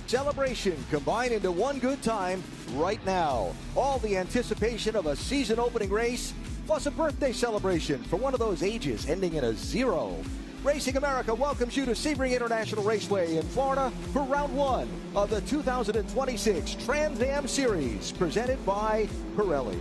celebration combined into one good time right now. All the anticipation of a season opening race, plus a birthday celebration for one of those ages ending in a 0. Racing America welcomes you to Sebring International Raceway in Florida for round 1 of the 2026 Trans Am Series, presented by Pirelli.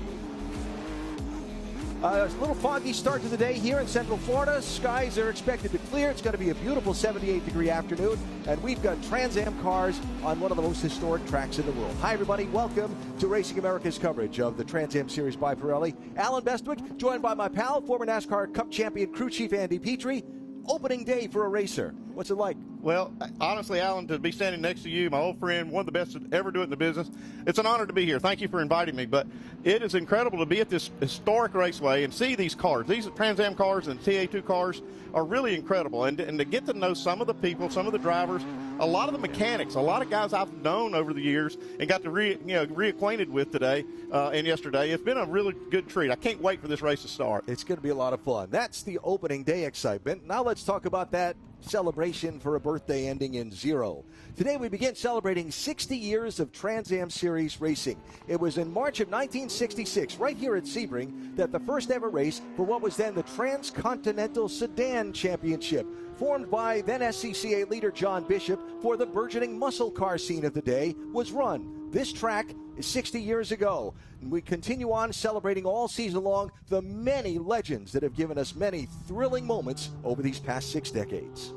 A little foggy start to the day here in Central Florida. Skies are expected to clear. It's going to be a beautiful 78-degree afternoon, and we've got Trans Am cars on one of the most historic tracks in the world. Hi, everybody. Welcome to Racing America's coverage of the Trans Am Series by Pirelli. Alan Bestwick, joined by my pal, former NASCAR Cup champion crew chief Andy Petrie. Opening day for a racer. What's it like? Well, honestly, Alan, to be standing next to you, my old friend, one of the best to ever do it in the business, it's an honor to be here. Thank you for inviting me. But it is incredible to be at this historic raceway and see these cars. These Trans Am cars and TA2 cars are really incredible. And to get to know some of the people, some of the drivers, a lot of the mechanics, a lot of guys I've known over the years and got to reacquainted with today and yesterday. It's been a really good treat. I can't wait for this race to start. It's going to be a lot of fun. That's the opening day excitement. Now let's talk about that celebration for a birthday ending in 0. Today we begin celebrating 60 years of Trans Am Series racing. It was in March of 1966, right here at Sebring, that the first ever race for what was then the Transcontinental Sedan Championship, formed by then SCCA leader John Bishop for the burgeoning muscle car scene of the day, was run. This track is 60 years ago. And we continue on celebrating all season long the many legends that have given us many thrilling moments over these past 6 decades.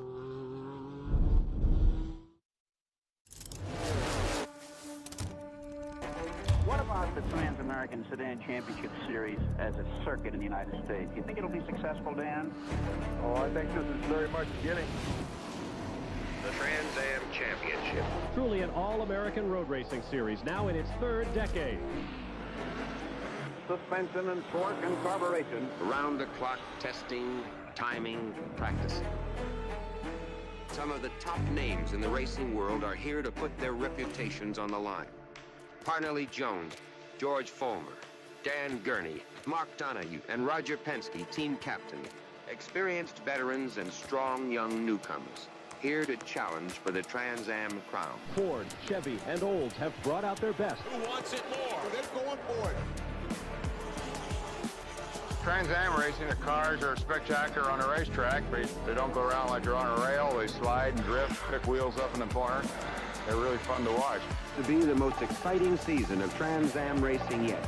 What about the Trans-American Sedan Championship Series as a circuit in the United States? Do you think it'll be successful, Dan? Oh, I think this is very much beginning. The Trans Am Championship. Truly an all-American road racing series, now in its 3rd decade. Suspension and torque and carburation. Round-the-clock testing, timing, practicing. Some of the top names in the racing world are here to put their reputations on the line. Parnelli Jones, George Fulmer, Dan Gurney, Mark Donohue, and Roger Penske, team captain. Experienced veterans and strong young newcomers, here to challenge for the Trans Am crown. Ford, Chevy, and Olds have brought out their best. Who wants it more? They're going for it. Trans Am racing, the cars are spectacular on a racetrack, but they don't go around like they're on a rail. They slide and drift, pick wheels up in the corner. They're really fun to watch. To be the most exciting season of Trans Am racing yet.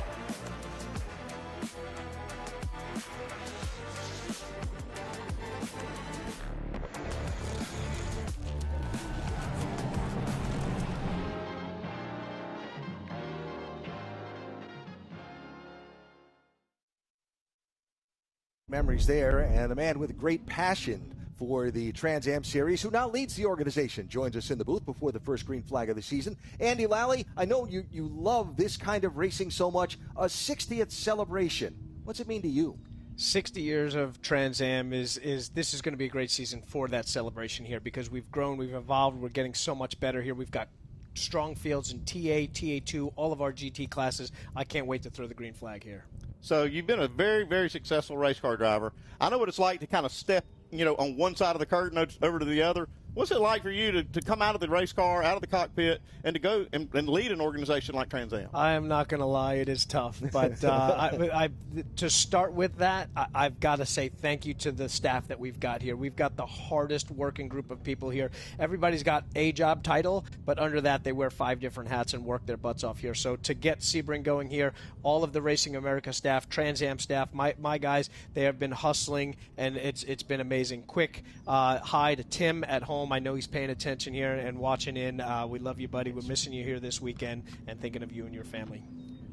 Memories there, and a man with great passion for the Trans Am Series, who now leads the organization, joins us in the booth before the first green flag of the season. Andy Lally, I know you love this kind of racing so much. A 60th celebration. What's it mean to you? 60 years of Trans Am this is going to be a great season for that celebration here, because we've grown, we've evolved, we're getting so much better here. We've got strong fields in TA, TA2, all of our GT classes. I can't wait to throw the green flag here. So you've been a very, very successful race car driver. I know what it's like to kind of step, on one side of the curtain over to the other. What's it like for you to come out of the race car, out of the cockpit, and to go and lead an organization like Trans Am? I am not going to lie, it is tough. But to start with that, I've got to say thank you to the staff that we've got here. We've got the hardest working group of people here. Everybody's got a job title, but under that they wear 5 different hats and work their butts off here. So to get Sebring going here, all of the Racing America staff, Trans Am staff, my guys, they have been hustling, and it's been amazing. Quick hi to Tim at home. I know he's paying attention here and watching in. We love you, buddy. We're missing you here this weekend and thinking of you and your family.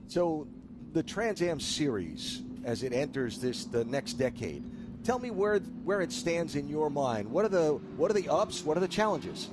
So the Trans Am Series, as it enters the next decade, tell me where it stands in your mind. What are the ups? What are the challenges?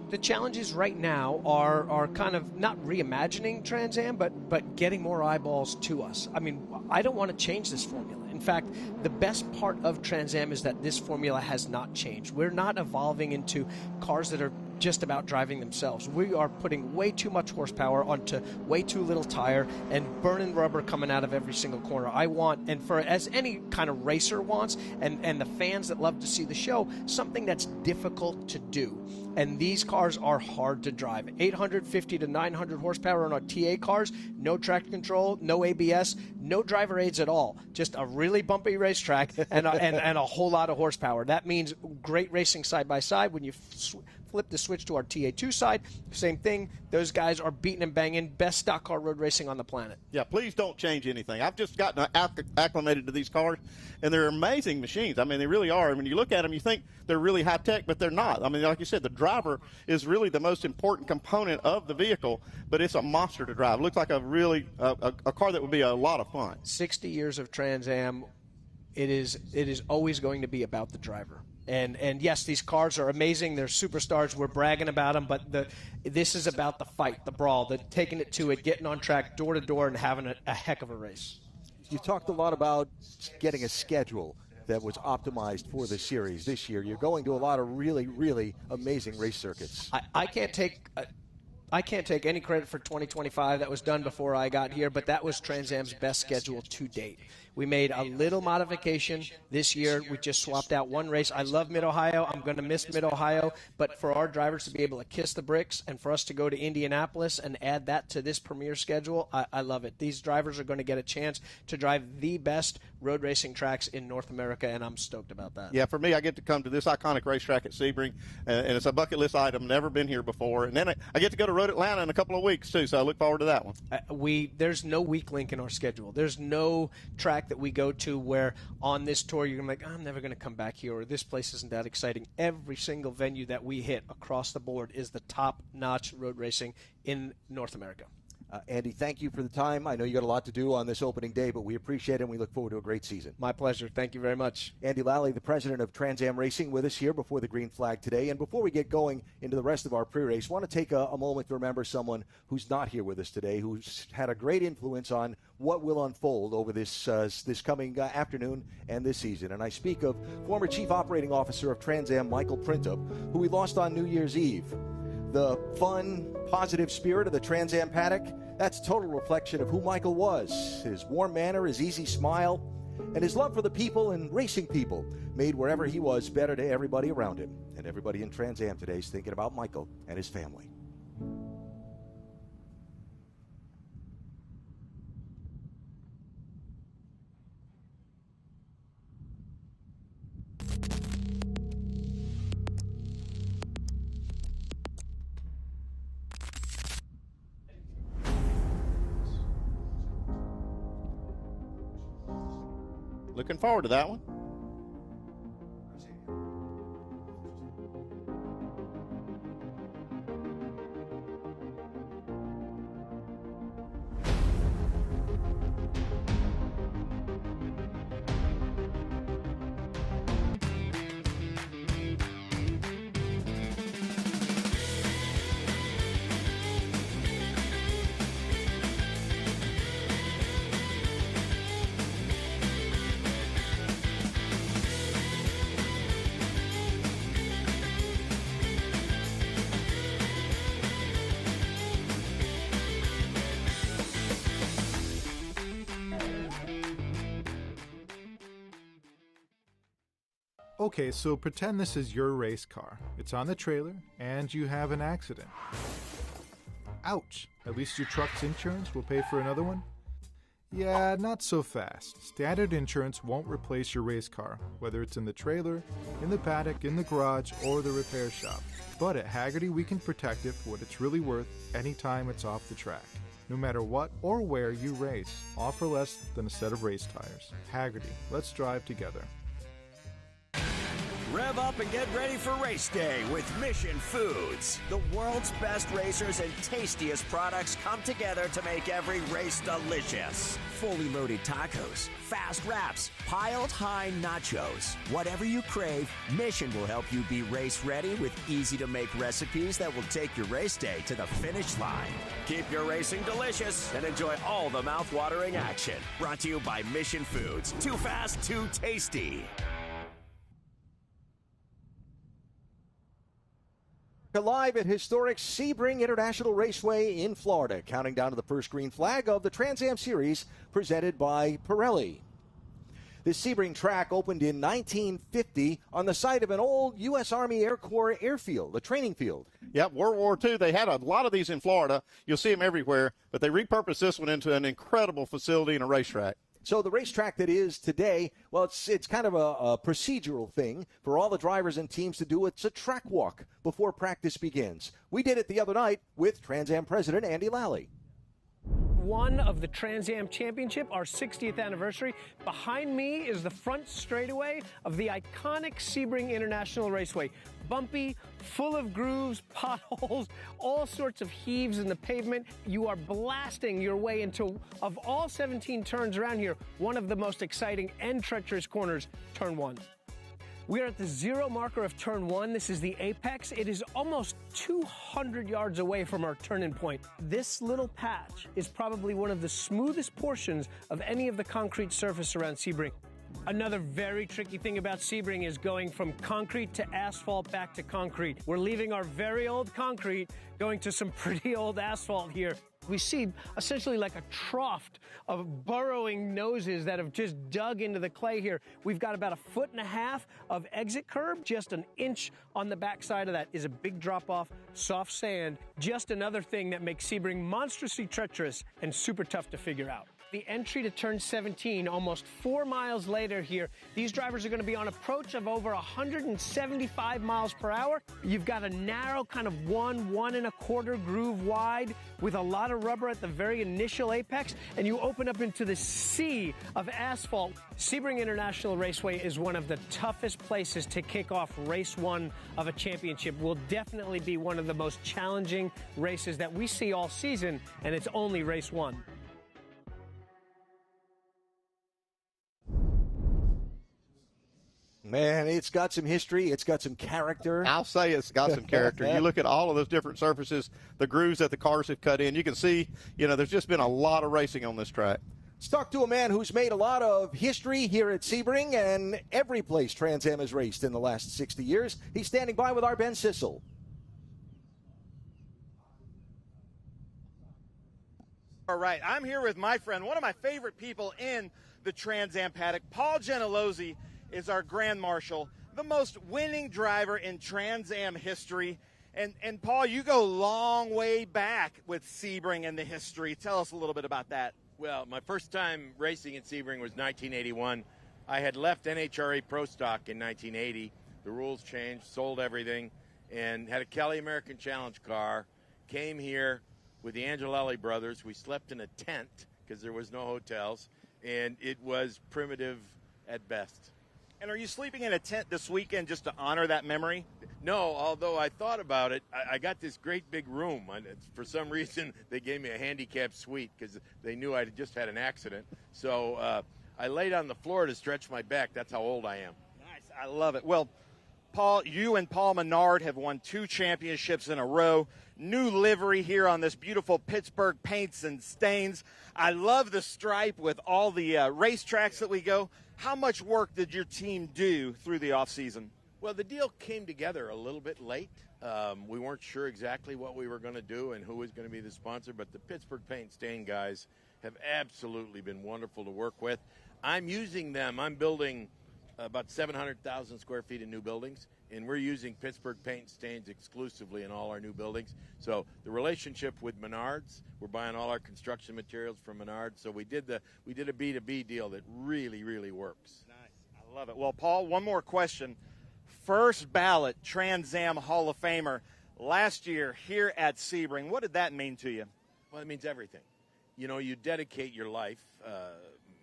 The challenges right now are kind of not reimagining Trans Am, but getting more eyeballs to us. I mean, I don't want to change this formula. In fact, the best part of Trans Am is that this formula has not changed. We're not evolving into cars that are just about driving themselves. We are putting way too much horsepower onto way too little tire and burning rubber coming out of every single corner. I want, and for as any kind of racer wants, and the fans that love to see the show, something that's difficult to do. And these cars are hard to drive. 850 to 900 horsepower on our TA cars, no traction control, no ABS, no driver aids at all. Just a really bumpy racetrack and a whole lot of horsepower. That means great racing side by side. When you flip the switch to our TA2 side, same thing. Those guys are beating and banging. Best stock car road racing on the planet. Yeah, please don't change anything. I've just gotten acclimated to these cars, and they're amazing machines. I mean, they really are. When you look at them, you think they're really high-tech, but they're not. I mean, like you said, the driver is really the most important component of the vehicle, but it's a monster to drive. It looks like a really a car that would be a lot of fun. 60 years of Trans Am, it is always going to be about the driver. And yes, these cars are amazing. They're superstars. We're bragging about them, but this is about the fight, the brawl, the taking it to it, getting on track door to door, and having a heck of a race. You talked a lot about getting a schedule that was optimized for the series this year. You're going to a lot of really, really amazing race circuits. I can't take any credit for 2025. That was done before I got here, but that was Trans Am's best schedule to date. We made a little modification this year. We just swapped out one race. I love Mid-Ohio. I'm going to miss Mid-Ohio. But for our drivers to be able to kiss the bricks and for us to go to Indianapolis and add that to this premier schedule, I love it. These drivers are going to get a chance to drive the best road racing tracks in North America, and I'm stoked about that. Yeah, for me, I get to come to this iconic racetrack at Sebring, and it's a bucket list item. Never been here before. And then I get to go to Road Atlanta in a couple of weeks, too, so I look forward to that one. There's no weak link in our schedule. There's no track that we go to where on this tour you're going to be like, I'm never going to come back here, or this place isn't that exciting. Every single venue that we hit across the board is the top-notch road racing in North America. Andy, thank you for the time. I know you got a lot to do on this opening day, but we appreciate it, and we look forward to a great season. My pleasure. Thank you very much. Andy Lally, the president of Trans Am Racing, with us here before the green flag today. And before we get going into the rest of our pre-race, I want to take a moment to remember someone who's not here with us today, who's had a great influence on what will unfold over this coming afternoon and this season. And I speak of former Chief Operating Officer of Trans Am, Michael Printup, who we lost on New Year's Eve. The fun, positive spirit of the Trans Am paddock, that's a total reflection of who Michael was. His warm manner, his easy smile, and his love for the people and racing people made wherever he was better to everybody around him. And everybody in Trans Am today is thinking about Michael and his family. Looking forward to that one. Okay, so pretend this is your race car. It's on the trailer, and you have an accident. Ouch! At least your truck's insurance will pay for another one? Yeah, not so fast. Standard insurance won't replace your race car, whether it's in the trailer, in the paddock, in the garage, or the repair shop. But at Hagerty, we can protect it for what it's really worth anytime it's off the track. No matter what or where you race, offer less than a set of race tires. Hagerty, let's drive together. Rev up and get ready for race day with Mission Foods. The world's best racers and tastiest products come together to make every race delicious. Fully loaded tacos, fast wraps, piled high nachos. Whatever you crave, Mission will help you be race ready with easy to make recipes that will take your race day to the finish line. Keep your racing delicious and enjoy all the mouth-watering action. Brought to you by Mission Foods. Too fast, too tasty. Live at historic Sebring International Raceway in Florida, counting down to the first green flag of the Trans Am Series presented by Pirelli. The Sebring track opened in 1950 on the site of an old U.S. Army Air Corps airfield, a training field. Yep, World War II, they had a lot of these in Florida. You'll see them everywhere, but they repurposed this one into an incredible facility and a racetrack. So the racetrack that is today, well, it's kind of a procedural thing for all the drivers and teams to do. It's a track walk before practice begins. We did it the other night with Trans Am President Andy Lally. One of the Trans Am Championship, our 60th anniversary. Behind me is the front straightaway of the iconic Sebring International Raceway. Bumpy, full of grooves, potholes, all sorts of heaves in the pavement. You are blasting your way into, of all 17 turns around here, one of the most exciting and treacherous corners, turn 1. We are at the 0 marker of turn 1. This is the apex. It is almost 200 yards away from our turn-in point. This little patch is probably one of the smoothest portions of any of the concrete surface around Sebring. Another very tricky thing about Sebring is going from concrete to asphalt back to concrete. We're leaving our very old concrete, going to some pretty old asphalt here. We see essentially like a trough of burrowing noses that have just dug into the clay here. We've got about 1.5 feet of exit curb. Just an inch on the backside of that is a big drop-off, soft sand. Just another thing that makes Sebring monstrously treacherous and super tough to figure out. The entry to turn 17, almost 4 miles later here, these drivers are going to be on approach of over 175 miles per hour. You've got a narrow kind of 1.25 groove wide with a lot of rubber at the very initial apex, and you open up into the sea of asphalt. Sebring International Raceway is one of the toughest places to kick off race 1 of a championship. Will definitely be one of the most challenging races that we see all season, and it's only race 1. Man, it's got some history. It's got some character. I'll say it's got some character. You look at all of those different surfaces, the grooves that the cars have cut in. You can see, there's just been a lot of racing on this track. Let's talk to a man who's made a lot of history here at Sebring and every place Trans Am has raced in the last 60 years. He's standing by with our Ben Sissel. All right, I'm here with my friend, one of my favorite people in the Trans Am paddock, Paul Gentilozzi. Is our Grand Marshal, the most winning driver in Trans Am history. And Paul, you go long way back with Sebring and the history. Tell us a little bit about that. Well, my first time racing at Sebring was 1981. I had left NHRA Pro Stock in 1980. The rules changed, sold everything, and had a Kelly American Challenge car. Came here with the Angelelli brothers. We slept in a tent because there was no hotels, and it was primitive at best. And are you sleeping in a tent this weekend just to honor that memory? No, although I thought about it. I got this great big room. For some reason, they gave me a handicapped suite because they knew I just had an accident. So I laid on the floor to stretch my back. That's how old I am. Nice. I love it. Well, Paul, you and Paul Menard have won 2 championships in a row. New livery here on this beautiful Pittsburgh paints and stains. I love the stripe with all the racetracks that we go. How much work did your team do through the offseason? Well, the deal came together a little bit late. We weren't sure exactly what we were going to do and who was going to be the sponsor, but the Pittsburgh Paint Stain guys have absolutely been wonderful to work with. I'm using them. I'm building about 700,000 square feet of new buildings, and we're using Pittsburgh Paint Stains exclusively in all our new buildings. So the relationship with Menards, we're buying all our construction materials from Menards. So we did a B2B deal that really, really works. Nice. I love it. Well, Paul, one more question. First ballot Trans Am Hall of Famer last year here at Sebring. What did that mean to you? Well, it means everything. You dedicate your life.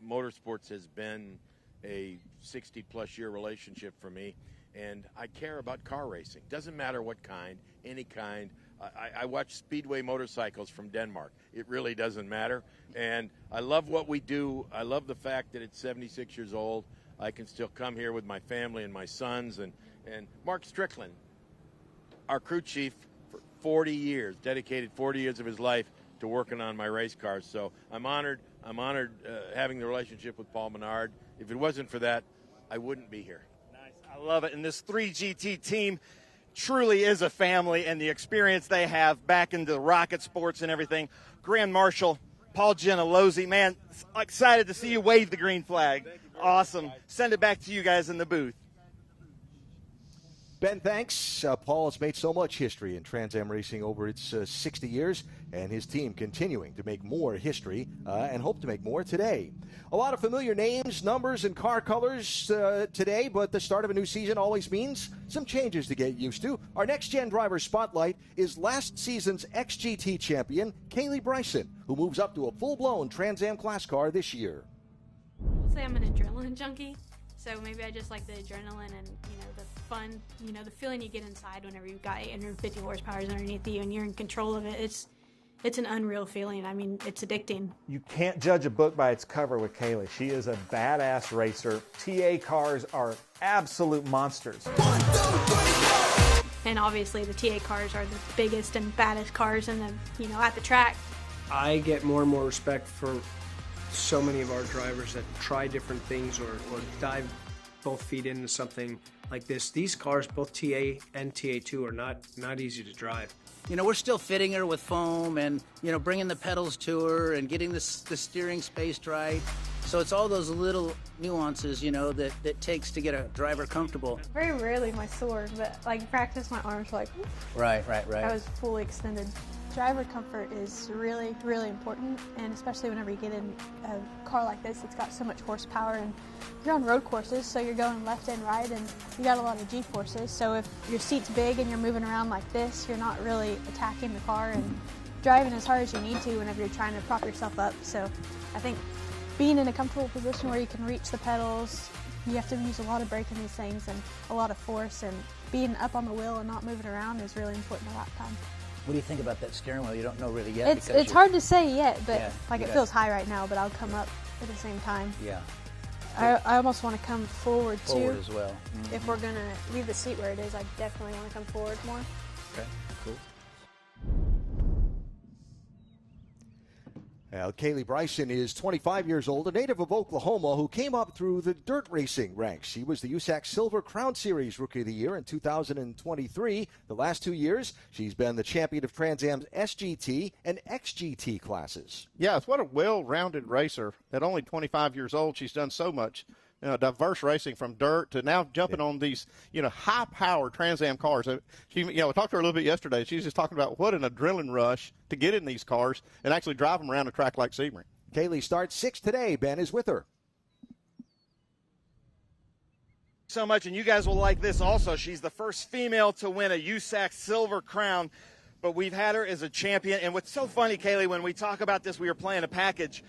Motorsports has been a 60-plus year relationship for me, and I care about car racing. Doesn't matter what kind, any kind. I watch speedway motorcycles from Denmark. It really doesn't matter, and I love what we do. I love the fact that it's 76 years old. I can still come here with my family and my sons, and Mark Strickland, our crew chief for 40 years, dedicated 40 years of his life to working on my race cars. So I'm honored having the relationship with Paul Menard. If it wasn't for that, I wouldn't be here. Nice. I love it. And this 3GT team truly is a family, and the experience they have back into rocket sports and everything. Grand Marshal Paul Gentilozzi, man, excited to see you wave the green flag. Awesome. Send it back to you guys in the booth. Ben, thanks. Paul has made so much history in Trans Am racing over its 60 years, and his team continuing to make more history and hope to make more today. A lot of familiar names, numbers, and car colors today, but the start of a new season always means some changes to get used to. Our next-gen driver spotlight is last season's XGT champion, Kaylee Bryson, who moves up to a full-blown Trans Am class car this year. I'll say I'm an adrenaline junkie. So maybe I just like the adrenaline and, the fun, the feeling you get inside whenever you've got 850 horsepower underneath you and you're in control of it. It's an unreal feeling. I mean, it's addicting. You can't judge a book by its cover with Kaylee. She is a badass racer. TA cars are absolute monsters. 1, 2, 3, 4. And obviously the TA cars are the biggest and baddest cars in the, at the track. I get more and more respect for so many of our drivers that try different things or dive both feet into something like this. These cars, both TA and TA2, are not easy to drive. We're still fitting her with foam and, bringing the pedals to her and getting the steering spaced right. So it's all those little nuances, that takes to get a driver comfortable. Very rarely am I sore, but practice, my arms were Right. I was fully extended. Driver comfort is really, really important, and especially whenever you get in a car like this, it's got so much horsepower, and you're on road courses, so you're going left and right, and you got a lot of G-forces. So if your seat's big and you're moving around like this, you're not really attacking the car and driving as hard as you need to whenever you're trying to prop yourself up. So I think being in a comfortable position where you can reach the pedals, you have to use a lot of brake in these things and a lot of force, and being up on the wheel and not moving around is really important a lot of time. What do you think about that steering wheel? You don't know really yet. It's hard to say yet, but yeah, it feels high right now, but I'll come up at the same time. Yeah. I almost want to come forward too. Forward as well. Mm-hmm. If we're going to leave the seat where it is, I definitely want to come forward more. Okay, cool. Now, Kaylee Bryson is 25 years old, a native of Oklahoma who came up through the dirt racing ranks. She was the USAC Silver Crown Series Rookie of the Year in 2023. The last 2 years, she's been the champion of Trans Am's SGT and XGT classes. Yes, what a well-rounded racer. At only 25 years old, she's done so much. Diverse racing from dirt to now jumping on these, high-powered Trans Am cars. She, we talked to her a little bit yesterday. She's just talking about what an adrenaline rush to get in these cars and actually drive them around a track like Sebring. Kaylee starts 6th today. Ben is with her. So much, and you guys will like this also. She's the first female to win a USAC Silver Crown, but we've had her as a champion. And what's so funny, Kaylee, when we talk about this, we were playing a package.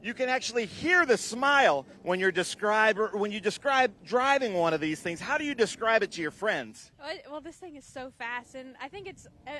You can actually hear the smile when you describe driving one of these things. How do you describe it to your friends? Well, this thing is so fast, and I think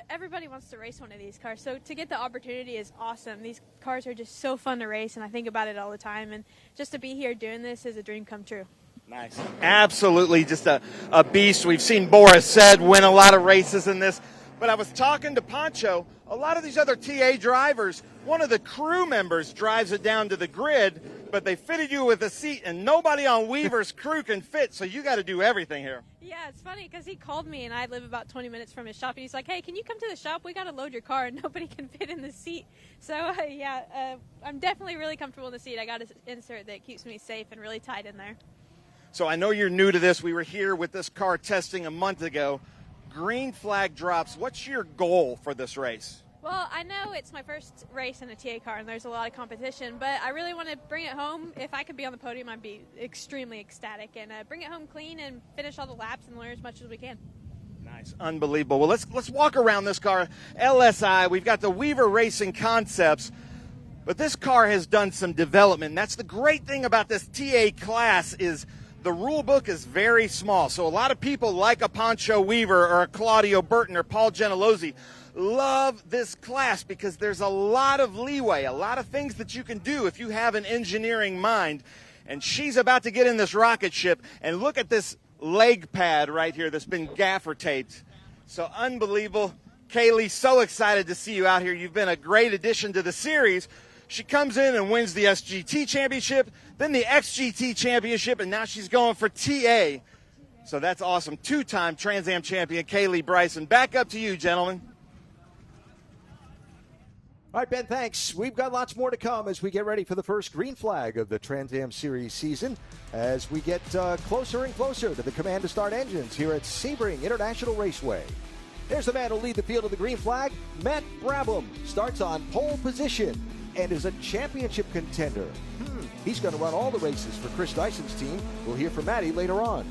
everybody wants to race one of these cars. So to get the opportunity is awesome. These cars are just so fun to race, and I think about it all the time. And just to be here doing this is a dream come true. Nice. Absolutely just a beast. We've seen Boris Said win a lot of races in this. But I was talking to Pancho. A lot of these other TA drivers, one of the crew members drives it down to the grid, but they fitted you with a seat, and nobody on Weaver's crew can fit, so you got to do everything here. Yeah, it's funny because he called me, and I live about 20 minutes from his shop, and he's like, hey, can you come to the shop? We got to load your car, and nobody can fit in the seat. So, I'm definitely really comfortable in the seat. I got an insert that keeps me safe and really tight in there. So I know you're new to this. We were here with this car testing a month ago. Green flag drops. What's your goal for this race? Well, I know it's my first race in a TA car, and there's a lot of competition, but I really want to bring it home. If I could be on the podium, I'd be extremely ecstatic, and bring it home clean and finish all the laps and learn as much as we can. Nice. Unbelievable. Well, let's walk around this car. LSI, we've got the Weaver Racing Concepts, but this car has done some development. And that's the great thing about this TA class is the rule book is very small. So a lot of people like a Pancho Weaver or a Claudio Burton or Paul Gentilozzi love this class because there's a lot of leeway, a lot of things that you can do if you have an engineering mind. And she's about to get in this rocket ship, and look at this leg pad right here that's been gaffer taped. So unbelievable. Kaylee, so excited to see you out here. You've been a great addition to the series. She comes in and wins the SGT championship, then the XGT championship, and now she's going for TA. So that's awesome. Two-time Trans Am champion Kaylee Bryson. Back up to you, gentlemen. All right, Ben, thanks. We've got lots more to come as we get ready for the first green flag of the Trans Am Series season as we get closer and closer to the command to start engines here at Sebring International Raceway. There's the man who'll lead the field of the green flag. Matt Brabham starts on pole position and is a championship contender. He's going to run all the races for Chris Dyson's team. We'll hear from Matty later on.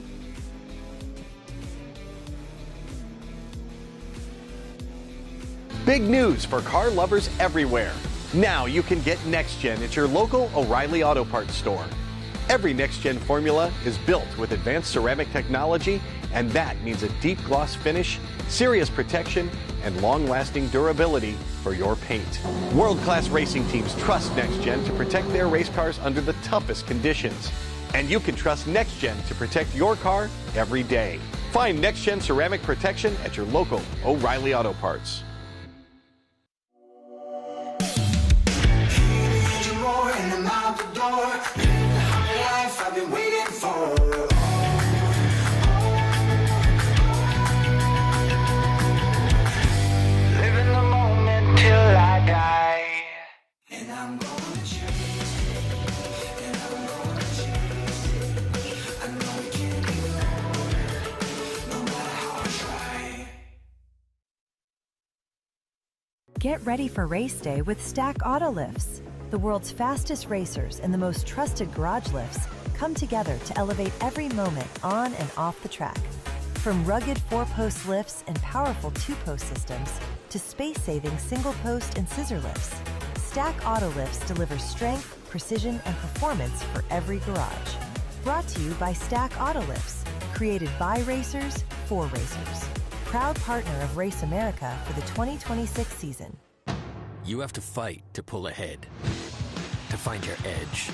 Big news for car lovers everywhere. Now you can get Next Gen at your local O'Reilly Auto Parts store. Every Next Gen formula is built with advanced ceramic technology, and that means a deep gloss finish, serious protection, and long-lasting durability for your paint. World-class racing teams trust Next Gen to protect their race cars under the toughest conditions. And you can trust Next Gen to protect your car every day. Find Next Gen ceramic protection at your local O'Reilly Auto Parts. I've been waiting for. Living the moment till I die. And I'm gonna chase it. And I'm gonna chase it. I know it can't be wrong, no matter how I try. Get ready for race day with Stack Auto Lifts. The world's fastest racers and the most trusted garage lifts come together to elevate every moment on and off the track. From rugged 4-post lifts and powerful 2-post systems to space-saving single-post and scissor lifts, Stack Auto Lifts delivers strength, precision, and performance for every garage. Brought to you by Stack Auto Lifts, created by racers for racers. Proud partner of Race America for the 2026 season. You have to fight to pull ahead, to find your edge,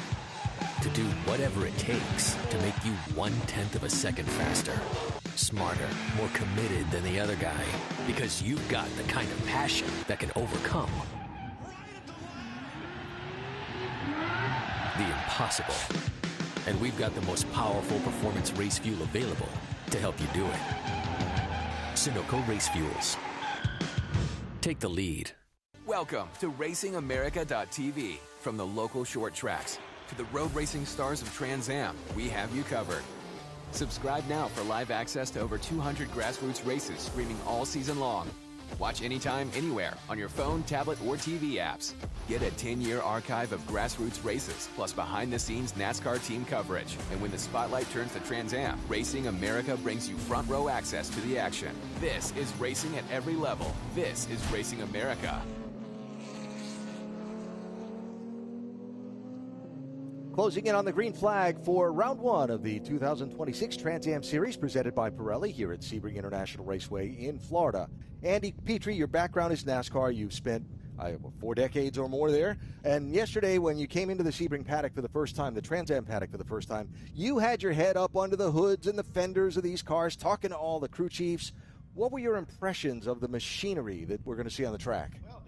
to do whatever it takes to make you 1/10 of a second faster, smarter, more committed than the other guy, because you've got the kind of passion that can overcome the impossible. And we've got the most powerful performance race fuel available to help you do it. Sunoco Race Fuels. Take the lead. Welcome to RacingAmerica.tv. From the local short tracks to the road racing stars of Trans Am, we have you covered. Subscribe now for live access to over 200 grassroots races streaming all season long. Watch anytime, anywhere on your phone, tablet, or TV apps. Get a 10-year archive of grassroots races, plus behind-the-scenes NASCAR team coverage. And when the spotlight turns to Trans Am, Racing America brings you front-row access to the action. This is racing at every level. This is Racing America. Closing in on the green flag for round one of the 2026 Trans Am Series presented by Pirelli here at Sebring International Raceway in Florida. Andy Petrie, your background is NASCAR. You've spent 4 decades or more there. And yesterday when you came into the Sebring paddock for the first time, the Trans Am paddock for the first time, you had your head up under the hoods and the fenders of these cars, talking to all the crew chiefs. What were your impressions of the machinery that we're going to see on the track? Well,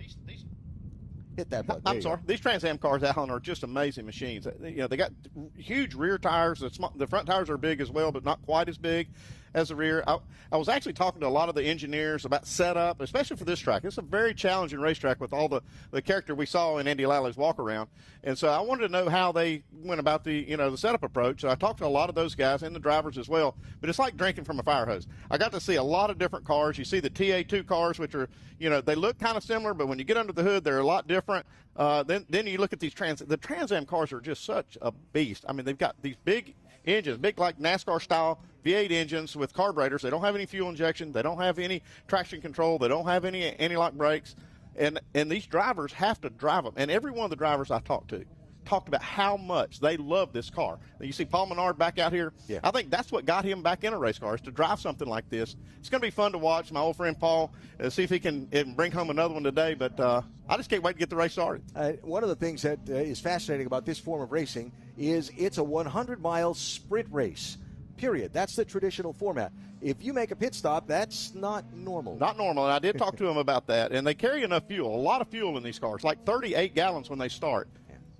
Hit that button. I'm sorry. These Trans Am cars, Alan, are just amazing machines. They got huge rear tires. The front tires are big as well, but not quite as big as the rear. I was actually talking to a lot of the engineers about setup, especially for this track. It's a very challenging racetrack with all the character we saw in Andy Lally's walk around. And so I wanted to know how they went about the setup approach. So I talked to a lot of those guys and the drivers as well. But it's like drinking from a fire hose. I got to see a lot of different cars. You see the TA2 cars, which are, they look kind of similar, but when you get under the hood, they're a lot different. Then you look at these the Trans Am cars are just such a beast. I mean, they've got these big engines, big like NASCAR-style V8 engines with carburetors. They don't have any fuel injection. They don't have any traction control. They don't have any anti-lock brakes. And these drivers have to drive them. And every one of the drivers I talked to talked about how much they love this car. You see Paul Menard back out here. Yeah. I think that's what got him back in a race car, is to drive something like this. It's going to be fun to watch. My old friend Paul, see if he can bring home another one today. But I just can't wait to get the race started. One of the things that is fascinating about this form of racing is it's a 100-mile sprint race, period. That's the traditional format. If you make a pit stop, that's not normal. Not normal, and I did talk to him about that. And they carry enough fuel, a lot of fuel in these cars, like 38 gallons when they start.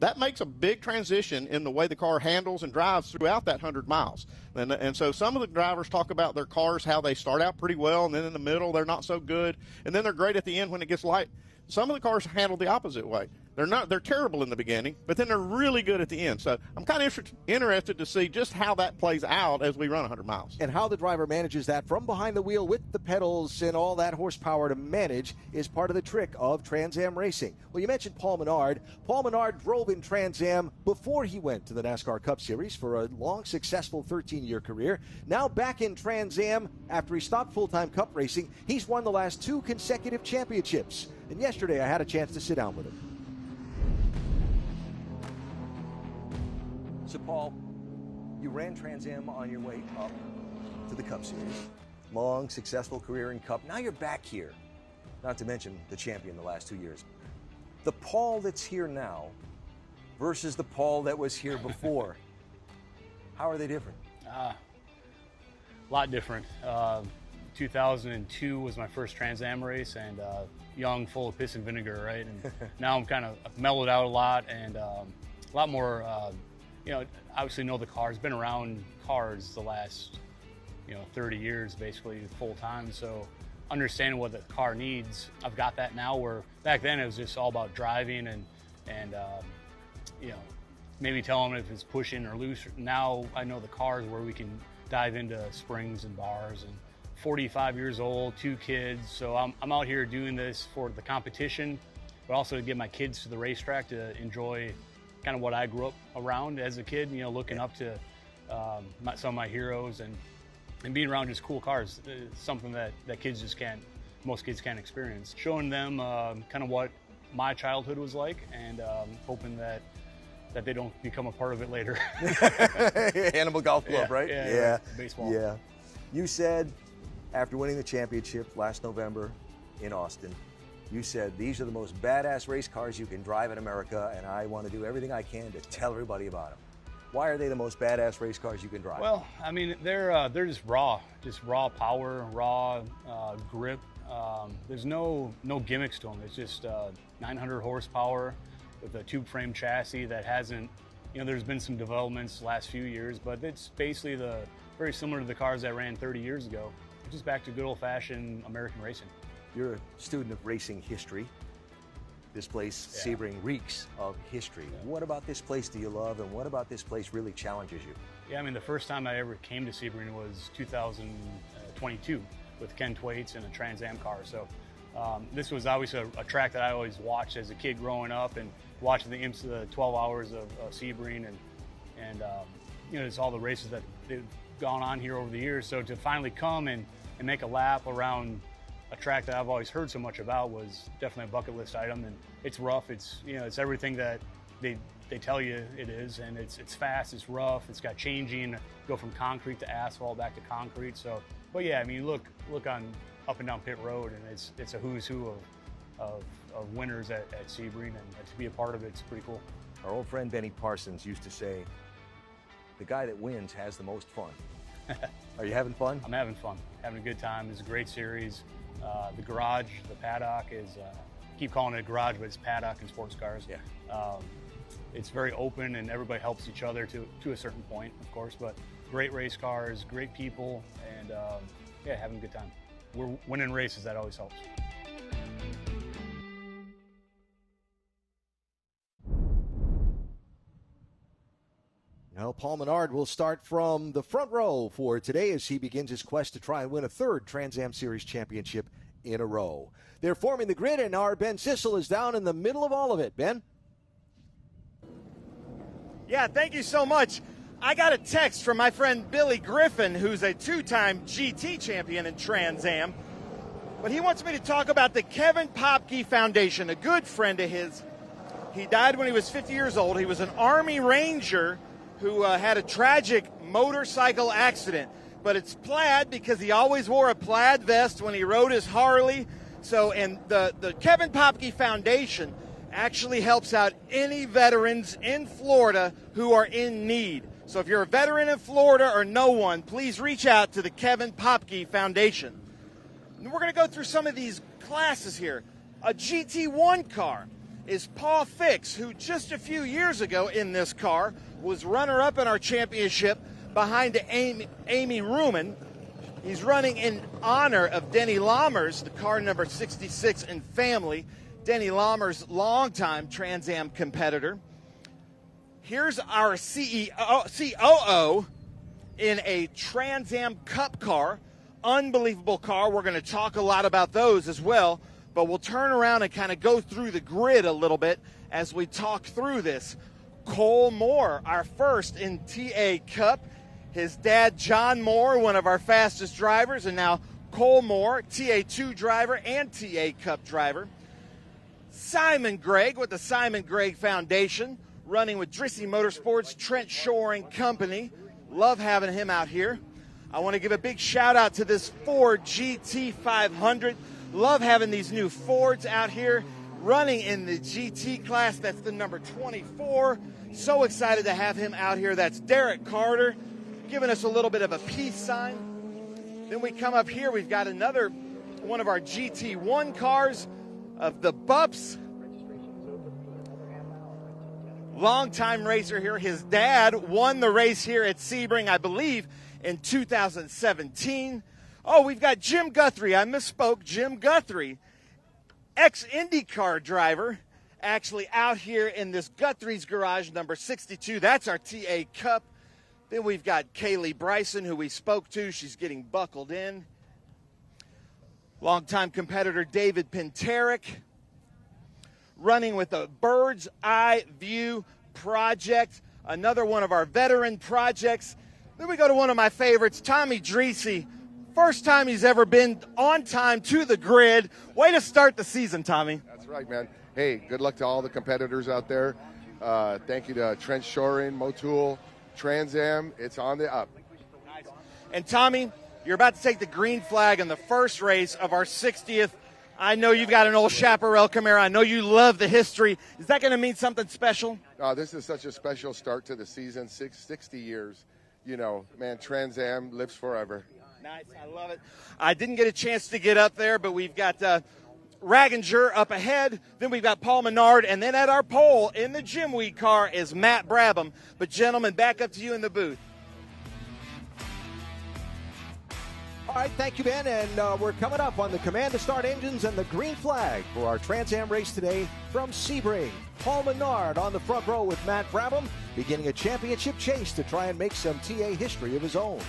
that makes a big transition in the way the car handles and drives throughout that 100 miles. And so some of the drivers talk about their cars, how they start out pretty well, and then in the middle they're not so good, and then they're great at the end when it gets light. Some of the cars handle the opposite way. They're terrible in the beginning, but then they're really good at the end. So I'm kind of interested to see just how that plays out as we run 100 miles. And how the driver manages that from behind the wheel with the pedals and all that horsepower to manage is part of the trick of Trans Am racing. Well, you mentioned Paul Menard. Paul Menard drove in Trans Am before he went to the NASCAR Cup Series for a long, successful 13-year career. Now back in Trans Am after he stopped full-time Cup racing, he's won the last 2 consecutive championships. And yesterday I had a chance to sit down with him. So, Paul, you ran Trans Am on your way up to the Cup Series. Long, successful career in Cup. Now you're back here, not to mention the champion the last 2 years. The Paul that's here now versus the Paul that was here before, how are they different? A lot different. 2002 was my first Trans Am race, and young, full of piss and vinegar, right? And now I'm kind of mellowed out a lot and a lot more... obviously know the cars, been around cars the last, 30 years basically full time. So understanding what the car needs, I've got that now, where back then it was just all about driving and maybe tell them if it's pushing or loose. Now I know the cars where we can dive into springs and bars, and 45 years old, 2 kids. So I'm out here doing this for the competition, but also to get my kids to the racetrack to enjoy kind of what I grew up around as a kid, looking up to some of my heroes and being around just cool cars. It's something that most kids can't experience. Showing them kind of what my childhood was like, and hoping that they don't become a part of it later. Animal Golf Club, yeah, right? Yeah. Baseball. Yeah. You said after winning the championship last November in Austin, you said, these are the most badass race cars you can drive in America, and I want to do everything I can to tell everybody about them. Why are they the most badass race cars you can drive? Well, I mean, they're just raw power, raw grip. There's no gimmicks to them. It's just 900 horsepower with a tube frame chassis that hasn't, there's been some developments the last few years, but it's basically very similar to the cars that ran 30 years ago, just back to good old-fashioned American racing. You're a student of racing history. This place, Sebring, reeks of history. Yeah. What about this place do you love, and what about this place really challenges you? Yeah, I mean, the first time I ever came to Sebring was 2022 with Ken Twaits and a Trans Am car. So this was always a track that I always watched as a kid growing up, and watching the 12 hours of Sebring and just all the races that they've gone on here over the years. So to finally come and make a lap around a track that I've always heard so much about was definitely a bucket list item. And it's rough. It's it's everything that they tell you it is, and it's fast. It's rough. It's got changing, go from concrete to asphalt back to concrete. So, but yeah, I mean, look on up and down pit road, and it's a who's who of winners at Sebring, and to be a part of it's pretty cool. Our old friend Benny Parsons used to say, "The guy that wins has the most fun." Are you having fun? I'm having fun. Having a good time. It's a great series. The garage, the paddock is, keep calling it a garage, but it's paddock and sports cars. Yeah. It's very open, and everybody helps each other to a certain point, of course, but great race cars, great people, and having a good time. We're winning races, that always helps. Now, Paul Menard will start from the front row for today as he begins his quest to try and win a 3rd Trans Am Series championship in a row. They're forming the grid, and our Ben Sissel is down in the middle of all of it. Ben? Yeah, thank you so much. I got a text from my friend Billy Griffin, who's a 2-time GT champion in Trans Am. But he wants me to talk about the Kevin Popke Foundation, a good friend of his. He died when he was 50 years old. He was an Army Ranger who had a tragic motorcycle accident. But it's plaid because he always wore a plaid vest when he rode his Harley. So, and the Kevin Popke Foundation actually helps out any veterans in Florida who are in need. So if you're a veteran in Florida or know one, please reach out to the Kevin Popke Foundation. And we're going to go through some of these classes here. A GT1 car. is Paul Fix, who just a few years ago in this car was runner-up in our championship behind Amy Ruman. He's running in honor of Denny Lammers, the car number 66 in family. Denny Lammers, longtime Trans Am competitor. Here's our COO in a Trans Am Cup car. Unbelievable car. We're going to talk a lot about those as well, but we'll turn around and kind of go through the grid a little bit as we talk through this. Cole Moore, our first in TA Cup. His dad, John Moore, one of our fastest drivers, and now Cole Moore, TA2 driver and TA Cup driver. Simon Gregg with the Simon Gregg Foundation, running with Drissy Motorsports, Trent Shoring Company. Love having him out here. I want to give a big shout out to this Ford GT500. Love having these new Fords out here running in the GT class. That's the number 24. So excited to have him out here. That's Derek Carter giving us a little bit of a peace sign. Then we come up here. We've got another one of our GT1 cars of the Bups. Longtime racer here. His dad won the race here at Sebring, I believe, in 2017. Oh, we've got Jim Guthrie. I misspoke. Jim Guthrie, ex-IndyCar driver, actually out here in this Guthrie's Garage, number 62. That's our TA Cup. Then we've got Kaylee Bryson, who we spoke to. She's getting buckled in. Longtime competitor David Pinterick, running with the Bird's Eye View project, another one of our veteran projects. Then we go to one of my favorites, Tommy Drisi. First time he's ever been on time to the grid. Way to start the season, Tommy. That's right, man. Hey, good luck to all the competitors out there. Thank you to Trent Shoring, Motul, Trans Am. It's on the up. Nice. And Tommy, you're about to take the green flag in the first race of our 60th. I know you've got an old Chaparral Camaro. I know you love the history. Is that going to mean something special? This is such a special start to the season. 60 years. You know, man, Trans Am lives forever. Nice. I love it. I didn't get a chance to get up there, but we've got Ragginger up ahead. Then we've got Paul Menard. And then at our pole in the Jim Weed car is Matt Brabham. But, gentlemen, back up to you in the booth. All right, thank you, Ben. And we're coming up on the command to start engines and the green flag for our Trans Am race today from Sebring. Paul Menard on the front row with Matt Brabham, beginning a championship chase to try and make some TA history of his own.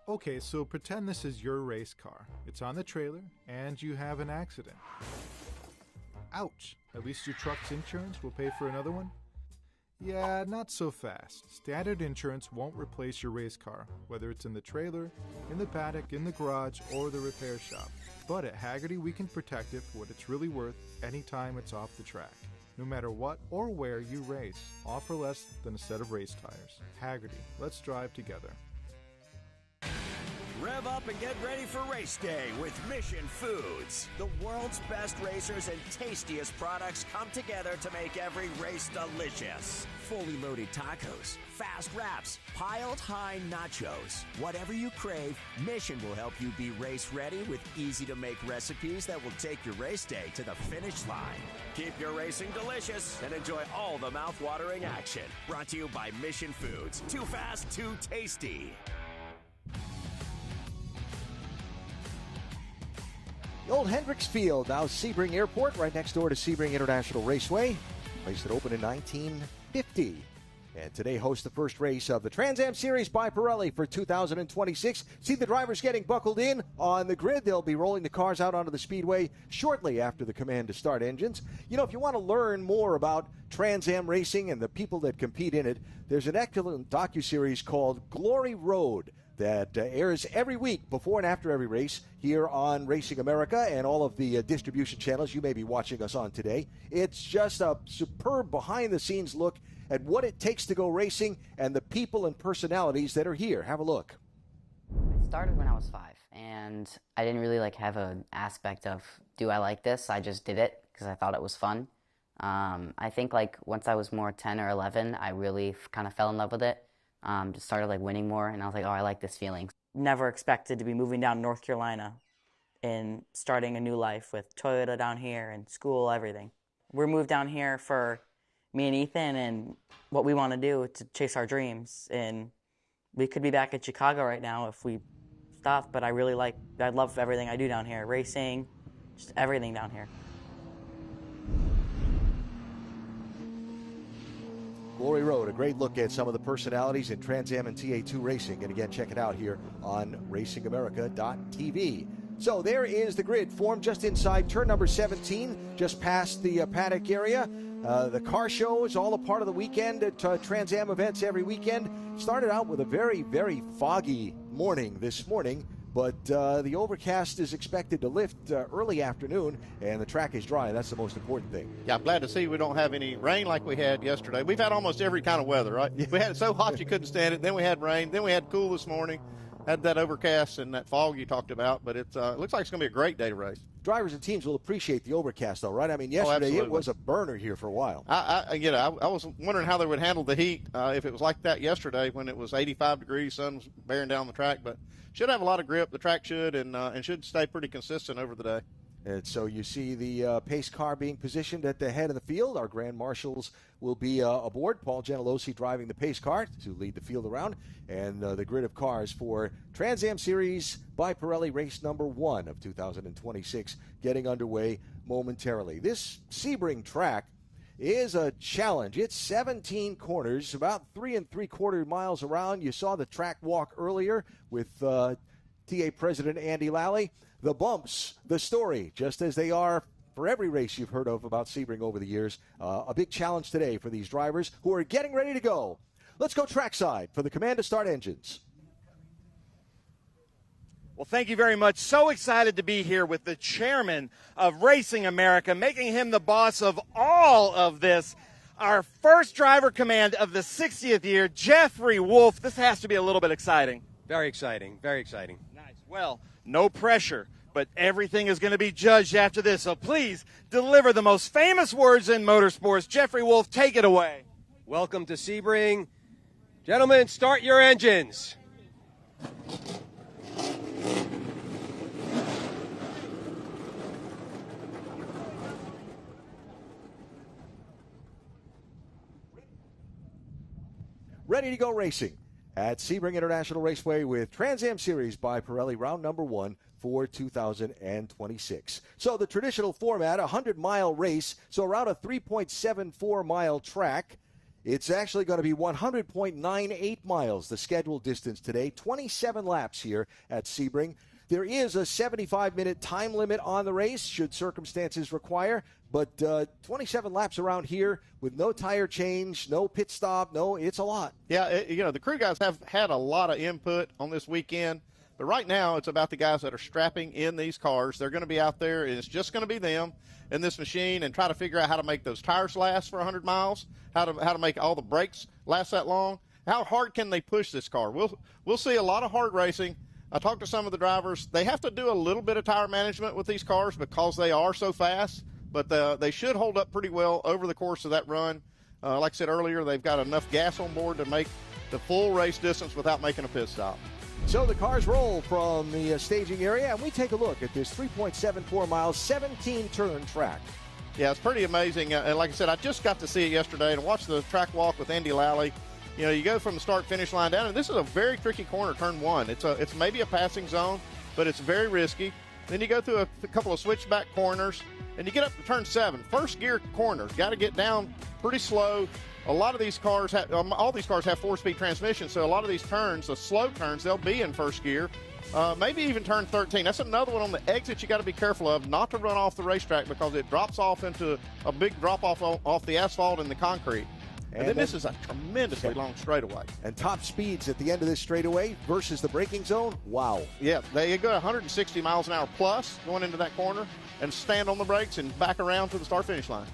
Okay, so pretend this is your race car. It's on the trailer, and you have an accident. Ouch! At least your truck's insurance will pay for another one? Yeah, not so fast. Standard insurance won't replace your race car, whether it's in the trailer, in the paddock, in the garage, or the repair shop. But at Hagerty, we can protect it for what it's really worth anytime it's off the track. No matter what or where you race, all for less than a set of race tires. Hagerty, let's drive together. Rev up and get ready for race day with Mission Foods. The world's best racers and tastiest products come together to make every race delicious. Fully loaded tacos, fast wraps, piled high nachos. Whatever you crave, Mission will help you be race ready with easy-to-make recipes that will take your race day to the finish line. Keep your racing delicious and enjoy all the mouth-watering action. Brought to you by Mission Foods. Too fast, too tasty. The old Hendricks Field, now Sebring Airport, right next door to Sebring International Raceway. Place that opened in 1950. And today hosts the first race of the Trans Am Series by Pirelli for 2026. See the drivers getting buckled in on the grid. They'll be rolling the cars out onto the speedway shortly after the command to start engines. You know, if you want to learn more about Trans Am racing and the people that compete in it, there's an excellent docuseries called Glory Road that airs every week before and after every race here on Racing America and all of the distribution channels you may be watching us on today. It's just a superb behind-the-scenes look at what it takes to go racing and the people and personalities that are here. Have a look. I started when I was 5, and I didn't really have an aspect of, do I like this? I just did it because I thought it was fun. I think once I was more 10 or 11, I really kind of fell in love with it. Just started winning more, and I was like, oh, I like this feeling. Never expected to be moving down to North Carolina and starting a new life with Toyota down here and school, everything. We're moved down here for me and Ethan and what we want to do to chase our dreams. And we could be back in Chicago right now if we stopped, but I love everything I do down here. Racing, just everything down here. Glory Road, a great look at some of the personalities in Trans Am and TA2 racing. And again, check it out here on racingamerica.tv. So there is the grid formed just inside turn number 17, just past the paddock area. The car show is all a part of the weekend at Trans Am events every weekend. Started out with a very, very foggy morning this morning, but the overcast is expected to lift early afternoon, and the track is dry. That's the most important thing. Yeah, I'm glad to see we don't have any rain like we had yesterday. We've had almost every kind of weather, right? We had it so hot you couldn't stand it. Then we had rain. Then we had cool this morning. Had that overcast and that fog you talked about, but it looks like it's going to be a great day to race. Drivers and teams will appreciate the overcast, though, right? I mean, yesterday it was a burner here for a while. I was wondering how they would handle the heat if it was like that yesterday when it was 85 degrees, sun was bearing down the track, but should have a lot of grip. The track should, and should stay pretty consistent over the day. And so you see the pace car being positioned at the head of the field. Our grand marshals will be aboard. Paul Genelosi driving the pace car to lead the field around. And the grid of cars for Trans Am Series by Pirelli race number 1 of 2026 getting underway momentarily. This Sebring track is a challenge. It's 17 corners, about 3 3/4 miles around. You saw the track walk earlier with TA President Andy Lally. The bumps, the story, just as they are for every race you've heard of about Sebring over the years. A big challenge today for these drivers who are getting ready to go. Let's go trackside for the command to start engines. Well, thank you very much. So excited to be here with the chairman of Racing America, making him the boss of all of this. Our first driver command of the 60th year, Jeffrey Wolf. This has to be a little bit exciting. Very exciting, very exciting. Nice. Well, no pressure, but everything is going to be judged after this. So please deliver the most famous words in motorsports. Jeffrey Wolf, take it away. Welcome to Sebring. Gentlemen, start your engines. Ready to go racing at Sebring International Raceway with Trans Am Series by Pirelli, round number 1 for 2026. So the traditional format, a 100-mile race, so around a 3.74-mile track. It's actually going to be 100.98 miles, the scheduled distance today, 27 laps here at Sebring. There is a 75-minute time limit on the race, should circumstances require, but 27 laps around here with no tire change, no pit stop, it's a lot. Yeah, the crew guys have had a lot of input on this weekend, but right now it's about the guys that are strapping in these cars. They're going to be out there, and it's just going to be them in this machine and try to figure out how to make those tires last for 100 miles, how to make all the brakes last that long. How hard can they push this car? We'll see a lot of hard racing. I talked to some of the drivers. They have to do a little bit of tire management with these cars because they are so fast, but they should hold up pretty well over the course of that run. Like I said earlier, they've got enough gas on board to make the full race distance without making a pit stop. So the cars roll from the staging area, and we take a look at this 3.74 miles, 17-turn track. Yeah, it's pretty amazing. And like I said, I just got to see it yesterday and watch the track walk with Andy Lally. You know, you go from the start-finish line down, and this is a very tricky corner, turn one. It's maybe a passing zone, but it's very risky. Then you go through a couple of switchback corners, and you get up to turn 7. First gear corner, got to get down pretty slow. A lot of these cars, all these cars have 4-speed transmissions, so a lot of these turns, the slow turns, they'll be in first gear. Maybe even turn 13. That's another one on the exit you got to be careful of, not to run off the racetrack because it drops off into a big drop-off off the asphalt and the concrete. And then this is a tremendously long straightaway. And top speeds at the end of this straightaway versus the braking zone, wow. Yeah, they go 160 miles an hour plus going into that corner and stand on the brakes and back around to the start-finish line.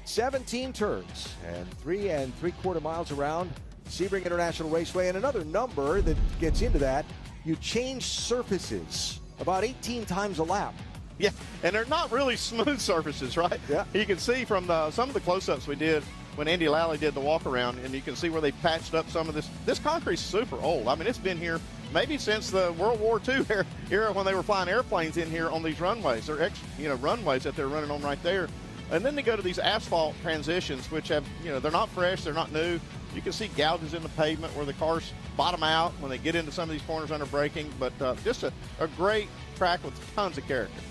17 turns and 3 3/4 miles around Sebring International Raceway. And another number that gets into that, you change surfaces about 18 times a lap. Yeah, and they're not really smooth surfaces, right? Yeah. You can see from some of the close-ups we did when Andy Lally did the walk-around, and you can see where they patched up some of this. This concrete's super old. I mean, it's been here maybe since the World War II era when they were flying airplanes in here on these runways. They're runways that they're running on right there. And then they go to these asphalt transitions, which have, they're not fresh, they're not new. You can see gouges in the pavement where the cars bottom out when they get into some of these corners under braking. But just a great track with tons of character.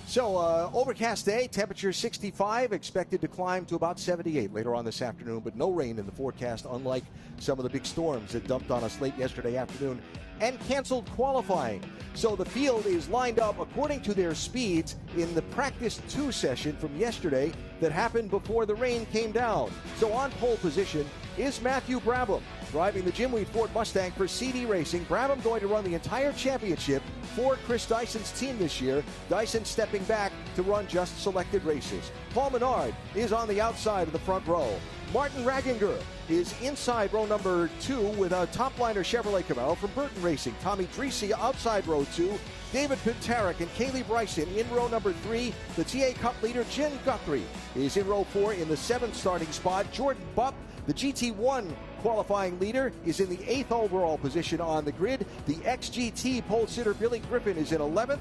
So, overcast day, temperature 65, expected to climb to about 78 later on this afternoon, but no rain in the forecast, unlike some of the big storms that dumped on us late yesterday afternoon and canceled qualifying. So the field is lined up according to their speeds in the practice 2 session from yesterday that happened before the rain came down. So on pole position is Matthew Brabham, driving the Jim Weed Ford Mustang for CD Racing. Brabham going to run the entire championship for Chris Dyson's team this year. Dyson stepping back to run just selected races. Paul Menard is on the outside of the front row. Martin Ragginger is inside row number 2 with a top-liner Chevrolet Camaro from Burton Racing. Tommy Dreese outside row 2. David Pintarek and Kaylee Bryson in row number 3. The TA Cup leader, Jen Guthrie, is in row 4 in the 7th starting spot. Jordan Bupp, the GT1 qualifying leader, is in the 8th overall position on the grid. The XGT pole sitter, Billy Griffin, is in 11th.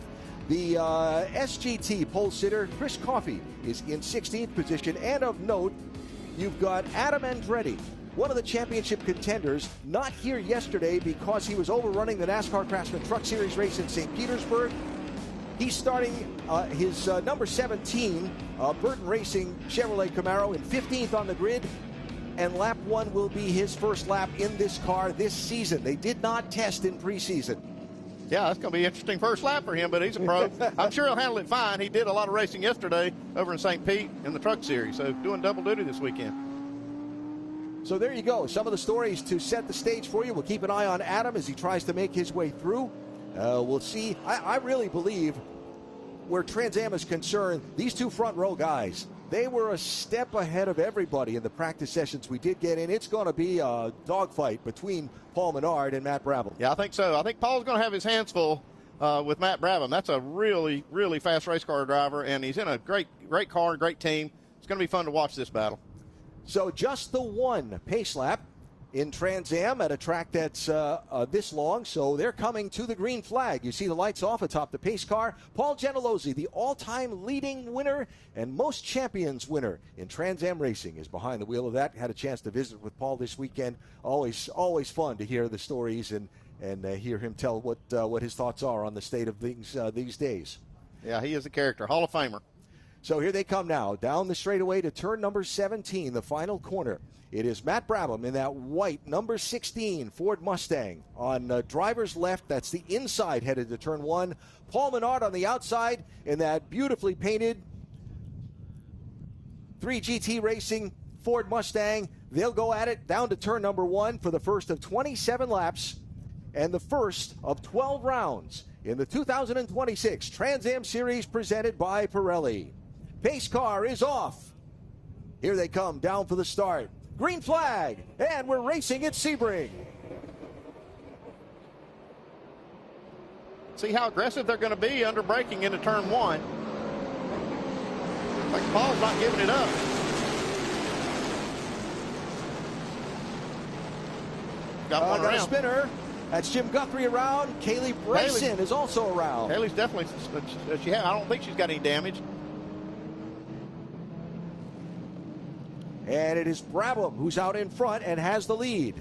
The SGT pole sitter, Chris Coffey, is in 16th position. And of note, you've got Adam Andretti, one of the championship contenders, not here yesterday because he was overrunning the NASCAR Craftsman Truck Series race in St. Petersburg. He's starting his number 17 Burton Racing Chevrolet Camaro in 15th on the grid, and lap 1 will be his first lap in this car this season. They did not test in preseason. Yeah, that's going to be an interesting first lap for him, but he's a pro. I'm sure he'll handle it fine. He did a lot of racing yesterday over in St. Pete in the Truck Series, so doing double duty this weekend. So there you go. Some of the stories to set the stage for you. We'll keep an eye on Adam as he tries to make his way through. We'll see. I really believe where Trans Am is concerned, these 2 front row guys, they were a step ahead of everybody in the practice sessions we did get in. It's going to be a dogfight between Paul Menard and Matt Brabham. Yeah, I think so. I think Paul's going to have his hands full with Matt Brabham. That's a really, really fast race car driver, and he's in a great car, great team. It's going to be fun to watch this battle. So just the 1 pace lap in Trans Am at a track that's this long, so they're coming to the green flag. You see the lights off atop the pace car. Paul Gentilozzi, the all-time leading winner and most champions winner in Trans Am racing, is behind the wheel of that. Had a chance to visit with Paul this weekend. Always fun to hear the stories and hear him tell what his thoughts are on the state of things these days. Yeah, he is a character, Hall of Famer. So here they come now, down the straightaway to turn number 17, the final corner. It is Matt Brabham in that white number 16 Ford Mustang. On driver's left, that's the inside headed to turn 1. Paul Menard on the outside in that beautifully painted 3GT Racing Ford Mustang. They'll go at it down to turn number 1 for the first of 27 laps and the first of 12 rounds in the 2026 Trans Am Series presented by Pirelli. Pace car is off. Here they come down for the start. Green flag, and we're racing at Sebring. see how aggressive they're going to be under braking into turn one. Like Paul's not giving it up. Got a spinner. That's Jim Guthrie around. Kaylee Bryson is also around. Kaylee's definitely, I don't think she's got any damage. And it is Brabham who's out in front and has the lead.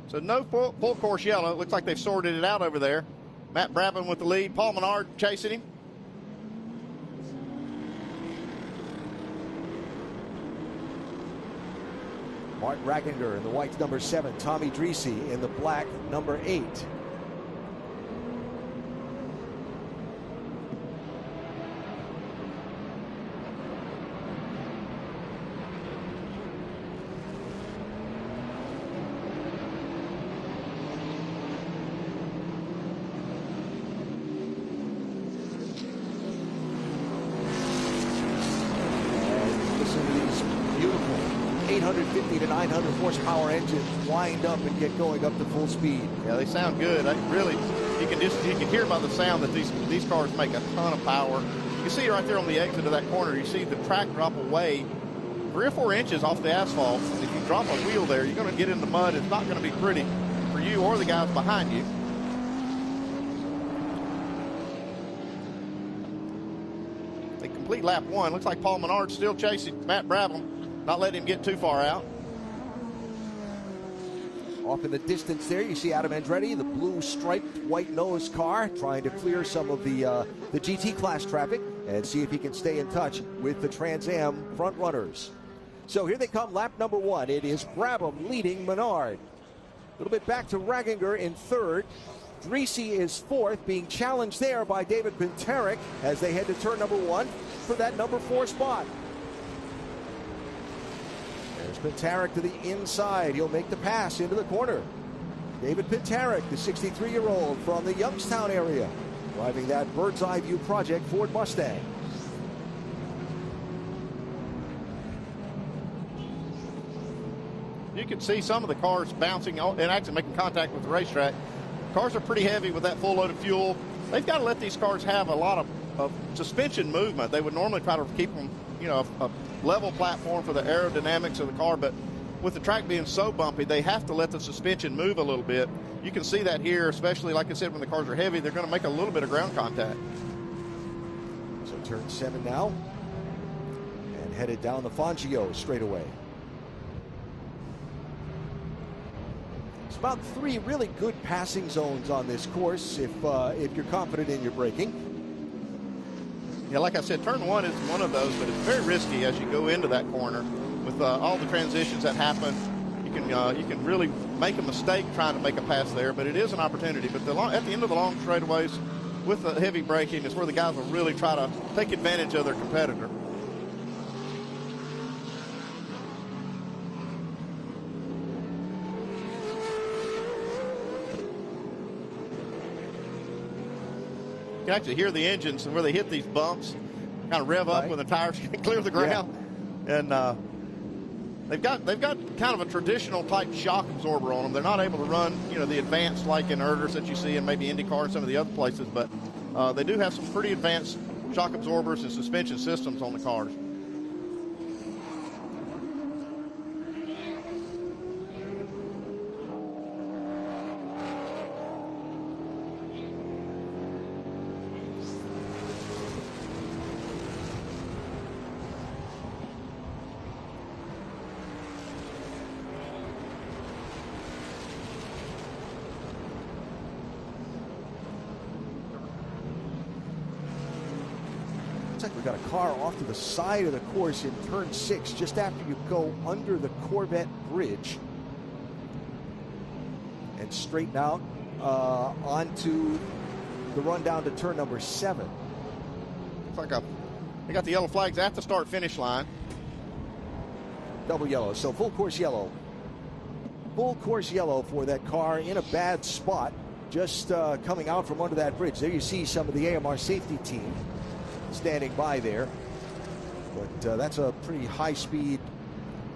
So no full course yellow. It looks like they've sorted it out over there. Matt Brabham with the lead. Paul Menard chasing him. Martin Ragginger in the white number 7. Tommy Dreesy in the black number 8. Listen to these beautiful 850 to 900 horsepower engines wind up and get going up to full speed. Yeah, they sound good. You can hear by the sound that these cars make a ton of power. You can see right there on the exit of that corner, you see the track drop away 3 or 4 inches off the asphalt. And if you drop a wheel there, you're going to get in the mud. It's not going to be pretty for you or the guys behind you. They complete lap 1. Looks like Paul Menard still chasing Matt Brabham, not letting him get too far out. Off in the distance there, you see Adam Andretti, the blue striped white nose car, trying to clear some of the GT class traffic and see if he can stay in touch with the Trans Am front runners. So here they come, lap number 1. It is Brabham leading Menard. A little bit back to Ragginger in 3rd. Dreesy is 4th, being challenged there by David Pinterick as they head to turn number 1 for that number 4 spot. There's Pinterick to the inside. He'll make the pass into the corner. David Pinterick, the 63-year-old from the Youngstown area, driving that bird's eye view project Ford Mustang. You can see some of the cars bouncing and actually making contact with the racetrack. Cars are pretty heavy with that full load of fuel. They've got to let these cars have a lot of suspension movement. They would normally try to keep them, a level platform for the aerodynamics of the car, but with the track being so bumpy, they have to let the suspension move a little bit. You can see that here, especially, like I said, when the cars are heavy, they're going to make a little bit of ground contact. So turn 7 now, and headed down the Fangio straightaway. It's about 3 really good passing zones on this course if you're confident in your braking. Yeah, like I said, turn 1 is one of those, but it's very risky as you go into that corner with all the transitions that happen. You can really make a mistake trying to make a pass there, but it is an opportunity. But at the end of the long straightaways with the heavy braking is where the guys will really try to take advantage of their competitor. You can actually hear the engines and where they hit these bumps, kind of rev up when the tires clear the ground. Yeah. And they've got kind of a traditional type shock absorber on them. They're not able to run, the advanced like inverters that you see in maybe IndyCar and some of the other places, but they do have some pretty advanced shock absorbers and suspension systems on the cars. Looks like we've got a car off to the side of the course in turn 6, just after you go under the Corvette Bridge and straighten out onto the run down to turn number 7. Looks like they got the yellow flags at the start-finish line. Double yellow, so full course yellow. Full course yellow for that car in a bad spot, just coming out from under that bridge. There you see some of the AMR safety team standing by there. But that's a pretty high-speed,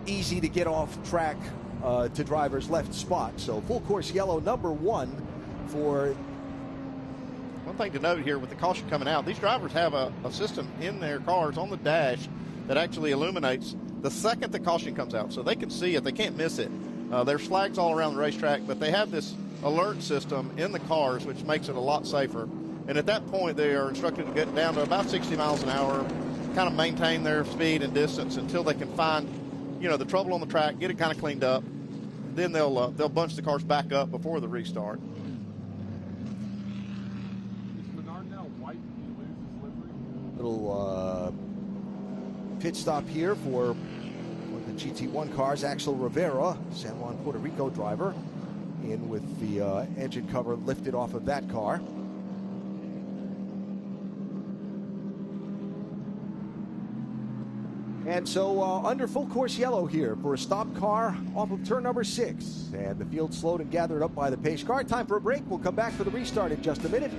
easy to get off track to driver's left spot. So full course yellow number 1 for... One thing to note here with the caution coming out, these drivers have a system in their cars on the dash that actually illuminates the second the caution comes out, so they can see it. They can't miss it. There's flags all around the racetrack, but they have this alert system in the cars, which makes it a lot safer. And at that point, they are instructed to get down to about 60 miles an hour, kind of maintain their speed and distance until they can find, the trouble on the track, get it kind of cleaned up. Then they'll bunch the cars back up before the restart. Little pit stop here for one of the GT1 cars, Axel Rivera, San Juan, Puerto Rico driver, in with the engine cover lifted off of that car. And so under full course yellow here for a stopped car off of turn number 6. And the field slowed and gathered up by the pace car. Time for a break. We'll come back for the restart in just a minute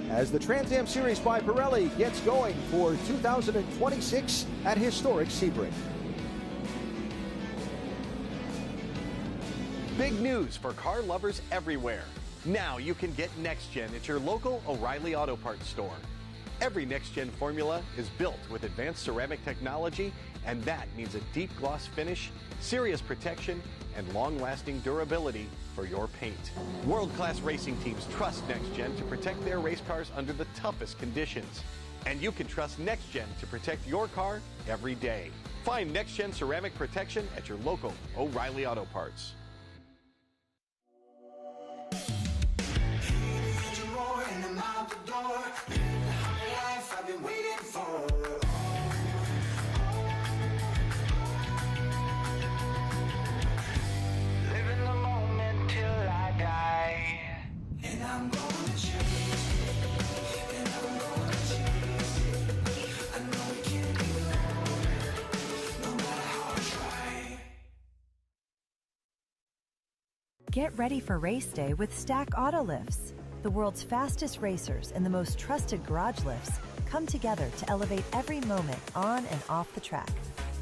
as the Trans Am Series by Pirelli gets going for 2026 at historic Sebring. Big news for car lovers everywhere. Now you can get Next Gen at your local O'Reilly Auto Parts store. Every Next Gen formula is built with advanced ceramic technology, and that means a deep gloss finish, serious protection, and long-lasting durability for your paint. World-class racing teams trust Next Gen to protect their race cars under the toughest conditions. And you can trust Next Gen to protect your car every day. Find Next Gen ceramic protection at your local O'Reilly Auto Parts. Get ready for race day with Stack Auto Lifts. The world's fastest racers and the most trusted garage lifts come together to elevate every moment on and off the track.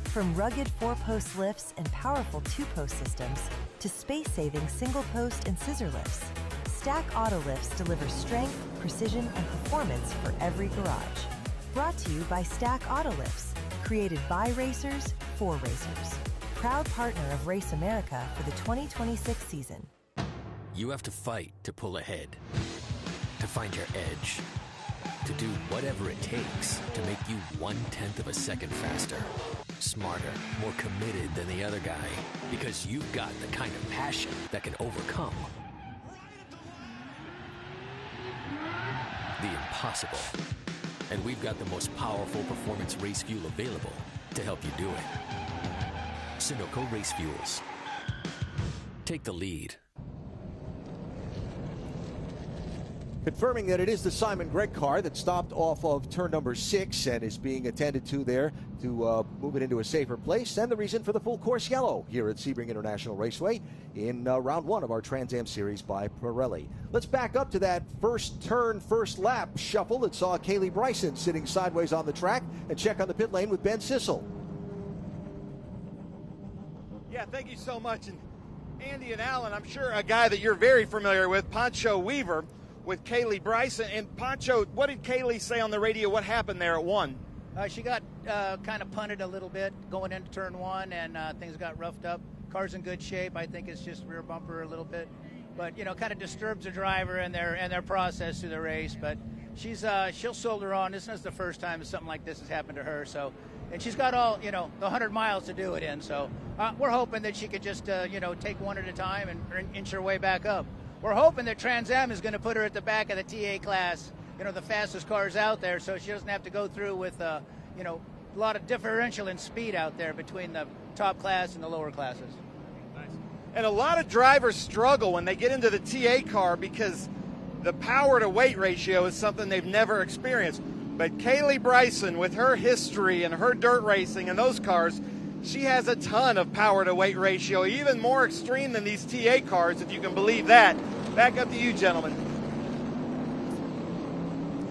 From rugged 4-post lifts and powerful 2-post systems to space-saving single-post and scissor lifts, Stack Auto Lifts delivers strength, precision, and performance for every garage. Brought to you by Stack Auto Lifts, created by racers for racers. Proud partner of Race America for the 2026 season. You have to fight to pull ahead, to find your edge, to do whatever it takes to make you 1/10 of a second faster, smarter, more committed than the other guy, because you've got the kind of passion that can overcome the impossible. And we've got the most powerful performance race fuel available to help you do it. Sunoco Race Fuels. Take the lead. Confirming that it is the Simon Gregg car that stopped off of turn number 6 and is being attended to there to move it into a safer place. And the reason for the full course yellow here at Sebring International Raceway in round 1 of our Trans Am Series by Pirelli. Let's back up to that first turn, first lap shuffle that saw Kaylee Bryson sitting sideways on the track and check on the pit lane with Ben Sissel. Yeah, thank you so much. And Andy and Alan, I'm sure a guy that you're very familiar with, Pancho Weaver, with Kaylee Bryson. And Pancho, what did Kaylee say on the radio? What happened there at 1? She got kind of punted a little bit going into turn 1, and things got roughed up. Car's in good shape. I think it's just rear bumper a little bit, but kind of disturbs the driver and their process through the race. But she'll soldier on. This is the first time something like this has happened to her. So, and she's got all the 100 miles to do it in. So we're hoping that she could just take one at a time and inch her way back up. We're hoping that Trans Am is going to put her at the back of the TA class, the fastest cars out there, so she doesn't have to go through with, a lot of differential in speed out there between the top class and the lower classes. Nice. And a lot of drivers struggle when they get into the TA car because the power to weight ratio is something they've never experienced. But Kaylee Bryson, with her history and her dirt racing and those cars, she has a ton of power to weight ratio, even more extreme than these TA cars, if you can believe that. Back up to you, gentlemen.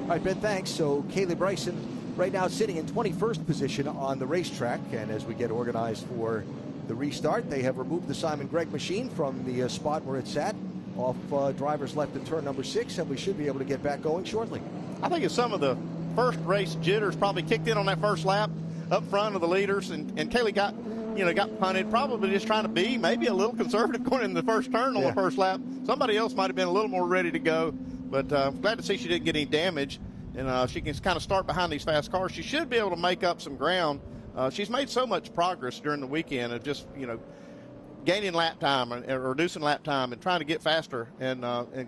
All right, Ben, thanks. So Kaylee Bryson right now sitting in 21st position on the racetrack, and as we get organized for the restart. They have removed the Simon Gregg machine from the spot where it sat off driver's left at turn number 6, and we should be able to get back going shortly. I think it's some of the first race jitters probably kicked in on that first lap up front of the leaders, and Kaylee got punted, probably just trying to be maybe a little conservative going in the first turn on the first lap. Somebody else might have been a little more ready to go, but I'm glad to see she didn't get any damage, and she can kind of start behind these fast cars. She should be able to make up some ground. She's made so much progress during the weekend of just, gaining lap time or reducing lap time and trying to get faster, and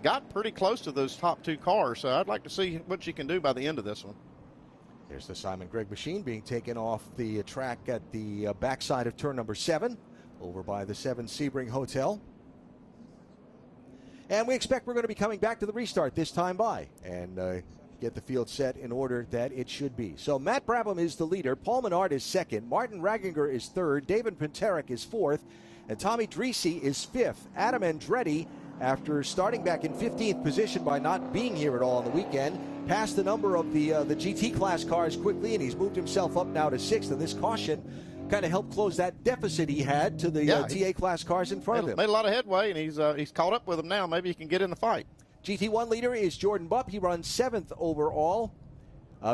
got pretty close to those top 2 cars. So I'd like to see what she can do by the end of this one. There's the Simon Gregg machine being taken off the track at the backside of turn number 7, over by the 7 Sebring Hotel. And we expect we're going to be coming back to the restart this time by and get the field set in order that it should be. So Matt Brabham is the leader. Paul Menard is second. Martin Ragginger is third. David Pinterick is fourth. And Tommy Dreese is fifth. Adam Andretti, after starting back in 15th position by not being here at all on the weekend, passed the number of the GT class cars quickly, and he's moved himself up now to 6th. And this caution kind of helped close that deficit he had to the TA class cars in front of him. Made a lot of headway, and he's caught up with them now. Maybe he can get in the fight. GT1 leader is Jordan Bupp. He runs 7th overall.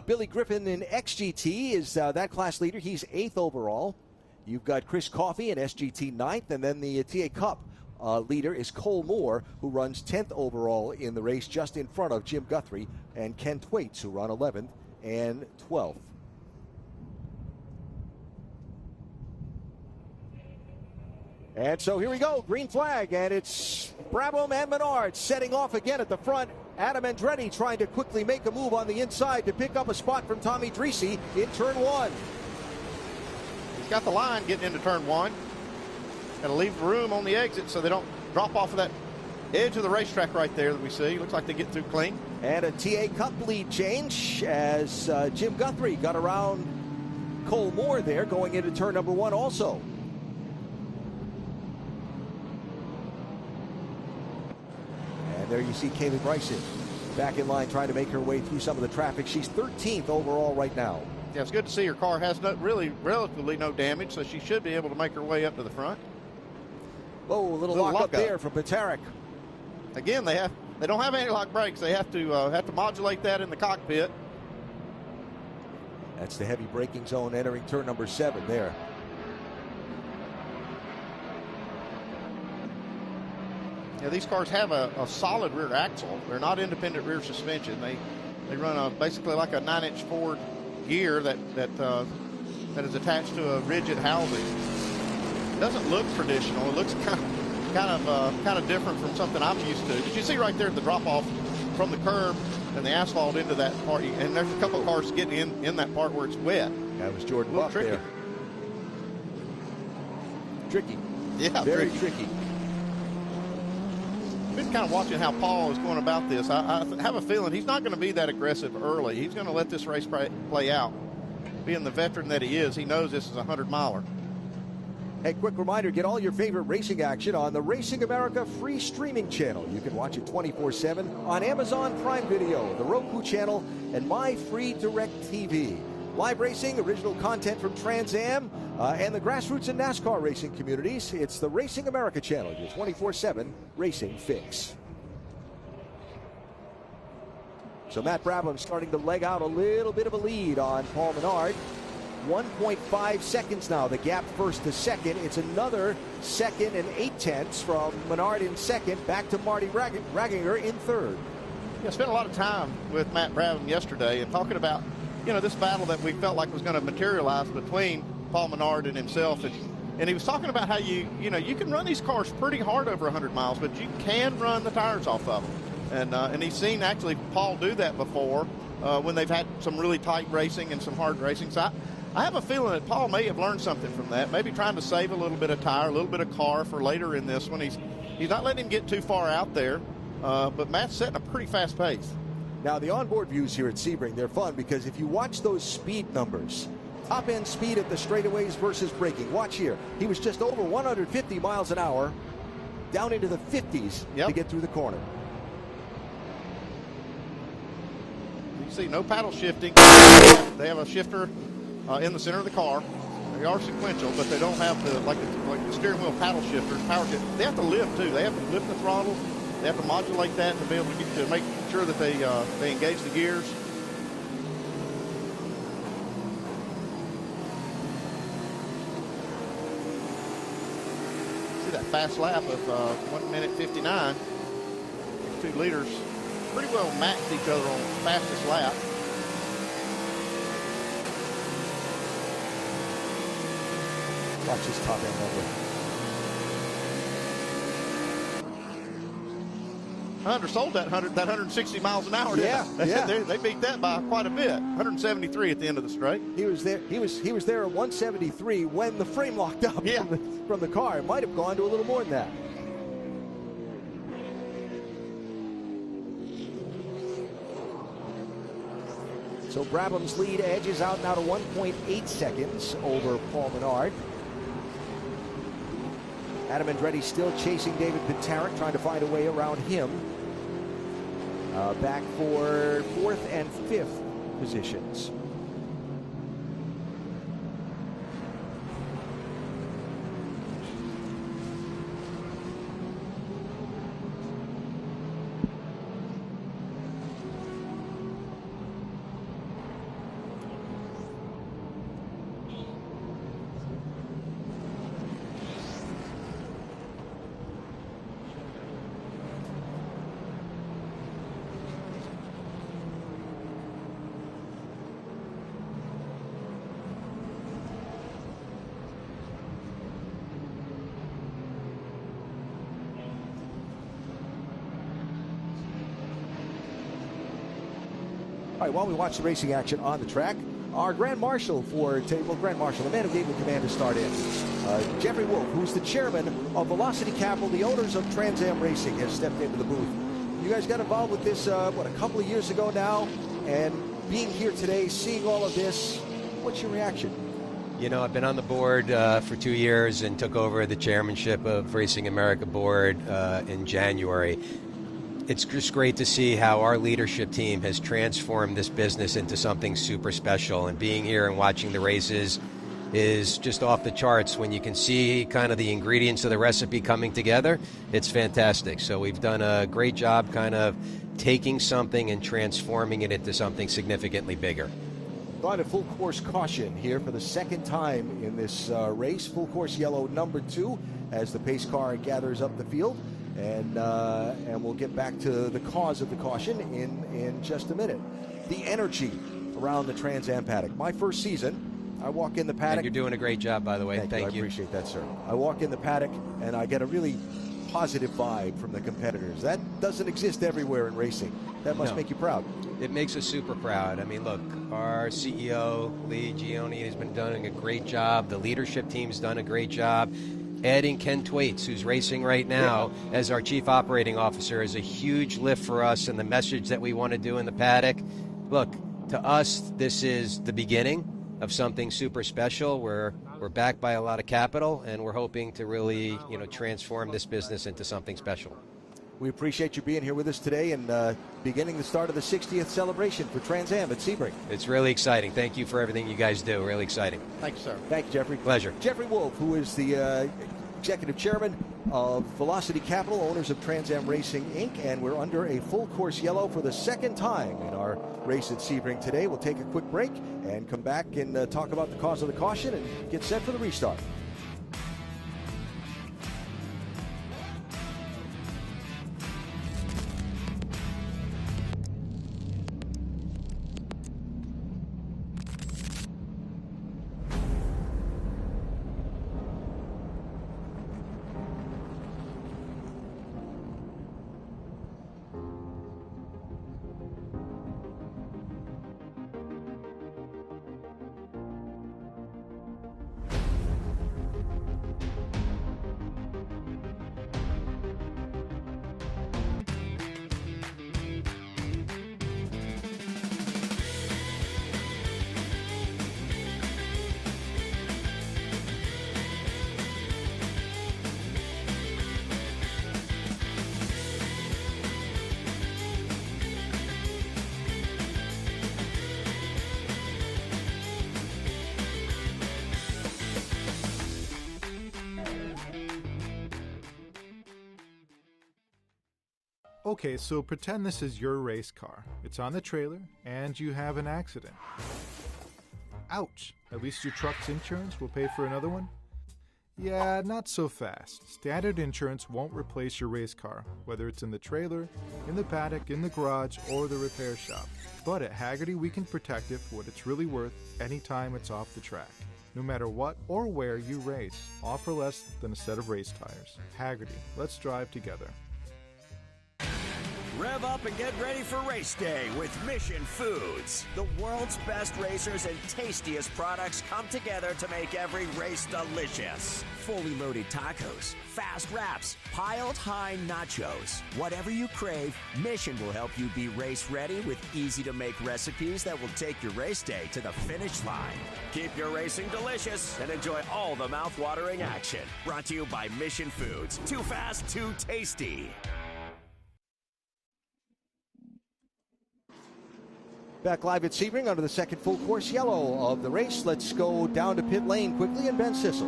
Billy Griffin in XGT is that class leader. He's 8th overall. You've got Chris Coffey in SGT 9th, and then the TA Cup leader is Cole Moore, who runs 10th overall in the race, just in front of Jim Guthrie and Ken Thwaites, who run 11th and 12th. And so here we go, green flag, and it's Brabham and Menard setting off again at the front. Adam Andretti trying to quickly make a move on the inside to pick up a spot from Tommy Dreese in turn 1. He's got the line getting into turn 1. Got to leave room on the exit so they don't drop off of that edge of the racetrack right there that we see. Looks like they get through clean. And a TA Cup lead change as Jim Guthrie got around Cole Moore there going into turn number 1 also. And there you see Kaylee Bryson back in line trying to make her way through some of the traffic. She's 13th overall right now. Yeah, it's good to see her car has relatively no damage, so she should be able to make her way up to the front. Oh, a little lock up there from Pinterick. Again, they don't have anti-lock brakes. They have to modulate that in the cockpit. That's the heavy braking zone entering turn number 7 there. Yeah, these cars have a solid rear axle. They're not independent rear suspension. They run basically like a 9-inch Ford gear that is attached to a rigid housing. It doesn't look traditional. It looks kind of different from something I'm used to. But you see right there the drop off from the curb and the asphalt into that part, and there's a couple of cars getting in that part where it's wet. That was Jordan Bupp there. Tricky. Yeah, very tricky. Been kind of watching how Paul is going about this. I have a feeling he's not going to be that aggressive early. He's going to let this race play out. Being the veteran that he is, he knows this is a 100-miler. Hey, quick reminder, get all your favorite racing action on the Racing America free streaming channel. You can watch it 24/7 on Amazon Prime Video, the Roku channel, and My Free Direct TV. Live racing, original content from Trans Am, and the grassroots and NASCAR racing communities. It's the Racing America channel, your 24/7 racing fix. So Matt Brabham starting to leg out a little bit of a lead on Paul Menard. 1.5 seconds now, the gap first to second. It's another 2nd and 8/10 from Menard in second, back to Marty Ragginger in third. I spent a lot of time with Matt Brabham yesterday and talking about this battle that we felt like was going to materialize between Paul Menard and himself. And he was talking about how you can run these cars pretty hard over 100 miles, but you can run the tires off of them. And he's seen actually Paul do that before when they've had some really tight racing and some hard racing. So I have a feeling that Paul may have learned something from that, maybe trying to save a little bit of tire, a little bit of car for later in this one. He's not letting him get too far out there, but Matt's setting a pretty fast pace. Now, the onboard views here at Sebring, they're fun because if you watch those speed numbers, top end speed at the straightaways versus braking, watch here. He was just over 150 miles an hour, down into the 50s to get through the corner. You see no paddle shifting. They have a shifter in the center of the car. They are sequential, but they don't have the like the steering wheel paddle shifters, power shift. They have to lift too. They have to lift the throttle. They have to modulate that to be able to make sure that they engage the gears. See that fast lap of 1 minute 59. These two leaders pretty well matched each other on the fastest lap. Watch this top end number. Undersold that 160 miles an hour. Yeah, yeah. They beat that by quite a bit. 173 at the end of the straight. He was there. He was there at 173 when the frame locked up from the car. It might have gone to a little more than that. So Brabham's lead edges out now to 1.8 seconds over Paul Menard. Adam Andretti still chasing David Pitaric, trying to find a way around him. Back for 4th and 5th positions. All right, while we watch the racing action on the track, our Grand Marshal Grand Marshal, the man who gave the command to start in, Jeffrey Wolf, who's the chairman of Velocity Capital, the owners of Trans Am Racing, has stepped into the booth. You guys got involved with this, a couple of years ago now, and being here today, seeing all of this, what's your reaction? You know, I've been on the board for 2 years and took over the chairmanship of Racing America board in January. It's just great to see how our leadership team has transformed this business into something super special, and being here and watching the races is just off the charts. When you can see kind of the ingredients of the recipe coming together, it's fantastic. So we've done a great job kind of taking something and transforming it into something significantly bigger. Going to full course caution here for the second time in this race. Full course yellow number 2 as the pace car gathers up the field. And we'll get back to the cause of the caution in just a minute. The energy around the Trans Am paddock. My first season, I walk in the paddock. And you're doing a great job, by the way. Thank you. I appreciate that, sir. I walk in the paddock, and I get a really positive vibe from the competitors. That doesn't exist everywhere in racing. That must make you proud. It makes us super proud. I mean, look, our CEO, Lee Gioni, has been doing a great job. The leadership team's done a great job. Adding Ken Twaits, who's racing right now, as our chief operating officer, is a huge lift for us and the message that we want to do in the paddock. Look, to us, this is the beginning of something super special. We're backed by a lot of capital, and we're hoping to really, transform this business into something special. We appreciate you being here with us today and beginning the start of the 60th celebration for Trans Am at Sebring. It's really exciting. Thank you for everything you guys do. Really exciting. Thank you, sir. Thank you, Jeffrey. Pleasure. Jeffrey Wolf, who is the executive chairman of Velocity Capital, owners of Trans Am Racing, Inc., and we're under a full course yellow for the second time in our race at Sebring today. We'll take a quick break and come back and talk about the cause of the caution and get set for the restart. Okay, so pretend this is your race car. It's on the trailer, and you have an accident. Ouch! At least your truck's insurance will pay for another one? Yeah, not so fast. Standard insurance won't replace your race car, whether it's in the trailer, in the paddock, in the garage, or the repair shop. But at Hagerty, we can protect it for what it's really worth anytime it's off the track. No matter what or where you race, all for less than a set of race tires. Hagerty, let's drive together. Rev up and get ready for race day with Mission Foods. The world's best racers and tastiest products come together to make every race delicious. Fully loaded tacos, fast wraps, piled high nachos. Whatever you crave, Mission will help you be race ready with easy to make recipes that will take your race day to the finish line. Keep your racing delicious and enjoy all the mouth-watering action. Brought to you by Mission Foods. Too fast, too tasty. Back live at Sebring under the second full course yellow of the race. Let's go down to pit lane quickly and Ben Sissel.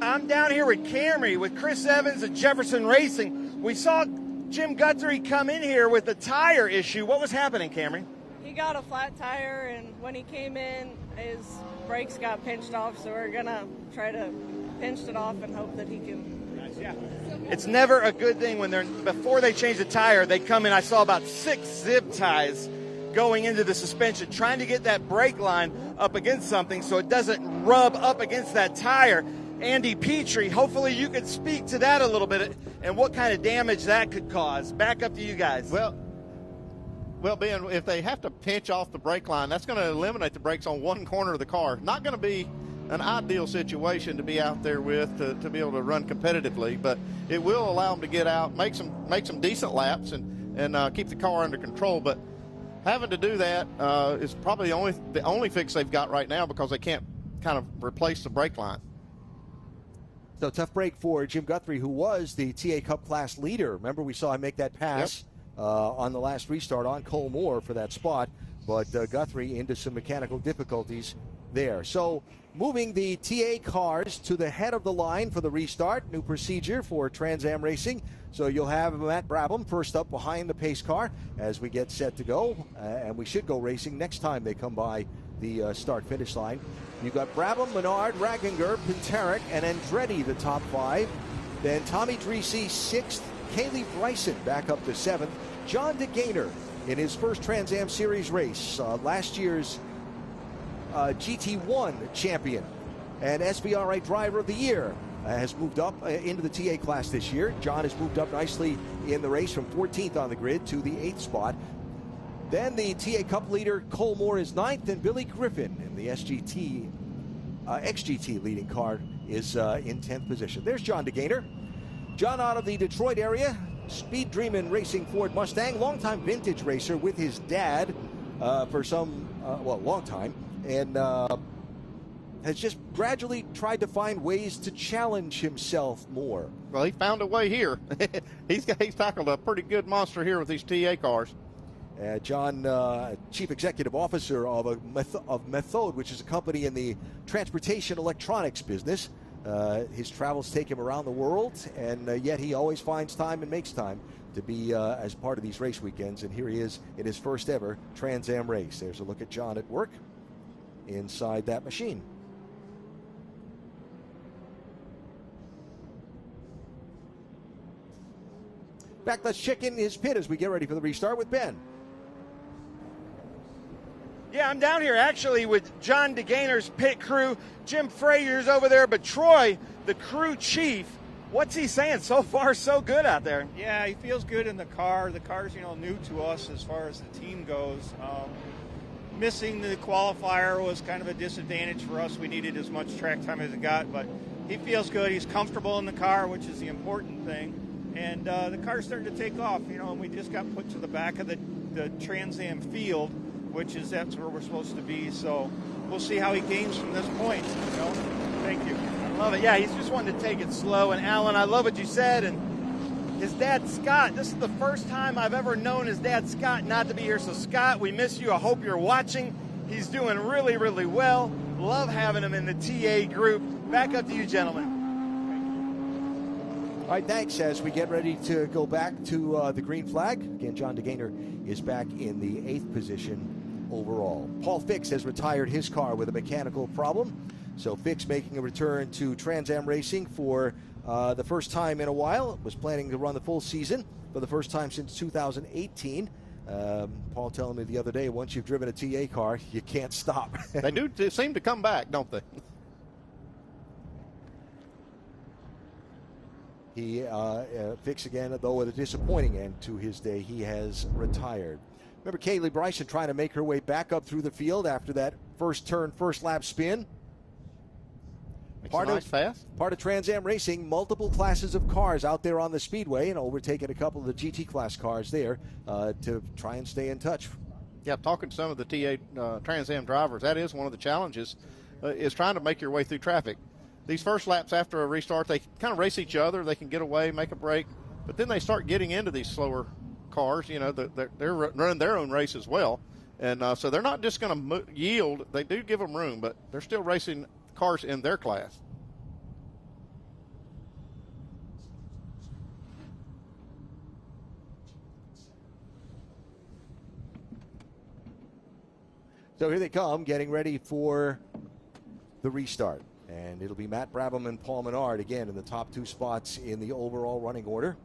I'm down here with Camry, with Chris Evans at Jefferson Racing. We saw Jim Guthrie come in here with a tire issue. What was happening, Camry? He got a flat tire, and when he came in, his brakes got pinched off, so we're going to try to pinch it off and hope that he can... Yeah. It's never a good thing when before they change the tire, they come in. I saw about 6 zip ties going into the suspension, trying to get that brake line up against something so it doesn't rub up against that tire. Andy Petrie, hopefully you could speak to that a little bit and what kind of damage that could cause. Back up to you guys. Well, Ben, if they have to pinch off the brake line, that's going to eliminate the brakes on one corner of the car. Not going to be an ideal situation to be out there with to be able to run competitively, but it will allow them to get out, make some decent laps, and keep the car under control. But having to do that is probably the only fix they've got right now because they can't kind of replace the brake line. So tough break for Jim Guthrie, who was the TA Cup class leader. Remember, we saw him make that pass on the last restart on Cole Moore for that spot, but Guthrie into some mechanical difficulties there. So moving the TA cars to the head of the line for the restart. New procedure for Trans Am Racing. So you'll have Matt Brabham first up behind the pace car as we get set to go. And we should go racing next time they come by the start-finish line. You've got Brabham, Menard, Ragginger, Pinteric, and Andretti, the top 5. Then Tommy Dreese, 6th. Kaylee Bryson back up to 7th. John DeGaynor in his first Trans Am Series race. Last year's GT1 champion and SVRA Driver of the Year has moved up into the TA class this year. John has moved up nicely in the race from 14th on the grid to the 8th spot. Then the TA Cup leader Cole Moore is 9th, and Billy Griffin in the XGT leading car is in 10th position. There's John DeGaynor. John out of the Detroit area, Speed Dreamin' Racing Ford Mustang, longtime vintage racer with his dad for some, long time. And has just gradually tried to find ways to challenge himself more. Well, he found a way here. he's tackled a pretty good monster here with these TA cars. John, Chief Executive Officer of Methode, which is a company in the transportation electronics business. His travels take him around the world, and yet he always finds time and makes time to be as part of these race weekends. And here he is in his first ever Trans Am race. There's a look at John at work inside that machine. Back, let's check in his pit as we get ready for the restart with Ben. Yeah, I'm down here actually with John DeGaynor's pit crew. Jim Frayer's over there, but Troy, the crew chief, what's he saying? So far, so good out there. Yeah, he feels good in the car. The car's, new to us as far as the team goes. Missing the qualifier was kind of a disadvantage for us. We needed as much track time as it got, but he feels good. He's comfortable in the car, which is the important thing. And the car's starting to take off, and we just got put to the back of the Trans Am field, that's where we're supposed to be. So we'll see how he gains from this point. Thank you. I love it. Yeah, he's just wanting to take it slow. And Alan, I love what you said. And his dad, Scott, this is the first time I've ever known his dad, Scott, not to be here. So, Scott, we miss you. I hope you're watching. He's doing really, really well. Love having him in the TA group. Back up to you, gentlemen. All right, thanks. As we get ready to go back to the green flag, again, John DeGainer is back in the 8th position overall. Paul Fix has retired his car with a mechanical problem. So Fix making a return to Trans Am racing for the first time in a while. Was planning to run the full season for the first time since 2018. Paul telling me the other day, once you've driven a TA car, you can't stop. They seem to come back, don't they? He Fix again, though, with a disappointing end to his day. He has retired. Remember Kaylee Bryson trying to make her way back up through the field after that first turn, first lap spin. Part of Trans Am racing, multiple classes of cars out there on the speedway, and overtaking a couple of the GT class cars there to try and stay in touch. Yeah, talking to some of the TA Trans Am drivers, that is one of the challenges, is trying to make your way through traffic. These first laps after a restart, they kind of race each other. They can get away, make a break, but then they start getting into these slower cars. You know, they're running their own race as well, and so they're not just going to yield. They do give them room, but they're still racing cars in their class. So here they come, getting ready for the restart. And it'll be Matt Brabham and Paul Menard again in the top 2 spots in the overall running order.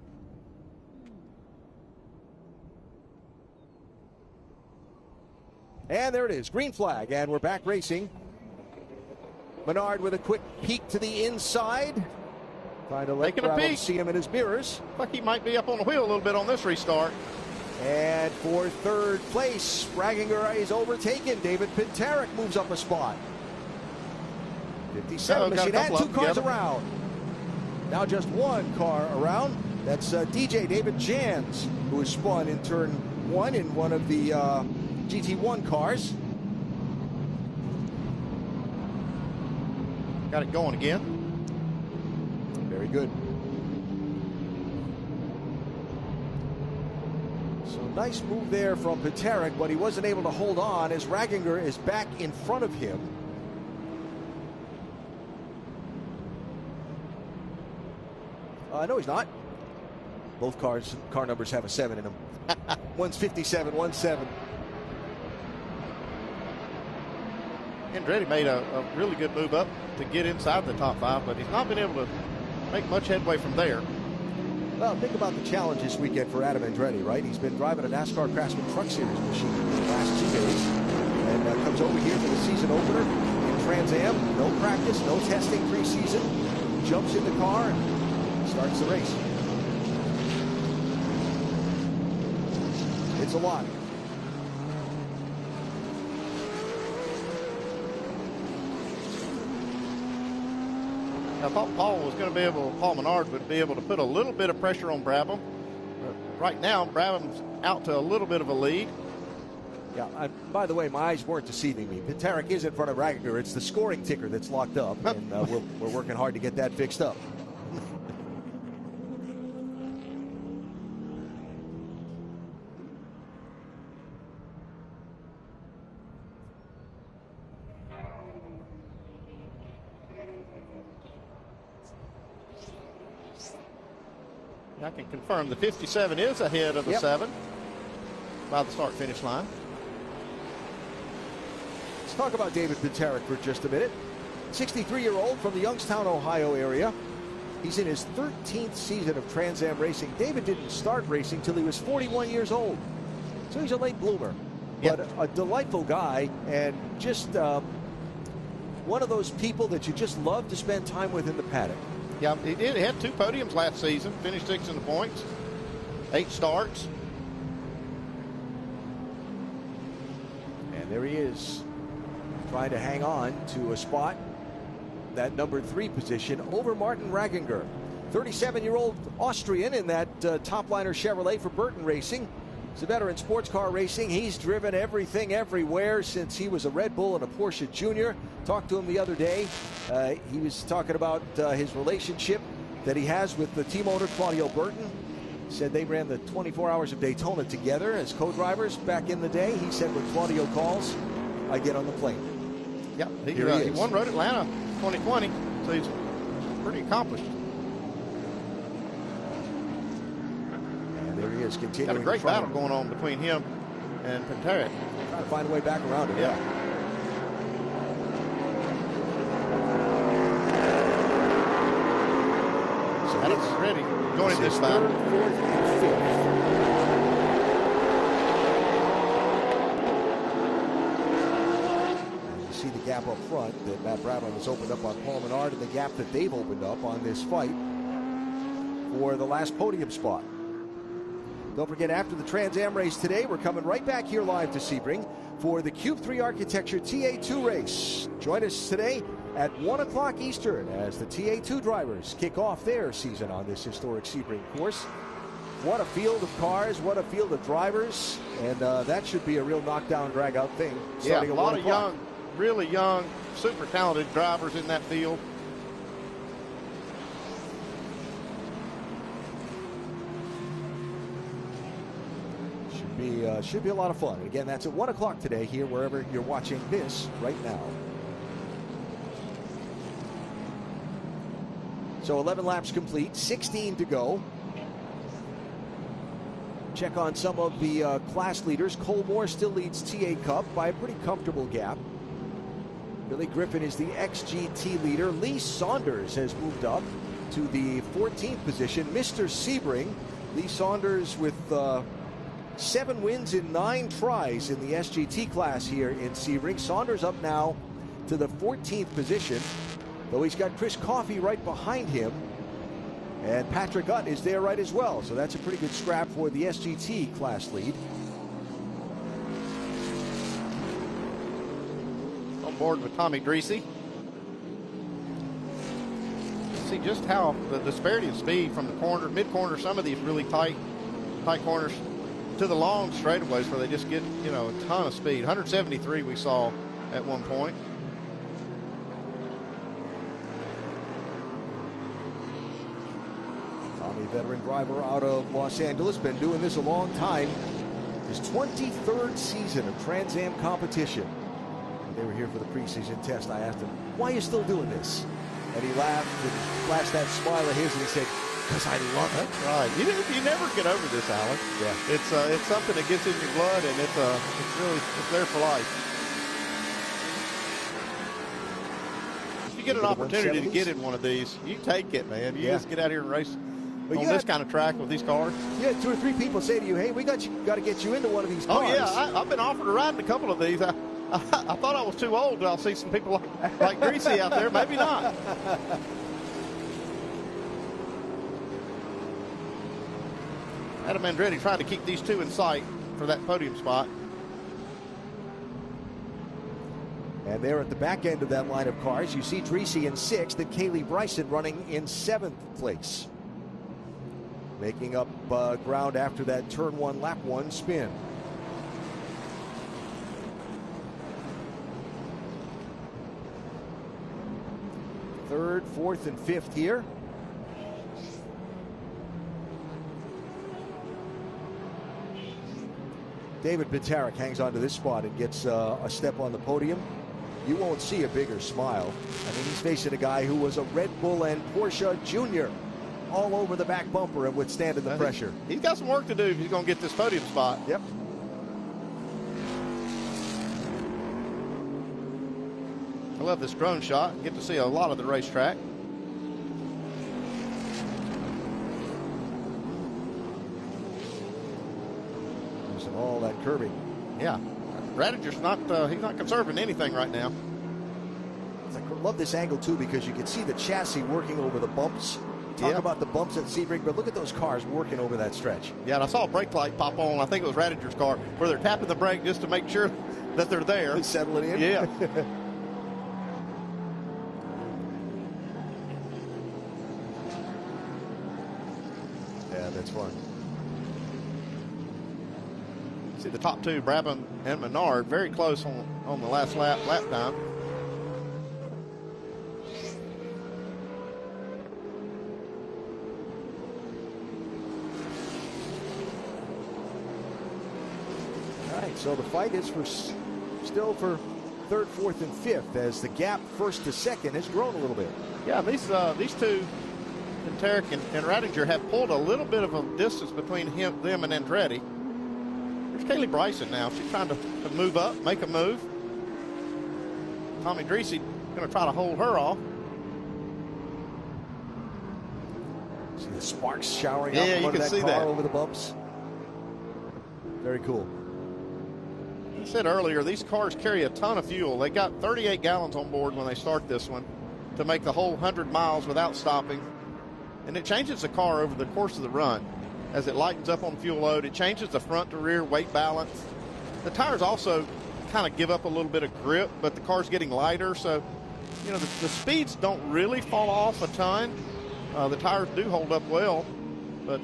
And there it is, green flag, and we're back racing. Menard with a quick peek to the inside. Trying to let Brabham see him in his mirrors. Looks like he might be up on the wheel a little bit on this restart. And for 3rd place, Ragginger is overtaken. David Pintarek moves up a spot. 57 machine and 2 cars around. Now just 1 car around. That's DJ David Jans, who has spun in turn 1 in one of the GT1 cars. Got it going again. Very good. So nice move there from Pintarek, but he wasn't able to hold on as Ragginger is back in front of him. No, he's not. Both car numbers have a 7 in them. One's 57, one's 7. Andretti made a really good move up to get inside the top 5, but he's not been able to make much headway from there. Well, think about the challenge this weekend for Adam Andretti, right? He's been driving a NASCAR Craftsman Truck Series machine for the last 2 days, and comes over here for the season opener in Trans Am. No practice, no testing preseason. Jumps in the car and starts the race. It's a lot. I thought Paul Menard would be able to put a little bit of pressure on Brabham. Right now, Brabham's out to a little bit of a lead. Yeah, by the way, my eyes weren't deceiving me. Pintarek is in front of Ragginger. It's the scoring ticker that's locked up, and we're working hard to get that fixed up. I can confirm the 57 is ahead of the 7 by the start-finish line. Let's talk about David Pintarek for just a minute. 63-year-old from the Youngstown, Ohio area. He's in his 13th season of Trans Am racing. David didn't start racing till he was 41 years old. So he's a late bloomer. But a delightful guy, and just one of those people that you just love to spend time with in the paddock. Yeah, he did. He had 2 podiums last season, finished 6th in the points, 8 starts. And there he is, trying to hang on to a spot, that number 3 position, over Martin Ragginger. 37-year-old Austrian in that top-liner Chevrolet for Burton Racing. He's a veteran sports car racing. He's driven everything everywhere since he was a Red Bull and a Porsche Junior. Talked to him the other day. He was talking about his relationship that he has with the team owner, Claudio Burton. Said they ran the 24 Hours of Daytona together as co-drivers back in the day. He said when Claudio calls, I get on the plane. Yeah, he won Road Atlanta 2020, so he's pretty accomplished. is continuing. Got a great battle going on between him and Pantera. Trying to find a way back around it. Yeah. So Adams ready. Going in this battle. 3rd, 4th, and 5th. See the gap up front that Matt Brabham has opened up on Paul Menard, and the gap that they've opened up on this fight for the last podium spot. Don't forget, after the Trans Am race today, we're coming right back here live to Sebring for the Cube 3 Architecture TA2 race. Join us today at 1 o'clock Eastern as the TA2 drivers kick off their season on this historic Sebring course. What a field of cars, what a field of drivers, and that should be a real knockdown, drag-out thing. Yeah, a lot of young, really young, super talented drivers in that field. Should be a lot of fun. And again, that's at 1 o'clock today here, wherever you're watching this right now. So 11 laps complete, 16 to go. Check on some of the class leaders. Cole Moore still leads TA Cup by a pretty comfortable gap. Billy Griffin is the XGT leader. Lee Saunders has moved up to the 14th position. Mr. Sebring, Lee Saunders with 7 wins in 9 tries in the SGT class here in Sebring. Saunders up now to the 14th position, though he's got Chris Coffey right behind him. And Patrick Utt is there right as well. So that's a pretty good scrap for the SGT class lead. On board with Tommy Dreesy. See just how the disparity of speed from the corner, mid-corner, some of these really tight corners, to the long straightaways where they just get, you know, a ton of speed. 173 we saw at one point. Tommy, veteran driver out of Los Angeles, been doing this a long time. His 23rd season of Trans Am competition. When they were here for the preseason test, I asked him, why are you still doing this? And he laughed and flashed that smile of his and he said, because I love it. Right. You never get over this, Alan. Yeah. It's something that gets in your blood, and it's there for life. If you get an opportunity to get in one of these, you take it, man. You just get out here and race on this kind of track with these cars. You had 2 or 3 people say to you, hey, we got to get you into one of these cars. Oh, yeah. I've been offered a ride in a couple of these. I thought I was too old. I'll see some people like Greasy out there. Maybe not. Adam Andretti trying to keep these 2 in sight for that podium spot. And there at the back end of that line of cars, you see Dreesy in 6th and Kaylee Bryson running in 7th place. Making up ground after that turn 1, lap 1 spin. Third, 4th, and 5th here. David Pitarik hangs on to this spot and gets a step on the podium. You won't see a bigger smile. I mean, he's facing a guy who was a Red Bull and Porsche Junior all over the back bumper and withstanding the pressure. He's got some work to do if he's going to get this podium spot. Yep. I love this drone shot. Get to see a lot of the racetrack. Using all that curving. Yeah. Ragginger's not, he's not conserving anything right now. I love this angle too because you can see the chassis working over the bumps. Talk about the bumps at Sebring, but look at those cars working over that stretch. Yeah, and I saw a brake light pop on. I think it was Ragginger's car, where they're tapping the brake just to make sure that they're there. And settling in. Yeah. Yeah, that's fun. See the top 2, Brabham and Menard, very close on the last lap time. All right, so the fight is still for 3rd, 4th, and 5th as the gap 1st to 2nd has grown a little bit. Yeah, these 2 and Tarek and Ragginger have pulled a little bit of a distance between them and Andretti. There's Kaylee Bryson now. She's trying to move up, make a move. Tommy Dreese going to try to hold her off. See the sparks showering yeah, up you in can that see car that over the bumps. Very cool. I said earlier, these cars carry a ton of fuel. They got 38 gallons on board when they start this one to make the whole 100 miles without stopping. And it changes the car over the course of the run. As it lightens up on fuel load, it changes the front to rear weight balance. The tires also kind of give up a little bit of grip, but the car's getting lighter, so you know the speeds don't really fall off a ton. The tires do hold up well, but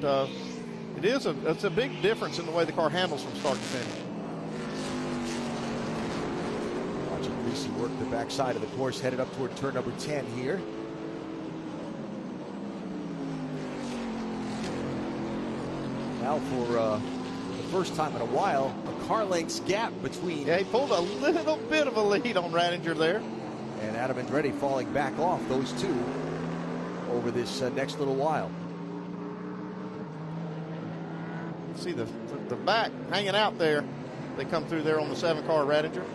it's a big difference in the way the car handles from start to finish. Watching Greasy work the backside of the course, headed up toward turn number 10 here. Now for the first time in a while, a car length's gap between. Yeah, he pulled a little bit of a lead on Ragginger there. And Adam Andretti falling back off those two over this next little while. See the back hanging out there. They come through there on the 7-car Ragginger.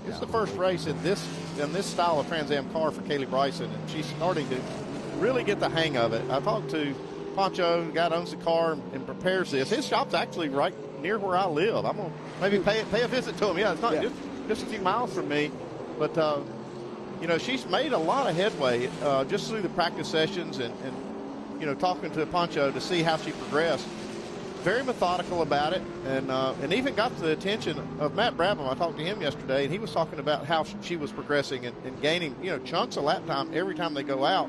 It's the first race in this style of Trans Am car for Kaylee Bryson, and she's starting to really get the hang of it. I talked to Pancho, the guy that owns the car and prepares this. His shop's actually right near where I live. I'm gonna maybe pay a visit to him. Yeah, it's not just a few miles from me, but you know, she's made a lot of headway just through the practice sessions and you know, talking to Pancho to see how she progressed. Very methodical about it, and even got the attention of Matt Brabham. I talked to him yesterday, and he was talking about how she was progressing and gaining, you know, chunks of lap time every time they go out.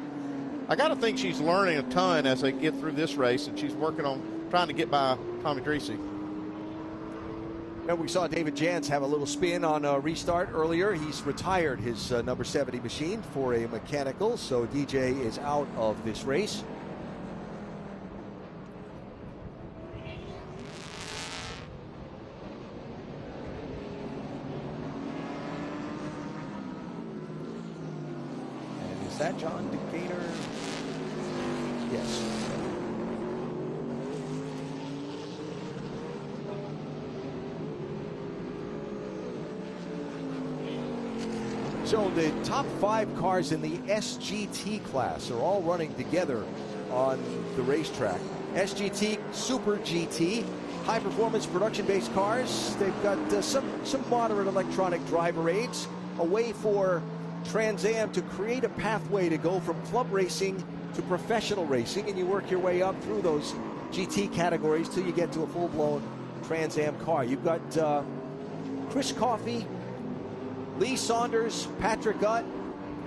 I got to think she's learning a ton as they get through this race, and she's working on trying to get by Tommy Dreese. And we saw David Jans have a little spin on a restart earlier. He's retired his number 70 machine for a mechanical, so DJ is out of this race. Is that John Decatur? Yes. So the top 5 cars in the SGT class are all running together on the racetrack. SGT, Super GT, high performance production based cars. They've got some moderate electronic driver aids, a way for Trans Am to create a pathway to go from club racing to professional racing, and you work your way up through those GT categories till you get to a full-blown Trans Am car. You've got Chris Coffey, Lee Saunders, Patrick Utt,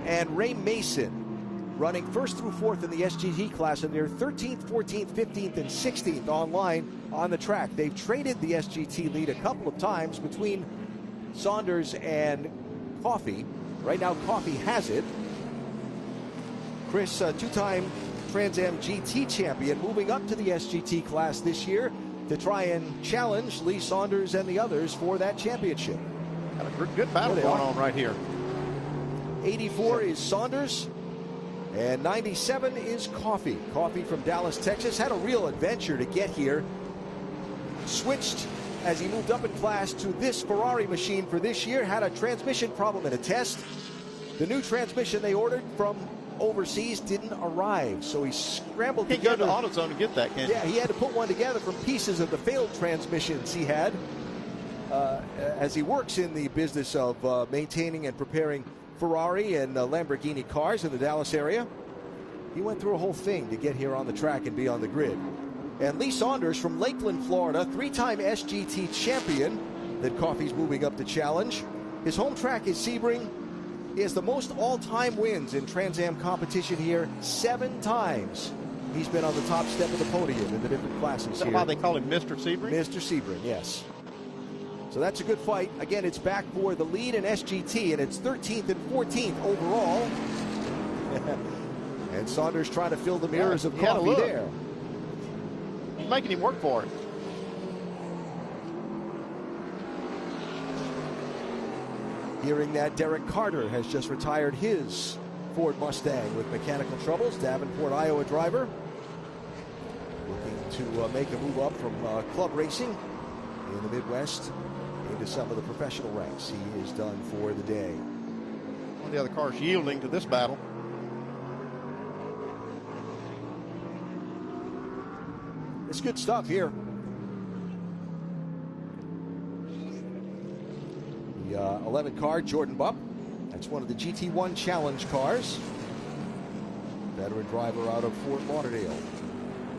and Ray Mason running 1st through 4th in the SGT class, and they're 13th, 14th, 15th, and 16th online on the track. They've traded the SGT lead a couple of times between Saunders and Coffey. Right now, Coffey has it. Chris, two-time Trans Am GT champion, moving up to the SGT class this year to try and challenge Lee Saunders and the others for that championship. Got a good battle going on right here. 84 is Saunders, and 97 is Coffey. Coffey from Dallas, Texas, had a real adventure to get here. Switched as he moved up in class to this Ferrari machine for this year, had a transmission problem in a test. The new transmission they ordered from overseas didn't arrive, so he scrambled together. He go to AutoZone to get that, can't Yeah, he had to put one together from pieces of the failed transmissions he had. As he works in the business of maintaining and preparing Ferrari and Lamborghini cars in the Dallas area, he went through a whole thing to get here on the track and be on the grid. And Lee Saunders from Lakeland, Florida, 3-time SGT champion that Coffey's moving up to challenge. His home track is Sebring. He has the most all-time wins in Trans Am competition here, 7 times. He's been on the top step of the podium in the different classes here. Is that why they call him Mr. Sebring? Mr. Sebring, yes. So that's a good fight. Again, it's back for the lead in SGT, and it's 13th and 14th overall. And Saunders trying to fill the mirrors of coffee there. He's making him work for it. Hearing that Derek Carter has just retired his Ford Mustang with mechanical troubles. Davenport, Iowa driver. Looking to make a move up from club racing in the Midwest into some of the professional ranks. He is done for the day. One of the other cars yielding to this battle. It's good stuff here. The 11 car, Jordan Bupp. That's one of the GT1 Challenge cars. Veteran driver out of Fort Lauderdale.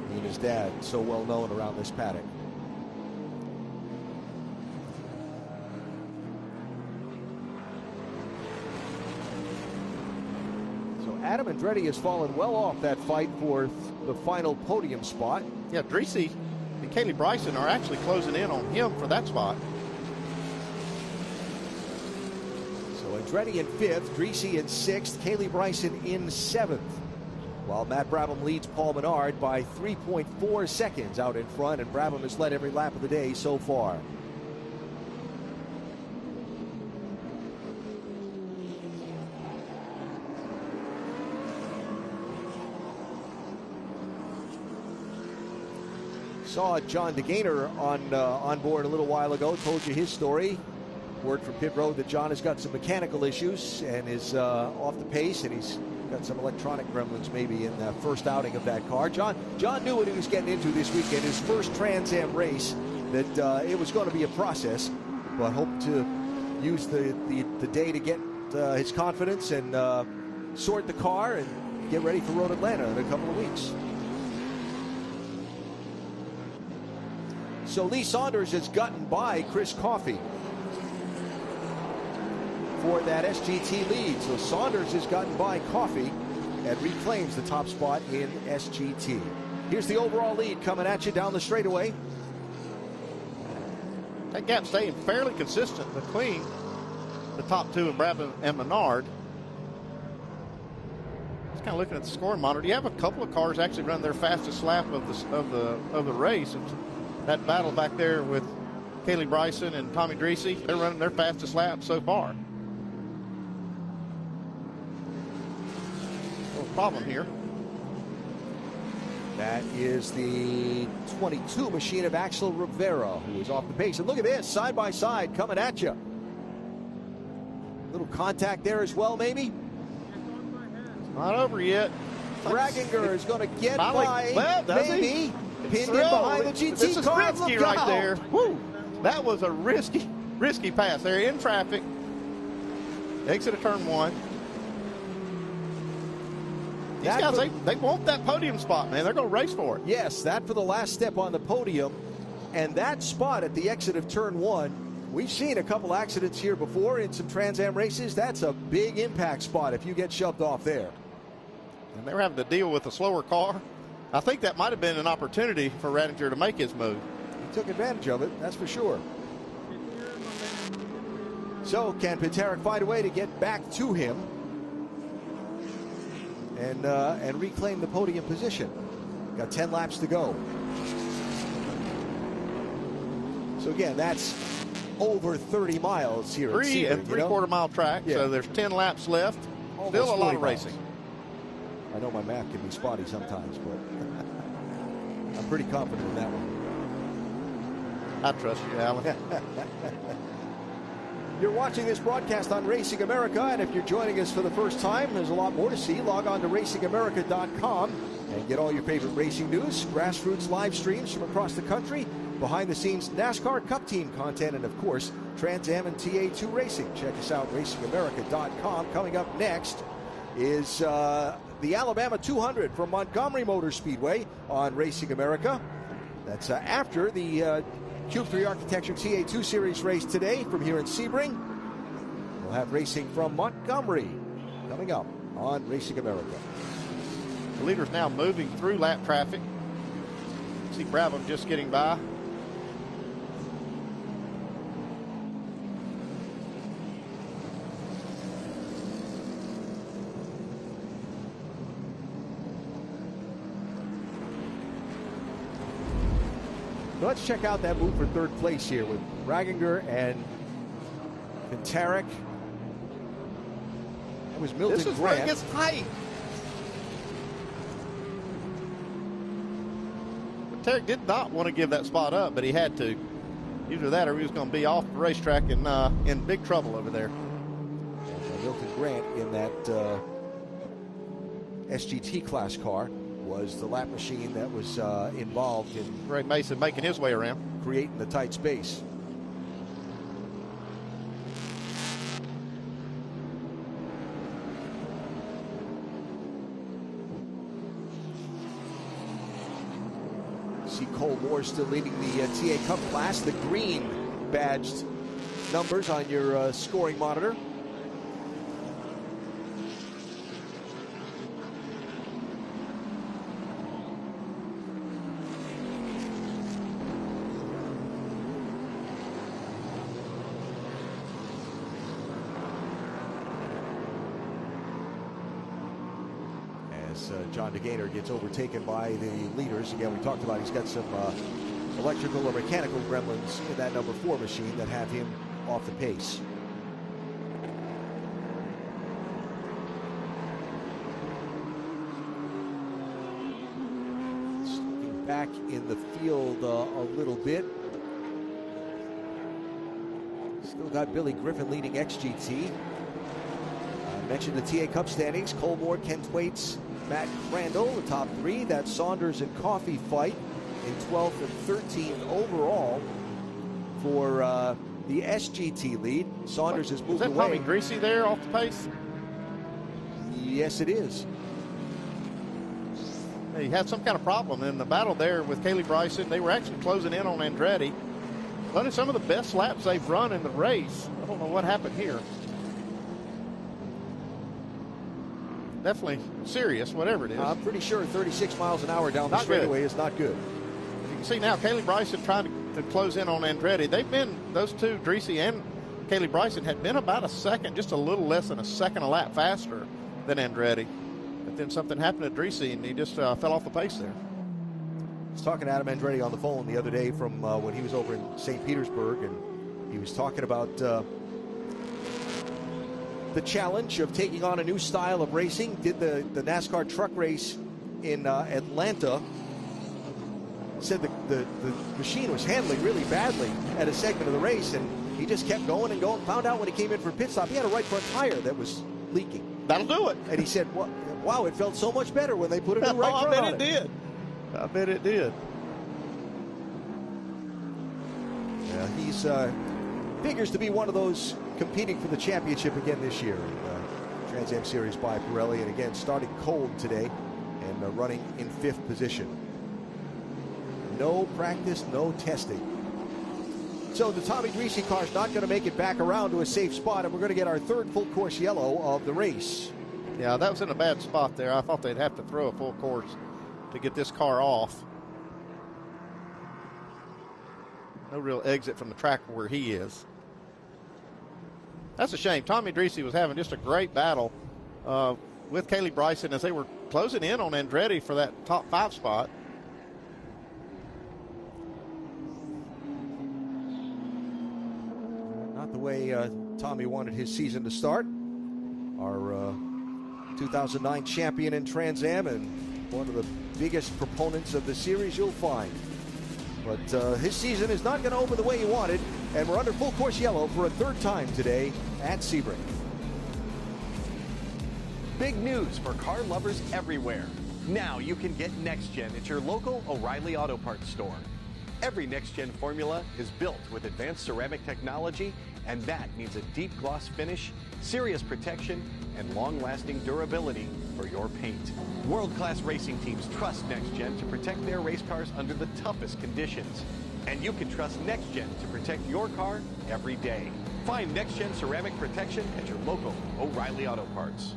He and his dad, so well known around this paddock. So Adam Andretti has fallen well off that fight for the final podium spot. Yeah, Dreesy and Kaylee Bryson are actually closing in on him for that spot. So Andretti in 5th, Dreesy in 6th, Kaylee Bryson in 7th. While Matt Brabham leads Paul Menard by 3.4 seconds out in front, and Brabham has led every lap of the day so far. Saw John DeGainer on board a little while ago, told you his story. Word from pit road that John has got some mechanical issues and is off the pace, and he's got some electronic gremlins maybe in the first outing of that car. John knew what he was getting into this weekend, his first Trans Am race, that it was going to be a process, but hoped to use the day to get his confidence and sort the car and get ready for Road Atlanta in a couple of weeks. So Lee Saunders has gotten by Chris Coffey for that SGT lead. So Saunders has gotten by Coffey and reclaims the top spot in SGT. Here's the overall lead coming at you down the straightaway. That gap staying fairly consistent between the top two and Brabham and Menard. Just kind of looking at the scoring monitor. You have a couple of cars actually run their fastest lap of the race. And that battle back there with Kaylee Bryson and Tommy Dreesy, they're running their fastest lap so far. No problem here. That is the 22 machine of Axel Rivera, who is off the pace. And look at this, side by side, coming at you. Little contact there as well, maybe. It's not over yet. Ragginger is going to get by, well, maybe. Pinned in behind the GT this is car. risky right there. Woo. That was a risky pass. They're in traffic. Exit of turn 1. These guys, they want that podium spot, man. They're going to race for it. Yes, that for the last step on the podium. And that spot at the exit of turn 1, we've seen a couple accidents here before in some Trans Am races. That's a big impact spot if you get shoved off there. And they were having to deal with a slower car. I think that might have been an opportunity for Ragginger to make his move. He took advantage of it, that's for sure. So can Piterek find a way to get back to him and reclaim the podium position? Got 10 laps to go. So again, that's over 30 miles here. 3 and 3/4 mile track, yeah. So there's 10 laps left. Almost Still a lot of miles. racing. I know my math can be spotty sometimes, but I'm pretty confident in that one. I trust you, Alan. You're watching this broadcast on Racing America, and if you're joining us for the first time, there's a lot more to see. Log on to racingamerica.com and get all your favorite racing news, grassroots live streams from across the country, behind-the-scenes NASCAR Cup Team content, and, of course, Trans Am and TA2 Racing. Check us out, racingamerica.com. Coming up next is the Alabama 200 from Montgomery Motor Speedway on Racing America. That's after the Cube 3 Architecture TA2 Series race today from here in Sebring. We'll have racing from Montgomery coming up on Racing America. The leader's now moving through lap traffic. See Brabham just getting by. So let's check out that move for third place here with Ragginger and Pintarek. That was Milton This is Grant. where it gets tight. Pintarek did not want to give that spot up, but he had to. Either that or he was going to be off the racetrack and in big trouble over there. And Milton Grant in that SGT class car was the lap machine that was involved in Ray Mason making his way around, creating the tight space. See Cole Moore still leading the TA Cup class. The green badged numbers on your scoring monitor. John DeGaynor gets overtaken by the leaders. Again, we talked about he's got some electrical or mechanical gremlins in that number 4 machine that have him off the pace. Looking back in the field a little bit. Still got Billy Griffin leading XGT. I mentioned the TA Cup standings. Cole Moore, Ken Thwaites, Matt Crandall, the top 3. That Saunders and Coffey fight in 12th and 13th overall for the SGT lead. Saunders has moved away. Is that Tommy Greasy there off the pace? Yes, it is. He had some kind of problem in the battle there with Kaylee Bryson. They were actually closing in on Andretti. Running some of the best laps they've run in the race. I don't know what happened here. Definitely serious, whatever it is. I'm pretty sure 36 miles an hour down the straightaway is not good. You can see now Kaylee Bryson trying to close in on Andretti. They've been, those two, Dreesy and Kaylee Bryson, had been about a second, just a little less than a second a lap faster than Andretti. But then something happened to Dreesy, and he just fell off the pace there. I was talking to Adam Andretti on the phone the other day from when he was over in St. Petersburg, and he was talking about the challenge of taking on a new style of racing. Did the NASCAR truck race in Atlanta. Said the machine was handling really badly at a segment of the race, and he just kept going and going. Found out when he came in for a pit stop, he had a right front tire that was leaking. That'll do it. And he said, wow, it felt so much better when they put a new right front on it. I bet it did. I bet it did. Yeah, he's figures to be one of those competing for the championship again this year in Trans Am Series by Pirelli, and again starting cold today and running in 5th position. No practice, no testing. So the Tommy Greasy car is not going to make it back around to a safe spot, and we're going to get our 3rd full course yellow of the race. Yeah, that was in a bad spot there. I thought they'd have to throw a full course to get this car off. No real exit from the track where he is. That's a shame. Tommy Dreesy was having just a great battle with Kaylee Bryson as they were closing in on Andretti for that top 5 spot. Not the way Tommy wanted his season to start. Our 2009 champion in Trans Am and one of the biggest proponents of the series you'll find. But his season is not going to open the way he wanted, and we're under full course yellow for a 3rd time today at Sebring. Big news for car lovers everywhere. Now you can get Next Gen at your local O'Reilly Auto Parts store. Every Next Gen formula is built with advanced ceramic technology, and that means a deep gloss finish, serious protection, and long-lasting durability for your paint. World-class racing teams trust Next Gen to protect their race cars under the toughest conditions. And you can trust Next Gen to protect your car every day. Find Next Gen ceramic protection at your local O'Reilly Auto Parts.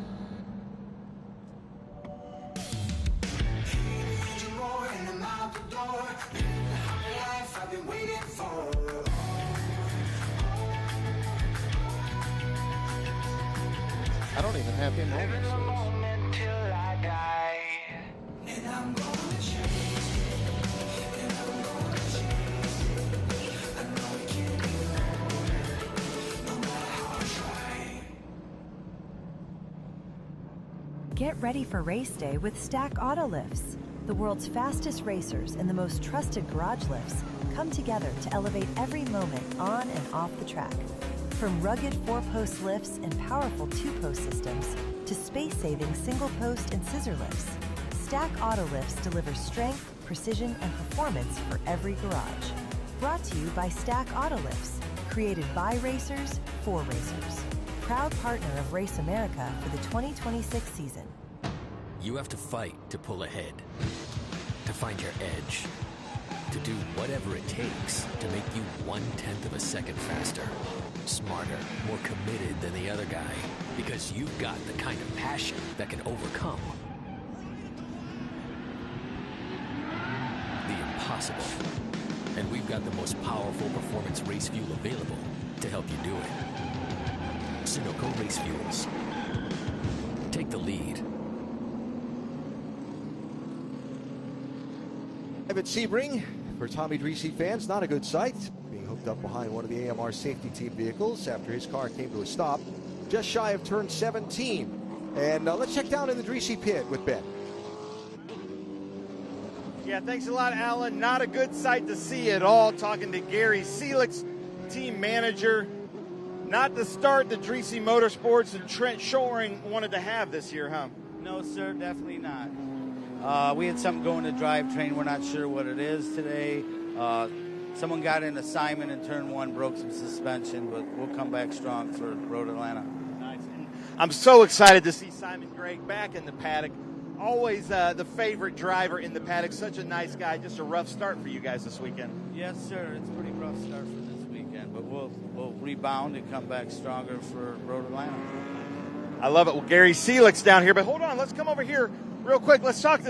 I don't even have him on this list. Get ready for race day with Stack Auto Lifts. The world's fastest racers and the most trusted garage lifts come together to elevate every moment on and off the track. From rugged 4-post lifts and powerful 2-post systems to space-saving single-post and scissor lifts, Stack Auto Lifts delivers strength, precision, and performance for every garage. Brought to you by Stack Auto Lifts, created by racers for racers. Proud partner of Race America for the 2026 season. You have to fight to pull ahead, to find your edge, to do whatever it takes to make you 1/10 of a second faster, smarter, more committed than the other guy, because you've got the kind of passion that can overcome the impossible. And we've got the most powerful performance race fuel available to help you do it. Sunoco Race Fuels. Take the lead. At Sebring, for Tommy Dreese fans, not a good sight. Being hooked up behind one of the AMR safety team vehicles after his car came to a stop just shy of turn 17. And let's check down in the Dreese pit with Ben. Yeah, thanks a lot, Alan. Not a good sight to see at all. Talking to Gary Seelix, team manager. Not the start that Dreese Motorsports and Trent Shoring wanted to have this year, huh? No, sir, definitely not. We had something going to drivetrain. We're not sure what it is today. Someone got an assignment in turn 1, broke some suspension, but we'll come back strong for Road Atlanta. Nice. And I'm so excited to see Simon Gregg back in the paddock. Always the favorite driver in the paddock. Such a nice guy. Just a rough start for you guys this weekend. Yes, sir. It's a pretty rough start for this weekend, but we'll rebound and come back stronger for Road Atlanta. I love it. Well, Gary Seelix down here, but hold on. Let's come over here real quick. Let's talk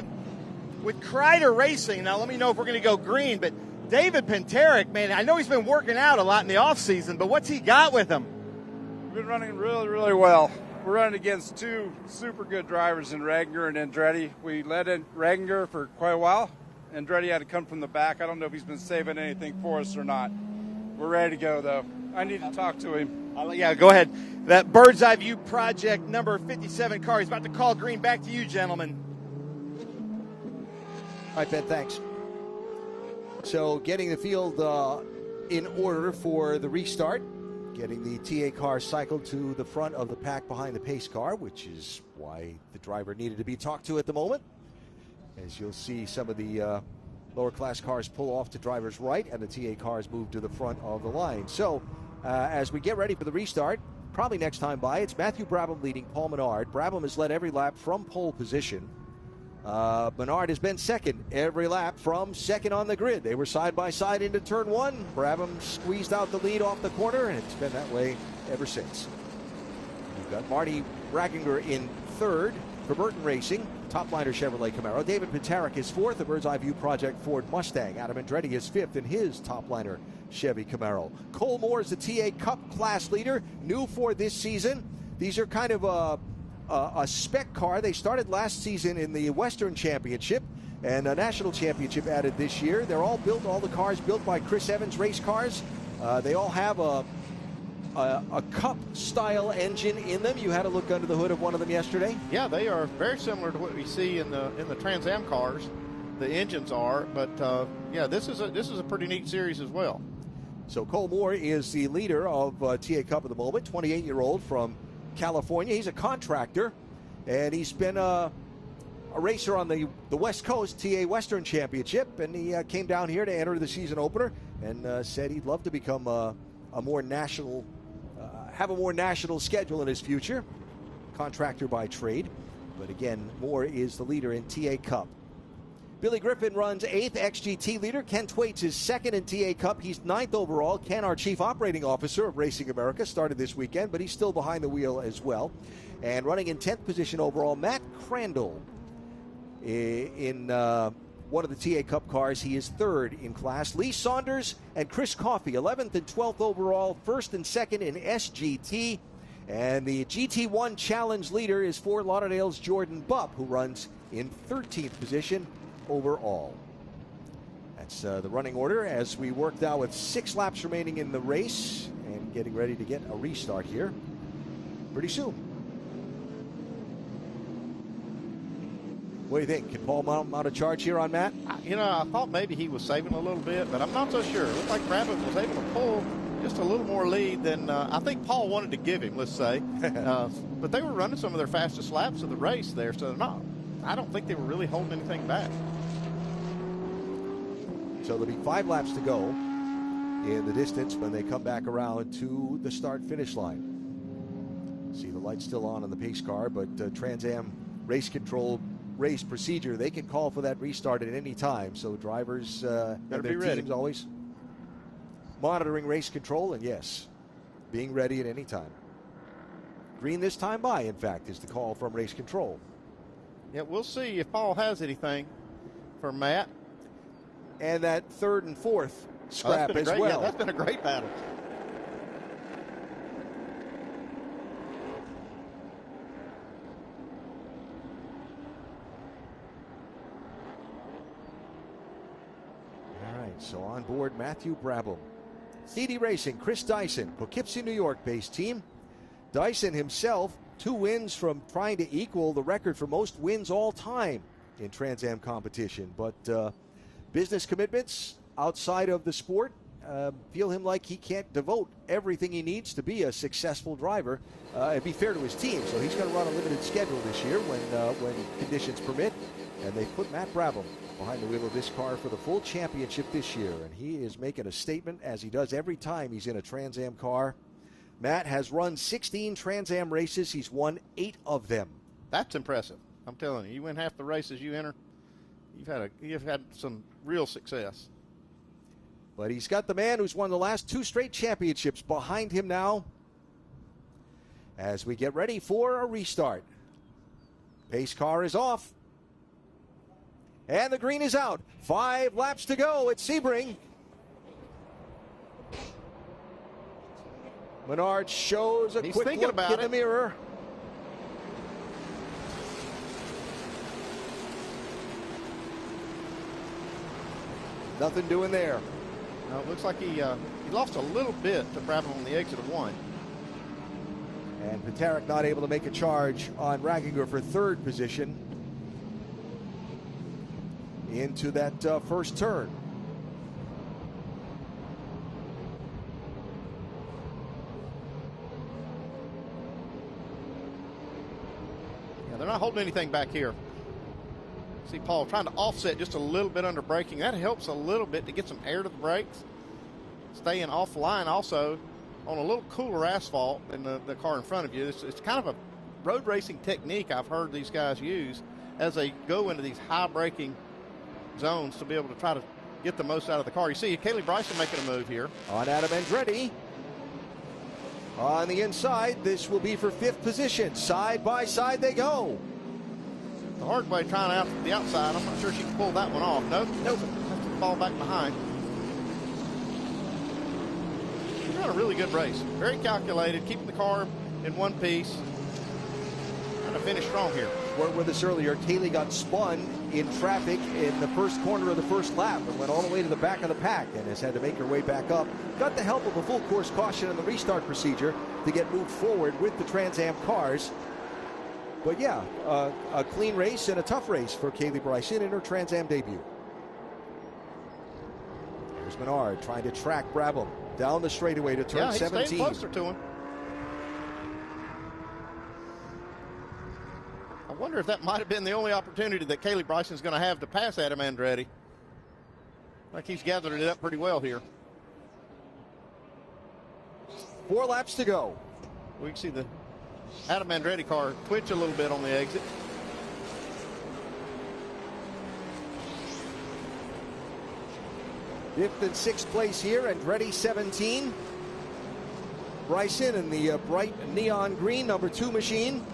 with Kreider Racing. Now, let me know if we're going to go green, but David Penterick, man, I know he's been working out a lot in the offseason, but what's he got with him? We've been running really, really well. We're running against two super good drivers in Ragginger and Andretti. We led in Ragginger for quite a while. Andretti had to come from the back. I don't know if he's been saving anything for us or not. We're ready to go, though. I need to talk to him. Yeah, go ahead. That Bird's Eye View Project number 57 car. He's about to call green. Back to you, gentlemen. All right, Ben, thanks. So getting the field in order for the restart. Getting the TA car cycled to the front of the pack behind the pace car, which is why the driver needed to be talked to at the moment. As you'll see, some of the lower class cars pull off to driver's right, and the TA cars move to the front of the line. So as we get ready for the restart, probably next time by, it's Matthew Brabham leading Paul Menard. Brabham has led every lap from pole position. Menard has been second every lap from second on the grid. They were side by side into turn 1. Brabham squeezed out the lead off the corner, and it's been that way ever since. You've got Martin Ragginger in third for Burton Racing, top liner Chevrolet Camaro. David Penterick is fourth, the Bird's Eye View Project Ford Mustang. Adam Andretti is fifth in his top liner Chevy Camaro. Cole Moore is the TA Cup class leader, new for this season. These are kind of a spec car. They started last season in the Western Championship and a National Championship added this year. They're all built, all the cars built by Chris Evans Race Cars. They all have a Cup-style engine in them. You had a look under the hood of one of them yesterday. Yeah, they are very similar to what we see in the Trans Am cars. The engines are, but yeah, this is a pretty neat series as well. So Cole Moore is the leader of TA Cup at the moment, 28-year-old from California. He's a contractor, and he's been a racer on the West Coast TA Western Championship, and he came down here to enter the season opener and said he'd love to become a more national, have a more national schedule in his future. Contractor by trade, but again, Moore is the leader in TA Cup. Billy Griffin runs 8th, XGT leader. Ken Thwaites is second in TA Cup. He's 9th overall. Ken, our chief operating officer of Racing America, started this weekend, but he's still behind the wheel as well. And running in 10th position overall, Matt Crandall in one of the TA Cup cars. He is third in class. Lee Saunders and Chris Coffey, 11th and 12th overall, first and second in SGT. And the GT1 Challenge leader is Fort Lauderdale's Jordan Bupp, who runs in 13th position overall. That's the running order as we work now with 6 laps remaining in the race and getting ready to get a restart here pretty soon. What do you think? Can Paul mount a charge here on Matt? I thought maybe he was saving a little bit, but I'm not so sure. It looked like Brabham was able to pull just a little more lead than I think Paul wanted to give him, let's say. But they were running some of their fastest laps of the race there, so I don't think they were really holding anything back. So there'll be 5 laps to go in the distance when they come back around to the start-finish line. See the lights still on the pace car, but Trans Am race control race procedure, they can call for that restart at any time. So drivers and their teams always monitoring race control, and yes, being ready at any time. Green this time by, in fact, is the call from race control. Yeah, we'll see if Paul has anything for Matt. And that 3rd and 4th scrap as well. Yeah, that's been a great battle. All right, so on board Matthew Brabham. CD Racing, Chris Dyson, Poughkeepsie, New York-based team. Dyson himself, 2 wins from trying to equal the record for most wins all time in Trans Am competition. But business commitments outside of the sport feel him like he can't devote everything he needs to be a successful driver and be fair to his team. So he's going to run a limited schedule this year when conditions permit. And they put Matt Brabham behind the wheel of this car for the full championship this year. And he is making a statement, as he does every time he's in a Trans Am car. Matt has run 16 Trans Am races. He's won 8 of them. That's impressive. I'm telling you, you win half the races you enter, you've had some real success. But he's got the man who's won the last 2 straight championships behind him now as we get ready for a restart. Pace car is off. And the green is out. 5 laps to go at Sebring. Menard shows a quick look in the mirror. Nothing doing there. No, it looks like he lost a little bit to Brabham on the exit of 1. And Paterick not able to make a charge on Ragginger for 3rd position into that first turn. Yeah, they're not holding anything back here. See Paul trying to offset just a little bit under braking. That helps a little bit to get some air to the brakes. Staying offline also on a little cooler asphalt than the car in front of you. It's kind of a road racing technique I've heard these guys use as they go into these high braking zones to be able to try to get the most out of the car. You see Kaylee Bryson making a move here. On Adam Andretti. On the inside, this will be for 5th position. Side by side they go. The hard way trying out the outside. I'm not sure she can pull that one off. Nope. Has to fall back behind. She's run a really good race. Very calculated, keeping the car in one piece. Trying to finish strong here. Were with us earlier, Kaylee got spun in traffic in the first corner of the first lap and went all the way to the back of the pack and has had to make her way back up. Got the help of a full course caution in the restart procedure to get moved forward with the Trans Am cars. But yeah, a clean race and a tough race for Kaylee Bryson in her Trans Am debut. There's Menard trying to track Brabham down the straightaway to turn 17. Staying closer to him. I wonder if that might have been the only opportunity that Kaylee Bryson's going to have to pass Adam Andretti. Like he's gathered it up pretty well here. 4 laps to go. We can see the Adam Andretti car twitch a little bit on the exit. Fifth and 6th place here, Andretti 17. Bryson in the bright neon green number 2 machine.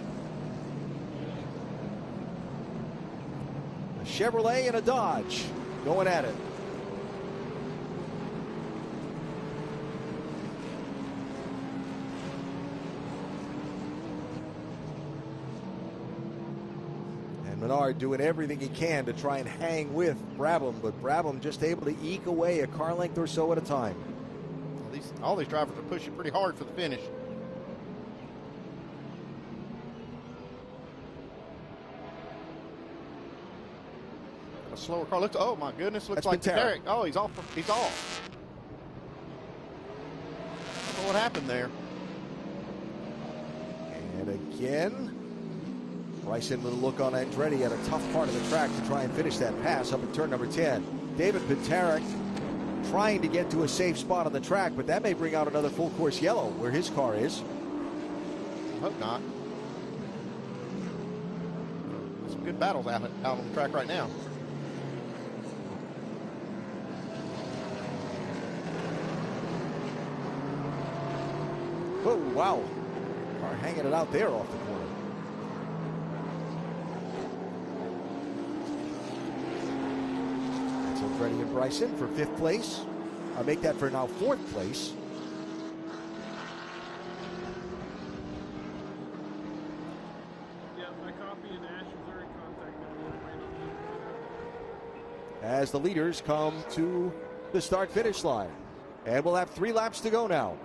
A Chevrolet and a Dodge going at it. Menard doing everything he can to try and hang with Brabham, but Brabham just able to eke away a car length or so at a time. All these drivers are pushing pretty hard for the finish. a slower car. Oh my goodness, looks That's like Pitara. Derek. Oh, he's off. He's off. I don't know what happened there. And again, Bryson with a look on Andretti at a tough part of the track to try and finish that pass up at turn number 10. David Pitara trying to get to a safe spot on the track, but that may bring out another full course yellow where his car is. I hope not. Some good battles out on the track right now. Oh, wow. Car hanging it out there off the corner. That's Andretti and Bryson for 5th place. I'll make that for now 4th place. As the leaders come to the start-finish line. And we'll have 3 laps to go now.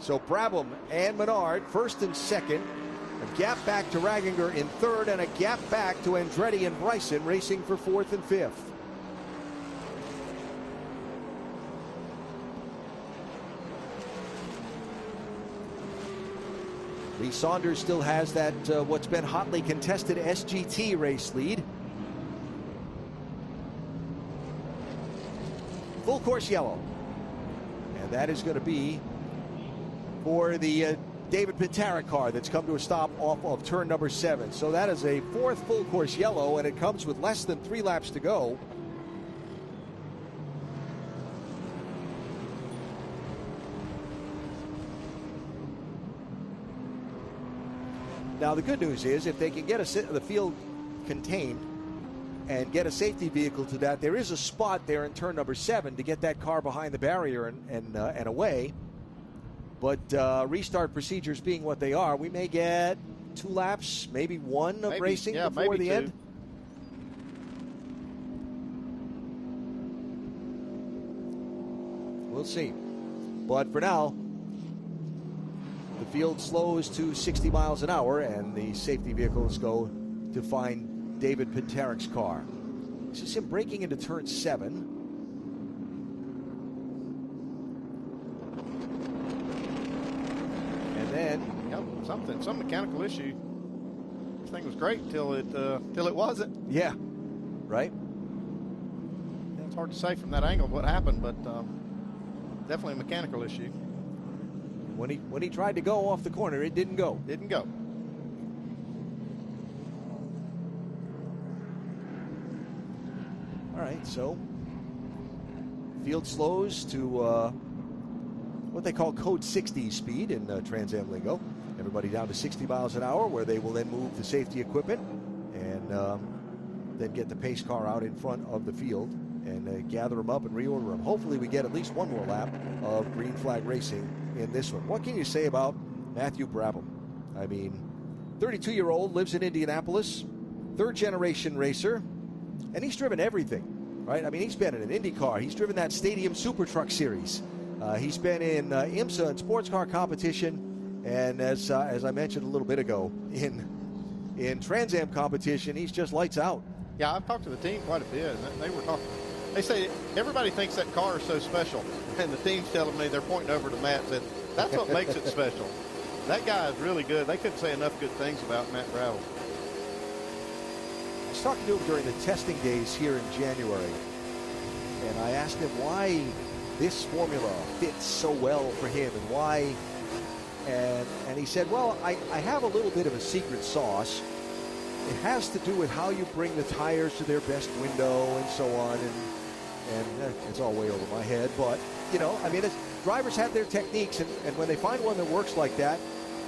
So Brabham and Menard, 1st and 2nd. A gap back to Ragginger in 3rd, and a gap back to Andretti and Bryson racing for 4th and 5th. Lee Saunders still has that what's been hotly contested SGT race lead. Full course yellow. And that is going to be for the David Pitara car that's come to a stop off of turn number 7. So that is a 4th full course yellow, and it comes with less than 3 laps to go. Now the good news is if they can get the field contained and get a safety vehicle to that, there is a spot there in turn number 7 to get that car behind the barrier and away. But restart procedures being what they are, we may get 2 laps, maybe 1 of racing before the end. We'll see. But for now, the field slows to 60 miles an hour, and the safety vehicles go to find David Pitara's car. This is him breaking into turn 7. And then some mechanical issue. This thing was great till it wasn't. Yeah, right. Yeah, it's hard to say from that angle what happened, but definitely a mechanical issue. When he tried to go off the corner, it didn't go. Didn't go. All right, so field slows to what they call code 60 speed in Trans Am lingo. Everybody down to 60 miles an hour, where they will then move the safety equipment and then get the pace car out in front of the field and gather them up and reorder them. Hopefully we get at least 1 more lap of green flag racing in this one. What can you say about Matthew Brabham? I mean, 32-year-old, lives in Indianapolis, 3rd-generation racer, and he's driven everything, right? I mean, he's been in an Indy car. He's driven that Stadium Super Truck Series. He's been in IMSA and sports car competition, and as I mentioned a little bit ago, in Trans Am competition, he's just lights out. Yeah, I've talked to the team quite a bit, and they were talking. They say everybody thinks that car is so special, and the team's telling me, they're pointing over to Matt and said, that's what makes it special. That guy is really good. They couldn't say enough good things about Matt Brabham. I was talking to him during the testing days here in January, and I asked him why this formula fits so well for him and why. And he said, well, I have a little bit of a secret sauce. It has to do with how you bring the tires to their best window and so on. And it's all way over my head. But, you know, I mean, drivers have their techniques. And when they find one that works like that,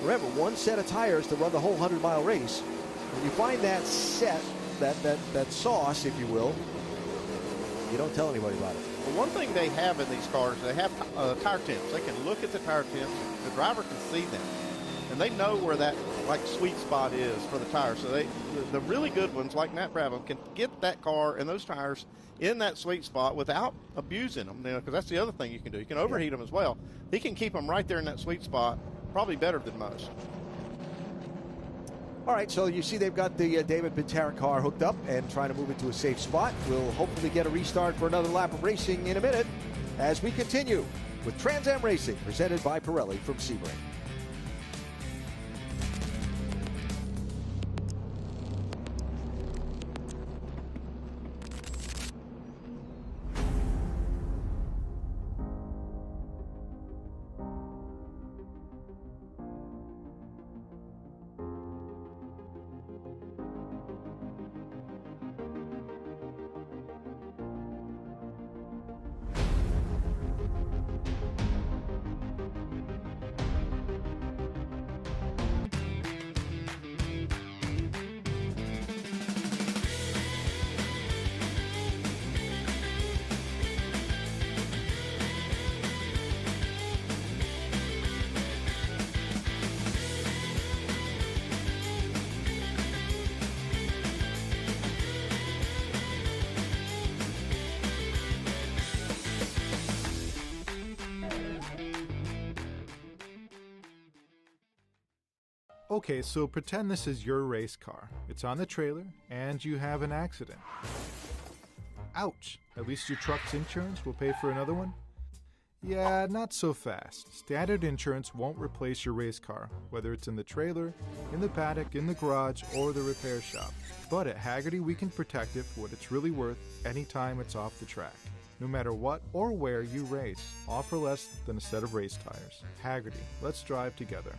remember, 1 set of tires to run the whole 100-mile race. When you find that set, that sauce, if you will, you don't tell anybody about it. Well, one thing they have in these cars, they have tire temps. They can look at the tire temps. The driver can see them. And they know where that sweet spot is for the tires. So the really good ones, like Matt Brabham, can get that car and those tires in that sweet spot without abusing them. Because that's the other thing you can do. You can overheat them as well. He can keep them right there in that sweet spot, probably better than most. All right, so you see they've got the David Pintera car hooked up and trying to move it to a safe spot. We'll hopefully get a restart for another lap of racing in a minute as we continue with Trans Am Racing, presented by Pirelli from Sebring. Okay, so pretend this is your race car. It's on the trailer, and you have an accident. Ouch! At least your truck's insurance will pay for another one? Yeah, not so fast. Standard insurance won't replace your race car, whether it's in the trailer, in the paddock, in the garage, or the repair shop. But at Haggerty, we can protect it for what it's really worth anytime it's off the track. No matter what or where you race, all for less than a set of race tires. Haggerty, let's drive together.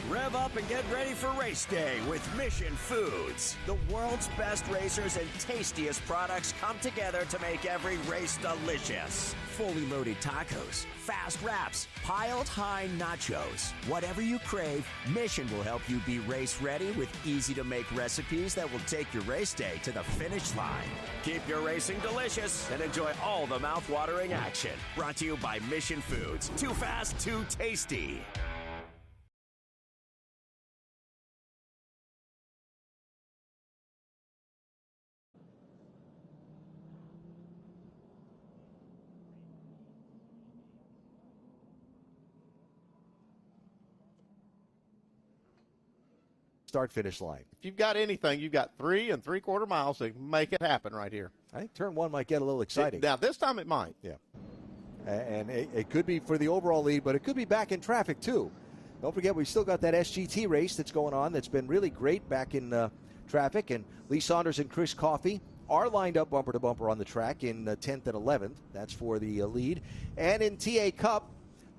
Rev up and get ready for race day with Mission Foods. The world's best racers and tastiest products come together to make every race delicious. Fully loaded tacos, fast wraps, piled high nachos. Whatever you crave, Mission will help you be race ready with easy to make recipes that will take your race day to the finish line. Keep your racing delicious and enjoy all the mouth-watering action. Brought to you by Mission Foods. Too fast, too tasty. Start-finish line. If you've got anything, you've got 3 3/4 miles to make it happen right here. I think turn one might get a little exciting. Now, this time it might. Yeah. And it could be for the overall lead, but it could be back in traffic, too. Don't forget, we've still got that SGT race that's going on that's been really great back in traffic. And Lee Saunders and Chris Coffey are lined up bumper to bumper on the track in 10th and 11th. That's for the lead. And in TA Cup,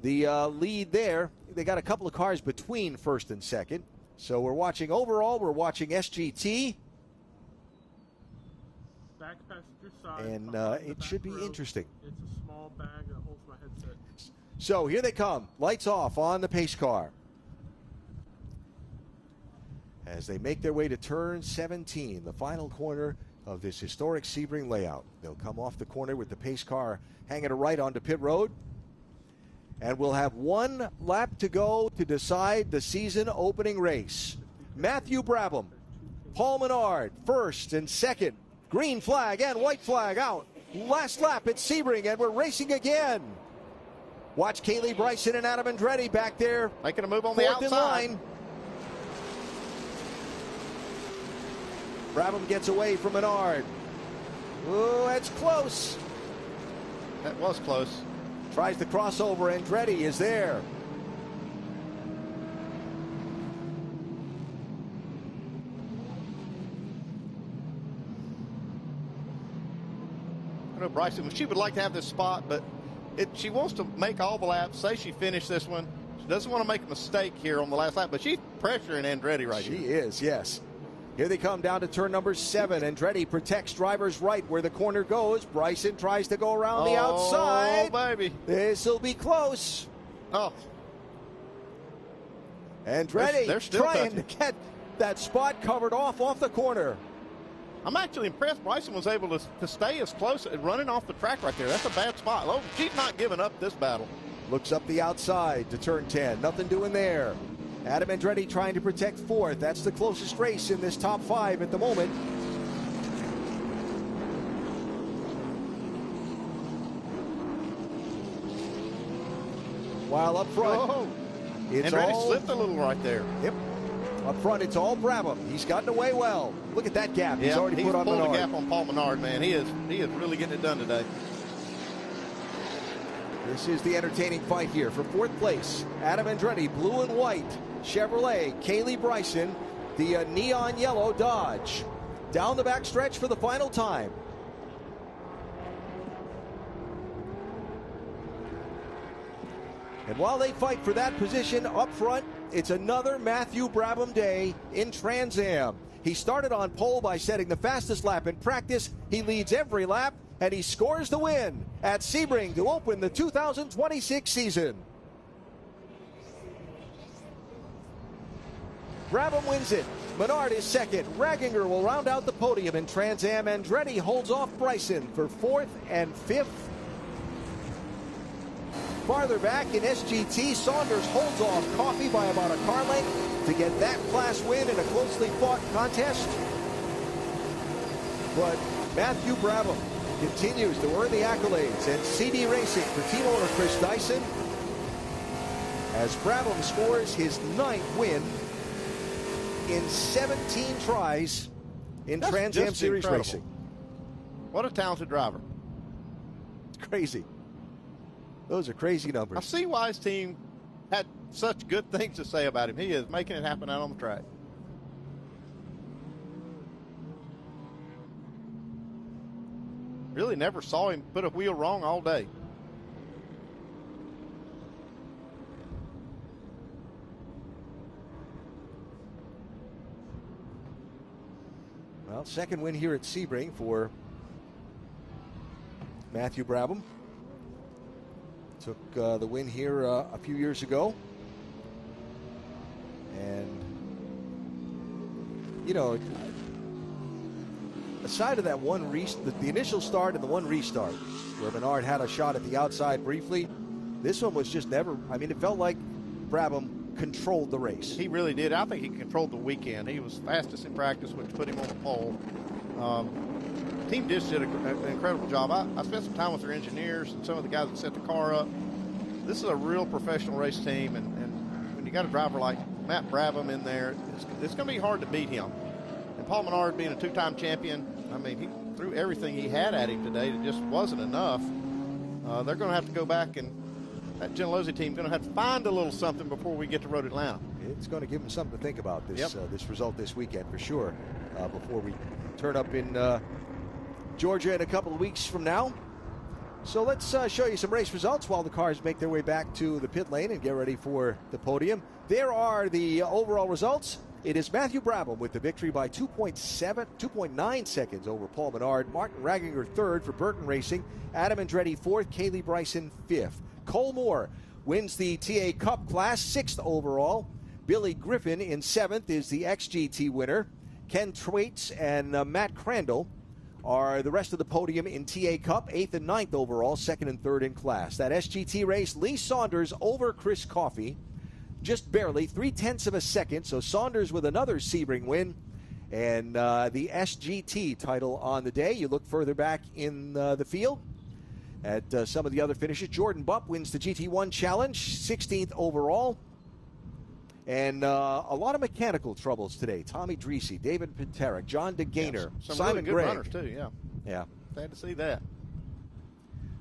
the lead there, they got a couple of cars between first and second. So we're watching overall, we're watching SGT. Back passenger side. And it should be interesting. It's a small bag that holds my headset. So here they come. Lights off on the pace car. As they make their way to turn 17, the final corner of this historic Sebring layout. They'll come off the corner with the pace car hanging a right onto pit road. And we'll have one lap to go to decide the season opening race. Matthew Brabham, Paul Menard, first and second. Green flag and white flag out. Last lap at Sebring, and we're racing again. Watch Kaylee Bryson and Adam Andretti back there. Making a move on the fourth outside. in line. Brabham gets away from Menard. Oh, that's close. That was close. Tries the crossover. Andretti is there. I know Bryson, she would like to have this spot, but she wants to make all the laps. Say she finished this one. She doesn't want to make a mistake here on the last lap, but she's pressuring Andretti right here. She is, yes. Here they come down to turn number 7. Andretti protects driver's right where the corner goes. Bryson tries to go around the outside. Oh, baby. This will be close. Oh. Andretti they're still trying touching. to get that spot covered off the corner. I'm actually impressed Bryson was able to stay as close and running off the track right there. That's a bad spot. Oh, she's not giving up this battle. Looks up the outside to turn 10. Nothing doing there. Adam Andretti trying to protect 4th. That's the closest race in this top 5 at the moment. While up front, it's Andretti all... slipped a little right there. Yep. Up front, it's all Brabham. He's gotten away well. Look at that gap. He's already put on Menard. He's pulled a gap on Paul Menard, man. He is really getting it done today. This is the entertaining fight here for fourth place. Adam Andretti, blue and white. Chevrolet, Kaylee Bryson, the neon yellow Dodge. Down the back stretch for the final time. And while they fight for that position up front, it's another Matthew Brabham day in Trans Am. He started on pole by setting the fastest lap in practice. He leads every lap, and he scores the win at Sebring to open the 2026 season. Brabham wins it. Menard is second. Ragginger will round out the podium in Trans Am. Andretti holds off Bryson for fourth and fifth. Farther back in SGT, Saunders holds off Coffey by about a car length to get that class win in a closely fought contest. But Matthew Brabham continues to earn the accolades, and CD Racing for team owner Chris Dyson as Brabham scores his 9th win in 17 tries in Trans Am Series racing. What a talented driver. It's crazy. Those are crazy numbers. I see why his team had such good things to say about him. He is making it happen out on the track. Really never saw him put a wheel wrong all day. Well, second win here at Sebring for Matthew Brabham. Took the win here a few years ago. And, you know, aside of that one the initial start and the one restart, where Menard had a shot at the outside briefly, this one was just never, I mean, it felt like Brabham controlled the race. He really did. I think he controlled the weekend. He was fastest in practice, which put him on the pole. Team just did an incredible job. I spent some time with their engineers and some of the guys that set the car up. This is a real professional race team, and when you got a driver like Matt Brabham in there, it's going to be hard to beat him. And Paul Menard being a two-time champion, I mean, he threw everything he had at him today. It just wasn't enough. They're going to have to go back, and that Genealosi team is going to have to find a little something before we get to Road Atlanta. It's going to give them something to think about, this this result this weekend for sure, before we turn up in Georgia in a couple of weeks from now. So let's show you some race results while the cars make their way back to the pit lane and get ready for the podium. There are the overall results. It is Matthew Brabham with the victory by 2.9 seconds over Paul Menard. Martin Ragginger third for Burton Racing. Adam Andretti fourth. Kaylee Bryson fifth. Cole Moore wins the TA Cup class, sixth overall. Billy Griffin in seventh is the XGT winner. Ken Thwaites and Matt Crandall are the rest of the podium in TA Cup, 8th and 9th overall, 2nd and 3rd in class. That SGT race, Lee Saunders over Chris Coffey, just barely, 0.3 of a second. So Saunders with another Sebring win, and the SGT title on the day. You look further back in the field at some of the other finishes. Jordan Bupp wins the GT1 Challenge, 16th overall. And a lot of mechanical troubles today. Tommy Dreesy, David Pinterick, John DeGainer, some Simon really good Gregg. runners too, yeah. Glad to see that.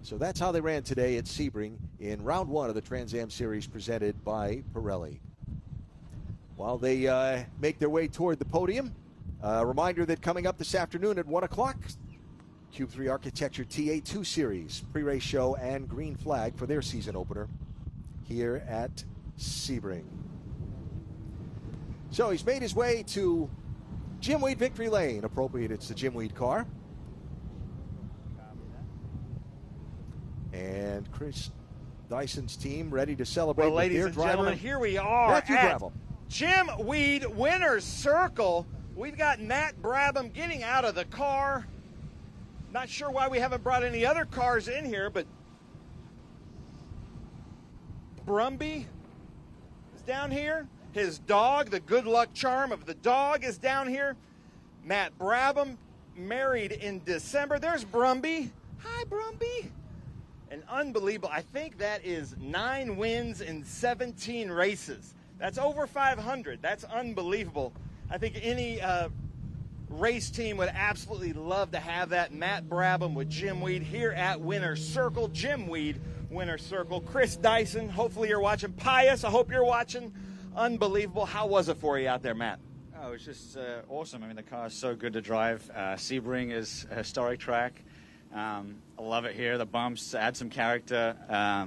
So that's how they ran today at Sebring in round one of the Trans Am Series presented by Pirelli. While they make their way toward the podium, a reminder that coming up this afternoon at 1 o'clock, Cube 3 Architecture TA2 Series, pre-race show and green flag for their season opener here at Sebring. So he's made his way to Jim Weed Victory Lane. Appropriate, it's the Jim Weed car. And Chris Dyson's team ready to celebrate with ladies their and driver. gentlemen, here we are Matthew at Brabham. Jim Weed Winner's Circle. We've got Matt Brabham getting out of the car. Not sure why we haven't brought any other cars in here, but Brumby is down here. His dog, the good luck charm of the dog, is down here. Matt Brabham, married in December. There's Brumby. Hi, Brumby. An unbelievable, I think that is 9 wins in 17 races. That's over 500. That's unbelievable. I think any race team would absolutely love to have that. Matt Brabham with Jim Weed here at Winner's Circle. Jim Weed, Winner's Circle. Chris Dyson, hopefully you're watching. Pius, I hope you're watching. Unbelievable. How was it for you out there, Matt? Oh, it was just awesome. I mean, the car is so good to drive. Sebring is a historic track. I love it here. The bumps add some character,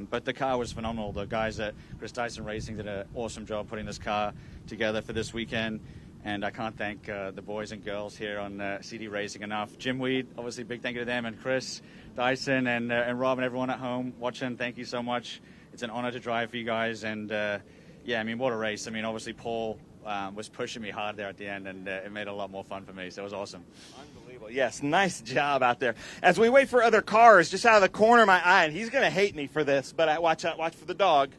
but the car was phenomenal. The guys at Chris Dyson Racing did an awesome job putting this car together for this weekend, and I can't thank the boys and girls here on CD Racing enough. Jim Weed, obviously, big thank you to them, and Chris Dyson and Rob and everyone at home watching. Thank you so much. It's an honor to drive for you guys, and yeah, I mean, what a race. I mean, obviously, Paul was pushing me hard there at the end, and it made it a lot more fun for me, so it was awesome. Unbelievable. Yes, nice job out there. As we wait for other cars, just out of the corner of my eye, and he's going to hate me for this, but I watch for the dog.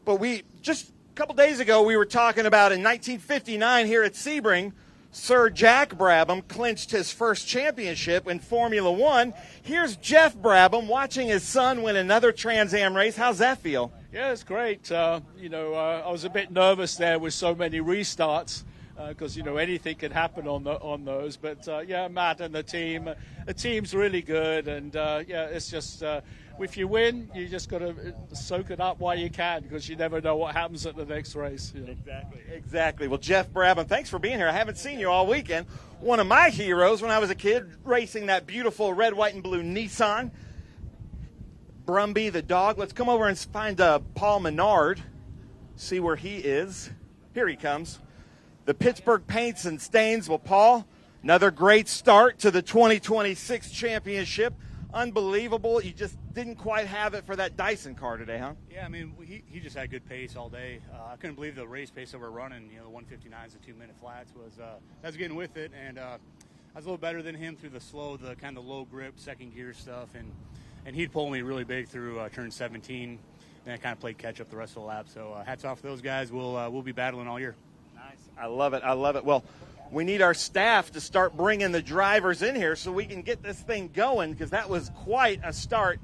But we just a couple days ago, we were talking about in 1959 here at Sebring, Sir Jack Brabham clinched his first championship in Formula One. Here's Jeff Brabham watching his son win another Trans Am race. How's that feel? Yeah, it's great. I was a bit nervous there with so many restarts because, anything could happen on those. But, yeah, Matt and the team's really good. And, yeah, it's just if you win, you just got to soak it up while you can because you never know what happens at the next race. Exactly. Well, Jeff Brabham, thanks for being here. I haven't seen you all weekend. One of my heroes when I was a kid racing that beautiful red, white, and blue Nissan. Brumby the dog. Let's come over and find Paul Menard, see where he is. Here he comes. The Pittsburgh Paints and Stains. Well, Paul, another great start to the 2026 championship. Unbelievable. You just didn't quite have it for that Dyson car today, huh? Yeah, I mean, he just had good pace all day. I couldn't believe the race pace that we're running. The 159s, the 2-minute flats I was getting with it, and I was a little better than him through the kind of low grip, second gear stuff, and he'd pull me really big through turn 17, and I kind of played catch up the rest of the lap. So hats off to those guys. We'll be battling all year. Nice. I love it. Well, we need our staff to start bringing the drivers in here so we can get this thing going because that was quite a start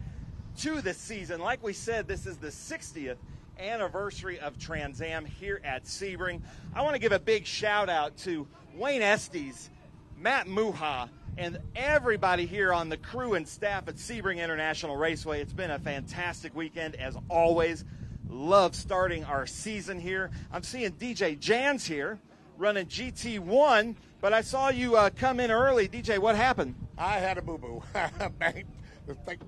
to the season. Like we said, this is the 60th anniversary of Trans Am here at Sebring. I want to give a big shout out to Wayne Estes, Matt Muha, and everybody here on the crew and staff at Sebring International Raceway. It's been a fantastic weekend as always. Love starting our season here. I'm seeing DJ Jans here running GT1, but I saw you come in early. DJ, what happened? I had a boo-boo. The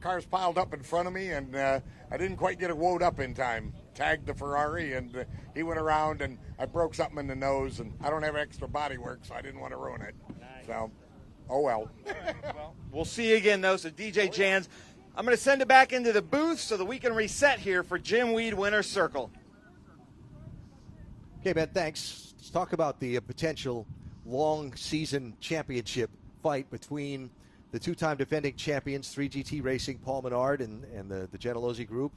cars piled up in front of me, and I didn't quite get it woed up in time. Tagged the Ferrari, and he went around, and I broke something in the nose, and I don't have extra body work, so I didn't want to ruin it. Nice. So, oh well. Well, we'll see you again, though. So, DJ Jans, I'm going to send it back into the booth so that we can reset here for Jim Weed Winner's Circle. Okay, Ben, thanks. Let's talk about the potential long season championship fight between the two-time defending champions, 3GT Racing, Paul Menard and the Gentilozzi Group,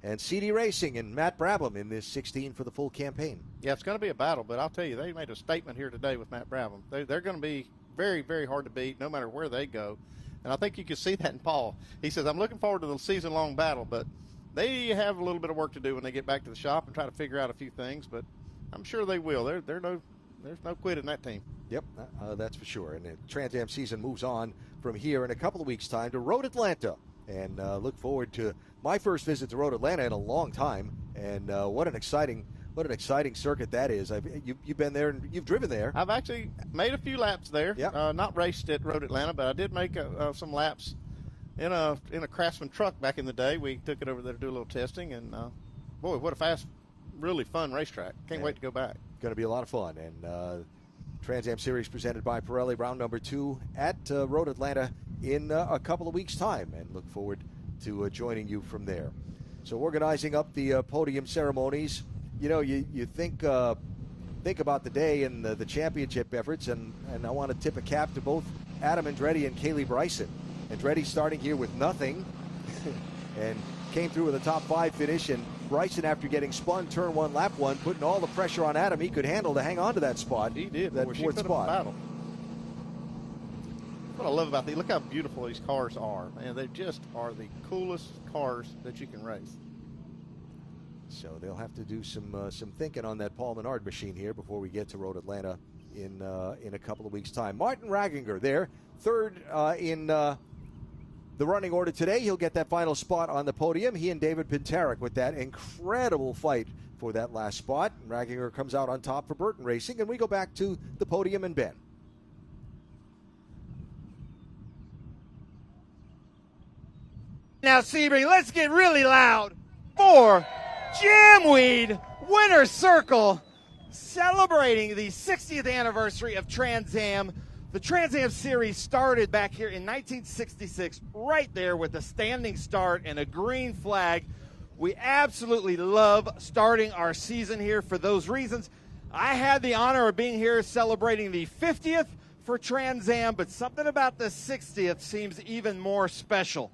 and CD Racing and Matt Brabham in this 16 for the full campaign. Yeah, it's going to be a battle, but I'll tell you, they made a statement here today with Matt Brabham. They're going to be very, very hard to beat no matter where they go. And I think you can see that in Paul. He says, I'm looking forward to the season-long battle, but they have a little bit of work to do when they get back to the shop and try to figure out a few things, but I'm sure they will. There's no quit in that team. Yep, that's for sure. And the Trans Am season moves on from here in a couple of weeks' time to Road Atlanta. And look forward to my first visit to Road Atlanta in a long time. And what an exciting circuit that is. You've been there and you've driven there. I've actually made a few laps there. Yep. Not raced at Road Atlanta, but I did make some laps in a Craftsman truck back in the day. We took it over there to do a little testing, and boy, what a fast, really fun racetrack. Can't wait to go back. Going to be a lot of fun. And Trans Am Series presented by Pirelli, round number 2 at Road Atlanta in a couple of weeks' time, and look forward to joining you from there. So organizing up the podium ceremonies, you think about the day and the championship efforts, and I want to tip a cap to both Adam Andretti and Kaylee Bryson. Andretti starting here with nothing and came through with a top 5 finish, and Bryson, after getting spun turn 1, lap 1, putting all the pressure on Adam he could handle to hang on to that spot. He did. That fourth spot. Battle. What I love about these, look how beautiful these cars are, man. They just are the coolest cars that you can race. So they'll have to do some thinking on that Paul Menard machine here before we get to Road Atlanta in a couple of weeks' time. Martin Ragginger there, third in the running order today. He'll get that final spot on the podium. He and David Pinterick with that incredible fight for that last spot. Ragginger comes out on top for Burton Racing, and we go back to the podium and Ben. Now, Sebring, let's get really loud for Jimweed Winner's Circle, celebrating the 60th anniversary of Trans Am. The Trans Am Series started back here in 1966, right there with a standing start and a green flag. We absolutely love starting our season here for those reasons. I had the honor of being here celebrating the 50th for Trans Am, but something about the 60th seems even more special.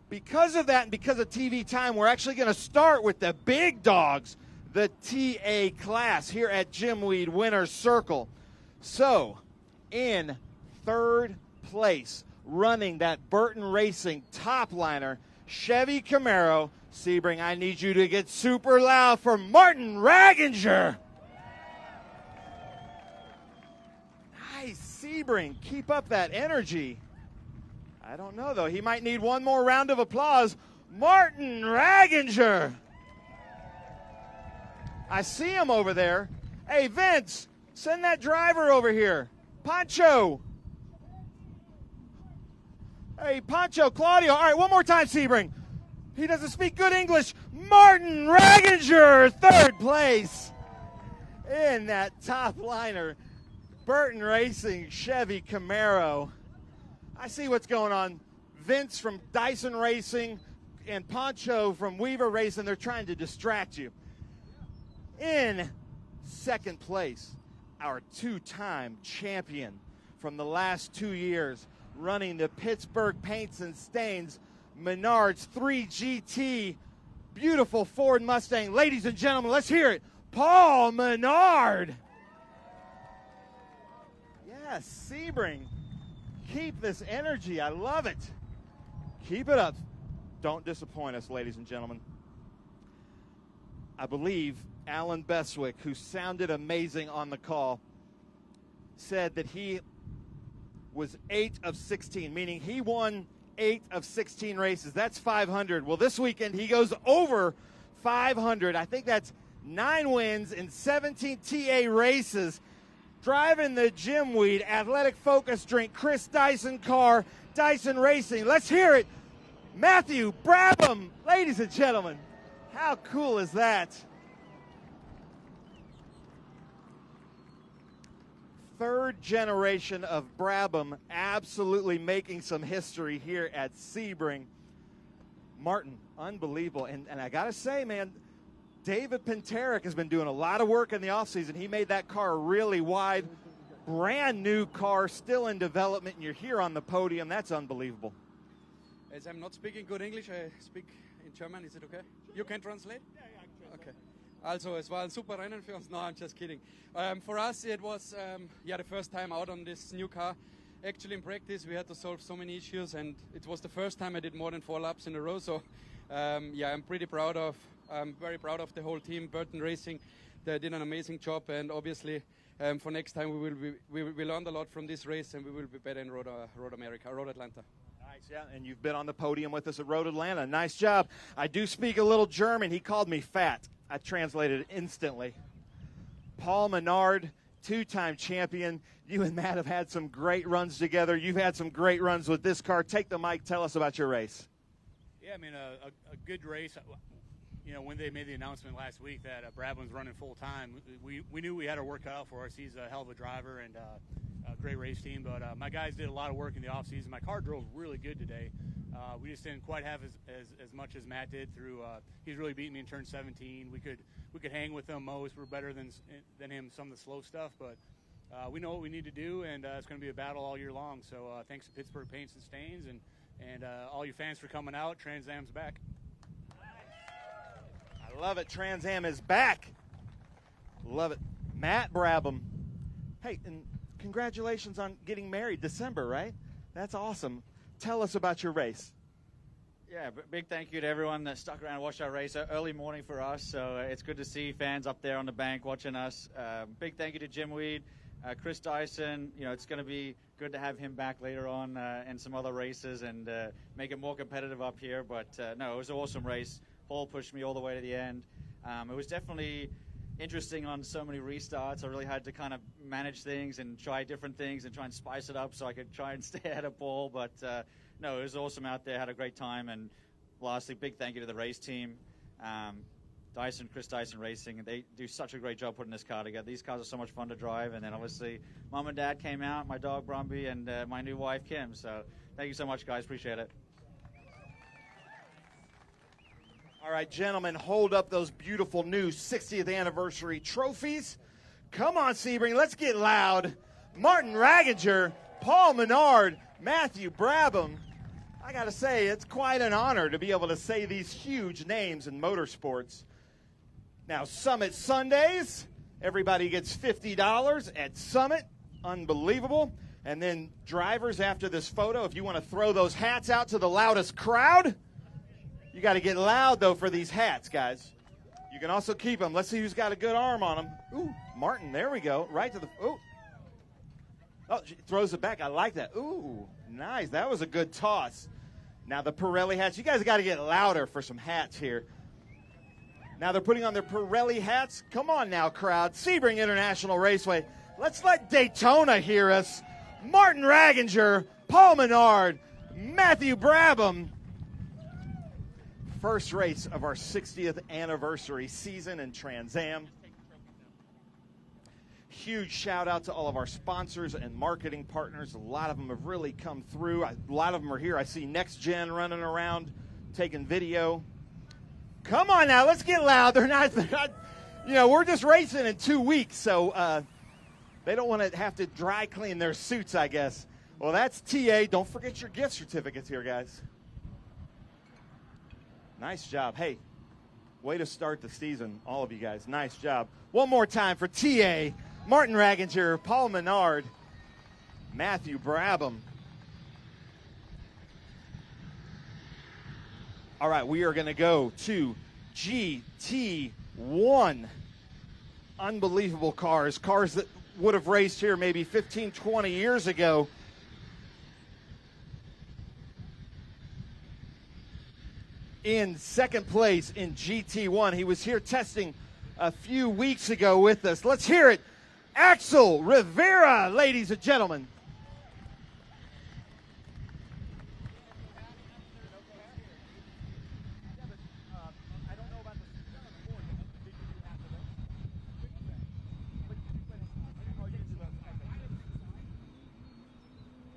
Because of that and because of TV time, we're actually going to start with the big dogs, the TA class here at Jimweed Winner's Circle. So, in third place, running that Burton Racing top liner, Chevy Camaro. Sebring, I need you to get super loud for Martin Ragginger. Nice, Sebring. Keep up that energy. I don't know, though. He might need one more round of applause. Martin Ragginger. I see him over there. Hey, Vince, send that driver over here. Pancho. Hey, Pancho, Claudio. All right, one more time, Sebring. He doesn't speak good English. Martin Ragginger, third place in that top liner. Burton Racing Chevy Camaro. I see what's going on. Vince from Dyson Racing and Pancho from Weaver Racing, they're trying to distract you. In second place, our two-time champion from the last 2 years, running the Pittsburgh Paints and Stains, Menard's 3GT, beautiful Ford Mustang. Ladies and gentlemen, let's hear it. Paul Menard. Yes, Sebring. Keep this energy. I love it. Keep it up. Don't disappoint us, ladies and gentlemen. I believe Alan Beswick, who sounded amazing on the call, said that he was 8 of 16, meaning he won 8 of 16 races. That's 500. Well, this weekend he goes over 500. I think that's 9 wins in 17 TA races. Driving the Jimweed Athletic Focus Drink Chris Dyson car, Dyson Racing. Let's hear it. Matthew Brabham, ladies and gentlemen. How cool is that? Third generation of Brabham absolutely making some history here at Sebring. Martin, unbelievable. And I got to say, man, David Pinterick has been doing a lot of work in the offseason. He made that car really wide. Brand new car, still in development, and you're here on the podium. That's unbelievable. As I'm not speaking good English, I speak in German. Is it okay? You can translate? Yeah, I can translate. Okay. Also, es war ein super Rennen für uns. No, I'm just kidding. For us, it was the first time out on this new car. Actually, in practice, we had to solve so many issues, and it was the first time I did more than 4 laps in a row. So, I'm very proud of the whole team, Burton Racing. They did an amazing job, and obviously, for next time, we learned a lot from this race, and we will be better in Road Atlanta. Nice, yeah, and you've been on the podium with us at Road Atlanta. Nice job. I do speak a little German. He called me fat. I translated it instantly. Paul Menard, 2-time champion. You and Matt have had some great runs together. You've had some great runs with this car. Take the mic. Tell us about your race. Yeah, I mean, a good race. You know, when they made the announcement last week that Brabham's running full-time, we knew we had our work cut out for us. He's a hell of a driver and a great race team. But my guys did a lot of work in the offseason. My car drove really good today. We just didn't quite have as much as Matt did through. He's really beaten me in turn 17. We could hang with him most. We're better than him some of the slow stuff, but we know what we need to do, and it's going to be a battle all year long. So thanks to Pittsburgh Paints and Stains and all you fans for coming out. Trans Am's back. I love it. Trans Am is back. Love it. Matt Brabham. Hey, and congratulations on getting married December, right? That's awesome. Tell us about your race. Yeah, big thank you to everyone that stuck around and watched our race. Early morning for us, so it's good to see fans up there on the bank watching us. Big thank you to Jim Weed, Chris Dyson. You know, it's going to be good to have him back later on in some other races and make it more competitive up here. But no, it was an awesome race. Paul pushed me all the way to the end. It was definitely interesting on so many restarts. I really had to kind of manage things and try different things and try and spice it up so I could try and stay ahead of Paul. But no, it was awesome out there. Had a great time. And lastly, big thank you to the race team. Chris Dyson Racing. They do such a great job putting this car together. These cars are so much fun to drive. And then obviously Mom and Dad came out, my dog Brumby, and my new wife Kim. So thank you so much, guys. Appreciate it. All right, gentlemen, hold up those beautiful new 60th anniversary trophies. Come on, Sebring, let's get loud. Martin Ragginger, Paul Menard, Matthew Brabham. I got to say, it's quite an honor to be able to say these huge names in motorsports. Now, Summit Sundays, everybody gets $50 at Summit. Unbelievable. And then drivers, after this photo, if you want to throw those hats out to the loudest crowd, you got to get loud, though, for these hats, guys. You can also keep them. Let's see who's got a good arm on them. Ooh, Martin, there we go. Right to the, ooh. Oh, she throws it back. I like that. Ooh, nice. That was a good toss. Now the Pirelli hats. You guys got to get louder for some hats here. Now they're putting on their Pirelli hats. Come on now, crowd. Sebring International Raceway. Let's let Daytona hear us. Martin Ragginger, Paul Menard, Matthew Brabham. First race of our 60th anniversary season in Trans Am. Huge shout out to all of our sponsors and marketing partners. A lot of them have really come through. A lot of them are here. I see Next Gen running around taking video. Come on now, let's get loud. They're not, you know, we're just racing in 2 weeks, so they don't want to have to dry clean their suits, I guess. Well, that's TA. Don't forget your gift certificates here, guys. Nice job. Hey, way to start the season, all of you guys. Nice job. One more time for TA, Martin Ragginger, Paul Menard, Matthew Brabham. All right, we are going to go to GT1. Unbelievable cars that would have raced here maybe 15, 20 years ago. In second place in GT1. He was here testing a few weeks ago with us. Let's hear it. Axel Rivera, ladies and gentlemen.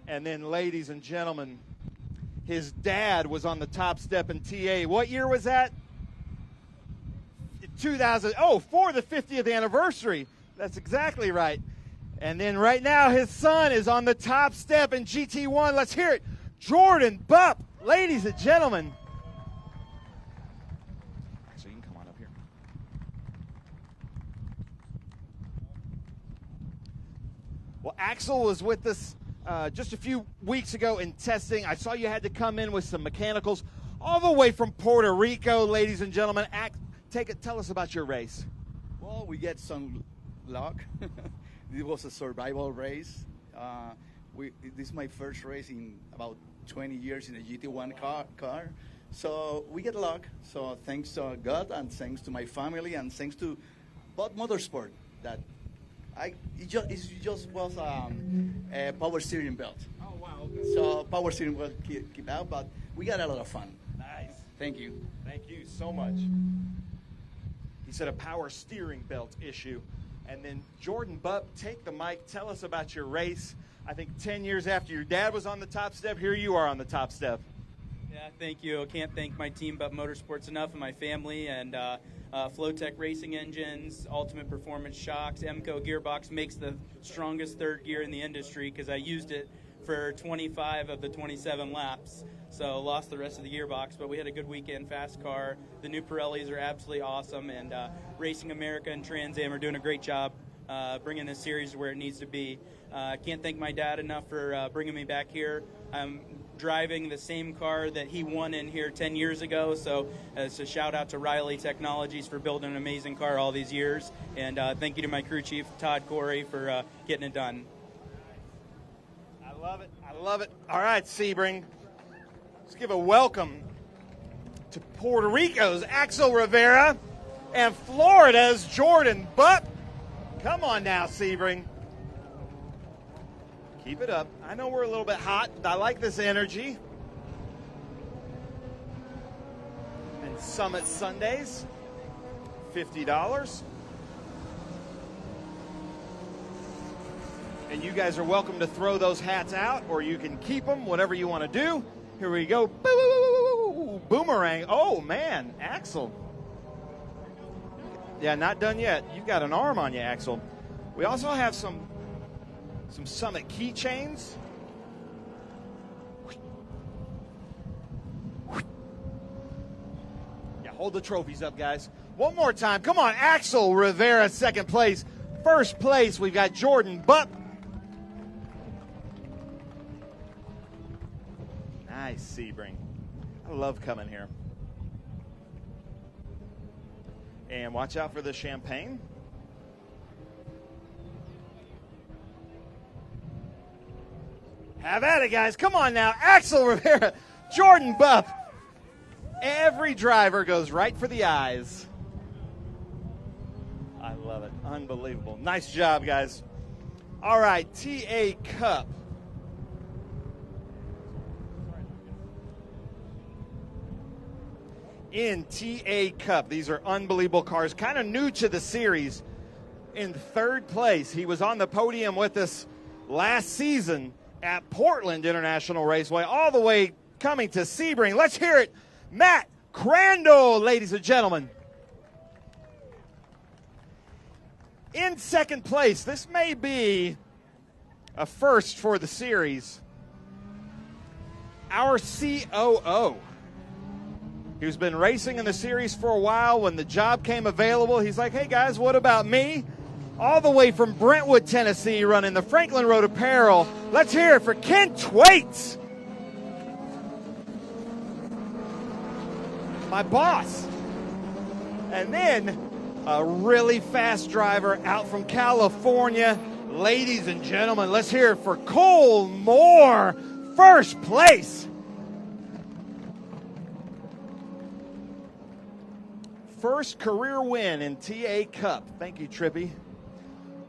And then, ladies and gentlemen, his dad was on the top step in TA. What year was that? 2000. Oh, for the 50th anniversary. That's exactly right. And then right now, his son is on the top step in GT1. Let's hear it. Jordan Bupp, ladies and gentlemen. So you can come on up here. Well, Axel was with us just a few weeks ago in testing. I saw you had to come in with some mechanicals all the way from Puerto Rico, ladies and gentlemen. Tell us about your race. Well, we get some luck. This was a survival race. This is my first race in about 20 years in a GT1 car. So we get luck. So thanks to God and thanks to my family and thanks to Bud Motorsport that it just was a power steering belt. Oh, wow. Okay. So power steering belt keep out, but we got a lot of fun. Nice. Thank you. Thank you so much. He said a power steering belt issue. And then Jordan Bupp, take the mic. Tell us about your race. I think 10 years after your dad was on the top step, here you are on the top step. Yeah, thank you. I can't thank my team, Bupp Motorsports, enough, and my family, and Flowtech Racing Engines, Ultimate Performance Shocks, EMCO Gearbox makes the strongest third gear in the industry because I used it for 25 of the 27 laps. So lost the rest of the gearbox, but we had a good weekend, fast car. The new Pirellis are absolutely awesome, and Racing America and Trans Am are doing a great job bringing this series to where it needs to be. I can't thank my dad enough for bringing me back here. I'm driving the same car that he won in here 10 years ago, so it's a shout out to Riley Technologies for building an amazing car all these years, and thank you to my crew chief, Todd Corey, for getting it done. I love it. I love it. All right, Sebring. Let's give a welcome to Puerto Rico's Axel Rivera and Florida's Jordan Bupp. Come on now, Sebring. Keep it up. I know we're a little bit hot, but I like this energy. And Summit Sundays, $50. And you guys are welcome to throw those hats out, or you can keep them, whatever you want to do. Here we go. Boo! Boomerang. Oh, man. Axel. Yeah, not done yet. You've got an arm on you, Axel. We also have some Summit keychains. Yeah, hold the trophies up, guys. One more time. Come on, Axel Rivera, second place. First place, we've got Jordan Bupp. Nice, Sebring. I love coming here. And watch out for the champagne. Have at it, guys. Come on now. Axel Rivera, Jordan Bupp. Every driver goes right for the eyes. I love it. Unbelievable. Nice job, guys. All right, TA Cup. In TA Cup, these are unbelievable cars. Kind of new to the series. In third place, he was on the podium with us last season at Portland International Raceway, all the way coming to Sebring. Let's hear it, Matt Crandall, ladies and gentlemen. In second place, this may be a first for the series, our COO, who's been racing in the series for a while. When the job came available, he's like, hey guys, what about me? All the way from Brentwood, Tennessee, running the Franklin Road Apparel. Let's hear it for Ken Twaits. My boss. And then a really fast driver out from California. Ladies and gentlemen, let's hear it for Cole Moore. First place. First career win in TA Cup. Thank you, Trippy.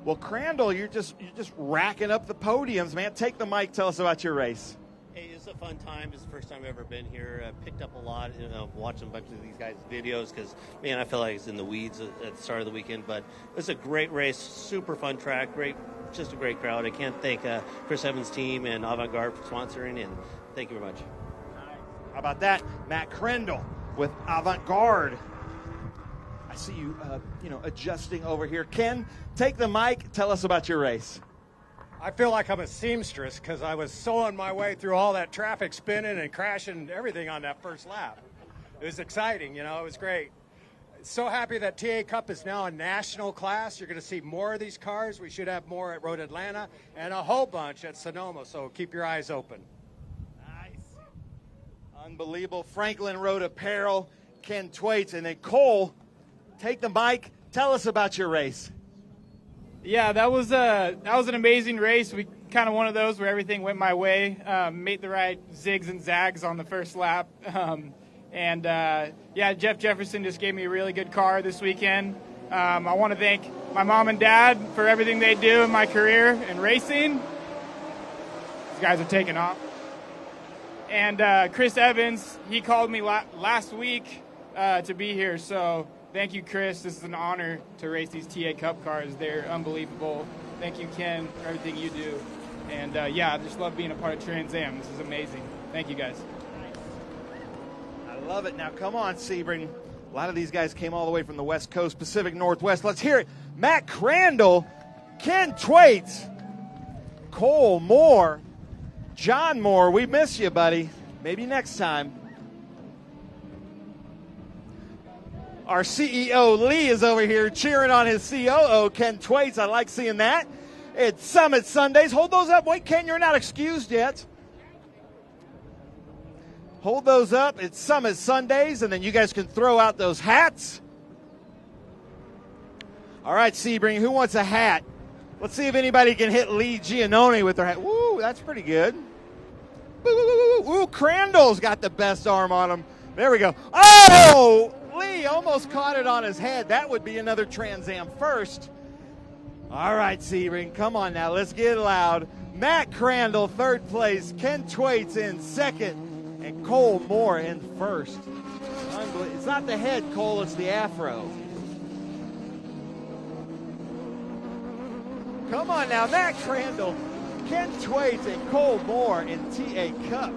Well, Crandall, you're just racking up the podiums, man. Take the mic. Tell us about your race. Hey, it's a fun time. It's the first time I've ever been here. I picked up a lot, watching a bunch of these guys' videos because, man, I feel like it's in the weeds at the start of the weekend. But it's a great race, super fun track, just a great crowd. I can't thank Chris Evans' team and Avant Garde for sponsoring, and thank you very much. How about that? Matt Crandall with Avant Garde. I see you, adjusting over here. Ken, take the mic. Tell us about your race. I feel like I'm a seamstress because I was sewing my way through all that traffic, spinning and crashing everything on that first lap. It was exciting, it was great. So happy that TA Cup is now a national class. You're going to see more of these cars. We should have more at Road Atlanta and a whole bunch at Sonoma, so keep your eyes open. Nice. Unbelievable. Franklin Road Apparel, Ken Twaits, and then Cole. Take the mic. Tell us about your race. Yeah, that was an amazing race. We kind of one of those where everything went my way. Made the right zigs and zags on the first lap. Jeff Jefferson just gave me a really good car this weekend. I want to thank my mom and dad for everything they do in my career in racing. These guys are taking off. And Chris Evans, he called me last week to be here, so thank you, Chris. This is an honor to race these TA Cup cars. They're unbelievable. Thank you, Ken, for everything you do. And, I just love being a part of Trans Am. This is amazing. Thank you, guys. I love it. Now, come on, Sebring. A lot of these guys came all the way from the West Coast, Pacific Northwest. Let's hear it. Matt Crandall, Ken Twaits, Cole Moore, John Moore. We miss you, buddy. Maybe next time. Our CEO, Lee, is over here cheering on his COO, Ken Twaits. I like seeing that. It's Summit Sundays. Hold those up. Wait, Ken, you're not excused yet. Hold those up. It's Summit Sundays, and then you guys can throw out those hats. All right, Sebring, who wants a hat? Let's see if anybody can hit Lee Giannone with their hat. Woo, that's pretty good. Ooh, Crandall's got the best arm on him. There we go. Oh, Lee almost caught it on his head. That would be another Trans Am first. All right, Sebring, come on now. Let's get loud. Matt Crandall, third place. Ken Twaits in second. And Cole Moore in first. It's not the head, Cole, it's the afro. Come on now, Matt Crandall, Ken Twaits, and Cole Moore in TA Cup.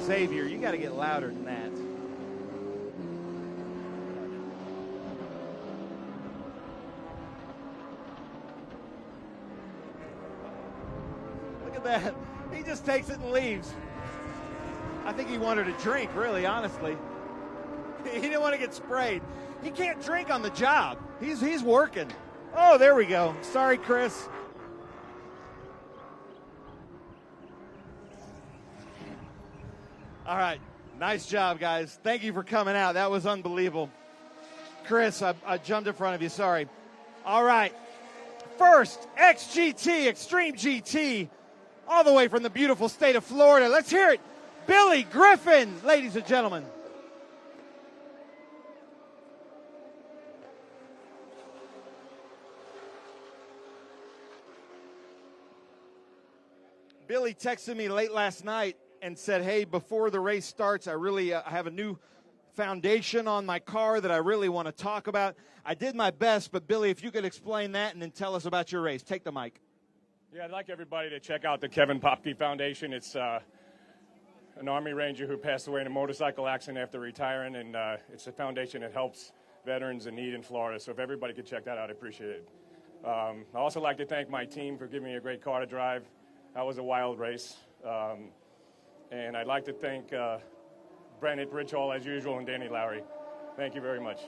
Xavier, you got to get louder than that. Look at that. He just takes it and leaves. I think he wanted a drink, really, honestly. He didn't want to get sprayed. He can't drink on the job. He's working. Oh, there we go. Sorry, Chris. All right. Nice job, guys. Thank you for coming out. That was unbelievable. Chris, I jumped in front of you. Sorry. All right. First, XGT, Extreme GT, all the way from the beautiful state of Florida. Let's hear it. Billy Griffin, ladies and gentlemen. Billy texted me late last night and said, hey, before the race starts, I really have a new foundation on my car that I really want to talk about. I did my best, but Billy, if you could explain that and then tell us about your race. Take the mic. Yeah, I'd like everybody to check out the Kevin Popke Foundation. It's an Army Ranger who passed away in a motorcycle accident after retiring, and it's a foundation that helps veterans in need in Florida. So if everybody could check that out, I appreciate it. I also like to thank my team for giving me a great car to drive. That was a wild race. And I'd like to thank Brent at Bridge Hall, as usual, and Danny Lowry. Thank you very much.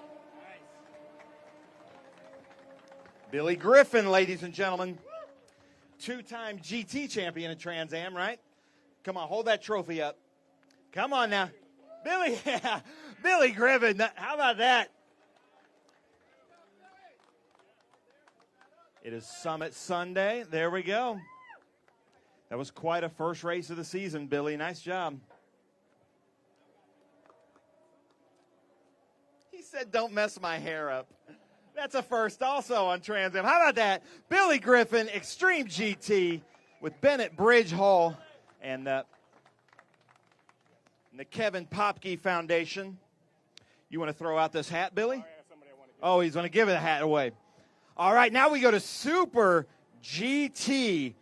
Billy Griffin, ladies and gentlemen. Two-time GT champion at Trans Am, right? Come on, hold that trophy up. Come on now. Billy, yeah, Billy Griffin. How about that? It is Summit Sunday. There we go. That was quite a first race of the season, Billy. Nice job. He said, don't mess my hair up. That's a first also on Trans Am. How about that? Billy Griffin, Extreme GT with Bennett Bridge Hall and the Kevin Popke Foundation. You want to throw out this hat, Billy? Oh, he's going to give it a hat away. All right, now we go to Super GT.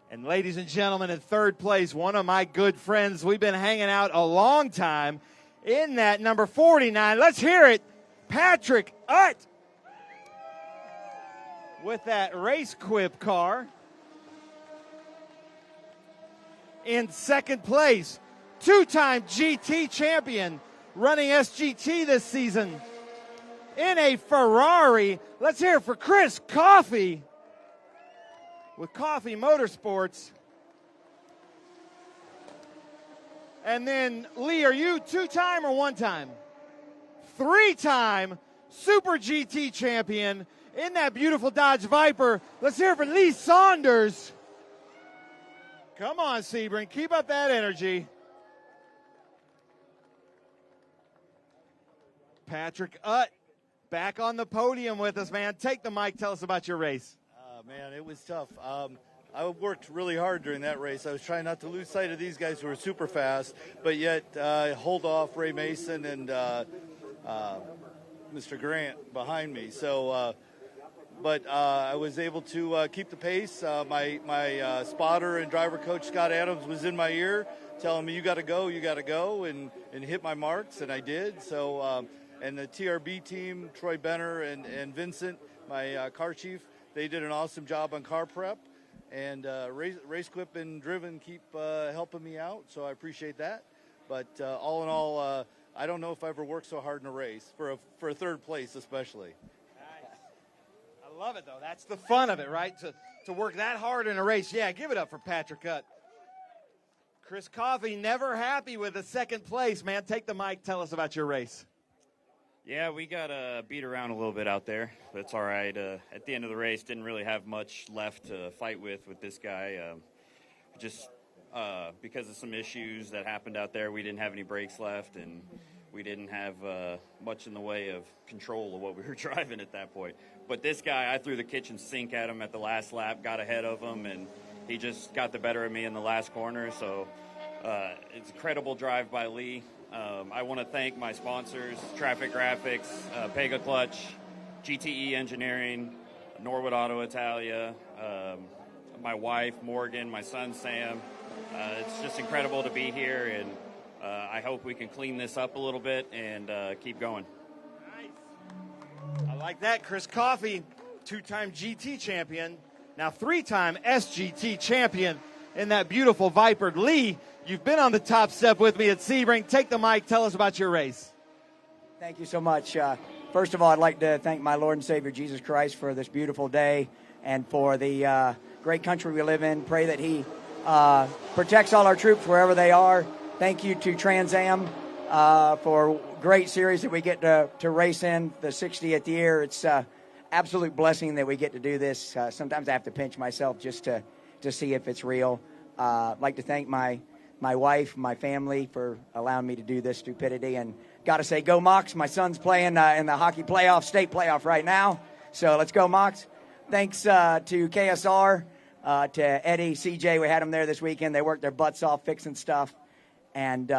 And ladies and gentlemen, in third place, one of my good friends. We've been hanging out a long time in that number 49. Let's hear it. Patrick Utt with that Race Quip car. In second place, two-time GT champion running SGT this season in a Ferrari. Let's hear it for Chris Coffey with Coffey Motorsports. And then, Lee, are you two-time or one-time? Three-time Super GT champion in that beautiful Dodge Viper. Let's hear it for Lee Saunders. Come on, Sebring. Keep up that energy. Patrick Utt back on the podium with us, man. Take the mic. Tell us about your race. Man, it was tough. I worked really hard during that race. I was trying not to lose sight of these guys who were super fast, but yet hold off Ray Mason and Mr. Grant behind me. So, but I was able to keep the pace. My spotter and driver coach, Scott Adams, was in my ear telling me, you got to go, and hit my marks, and I did. So, and the TRB team, Troy Benner and Vincent, my car chief, they did an awesome job on car prep, and Race Quip and Driven keep helping me out, so I appreciate that. But all in all, I don't know if I ever worked so hard in a race, for a third place especially. I love it, though. That's the fun of it, right? To work that hard in a race. Yeah, give it up for Patrick Hutt. Chris Coffey, never happy with the second place, man. Take the mic. Tell us about your race. Yeah, we got beat around a little bit out there. That's all right. At the end of the race, didn't really have much left to fight with this guy. Just because of some issues that happened out there, we didn't have any brakes left, and we didn't have much in the way of control of what we were driving at that point. But this guy, I threw the kitchen sink at him at the last lap, got ahead of him, and he just got the better of me in the last corner. So it's a credible drive by Lee. I want to thank my sponsors, Traffic Graphics, Pega Clutch, GTE Engineering, Norwood Auto Italia, my wife, Morgan, my son, Sam. It's just incredible to be here, and I hope we can clean this up a little bit and keep going. I like that. Chris Coffey, two-time GT champion, now three-time SGT champion in that beautiful Viper. Lee, you've been on the top step with me at Sebring. Take the mic. Tell us about your race. Thank you so much. First of all, I'd like to thank my Lord and Savior Jesus Christ for this beautiful day and for the great country we live in. Pray that he protects all our troops wherever they are. Thank you to Trans Am for a great series that we get to race in, the 60th year. It's absolute blessing that we get to do this. Sometimes I have to pinch myself just to see if it's real. I'd like to thank my wife, my family for allowing me to do this stupidity. And got to say, go Mox. My son's playing in the hockey playoff, state playoff right now. So let's go Mox. Thanks to KSR, to Eddie, CJ. We had them there this weekend. They worked their butts off fixing stuff. And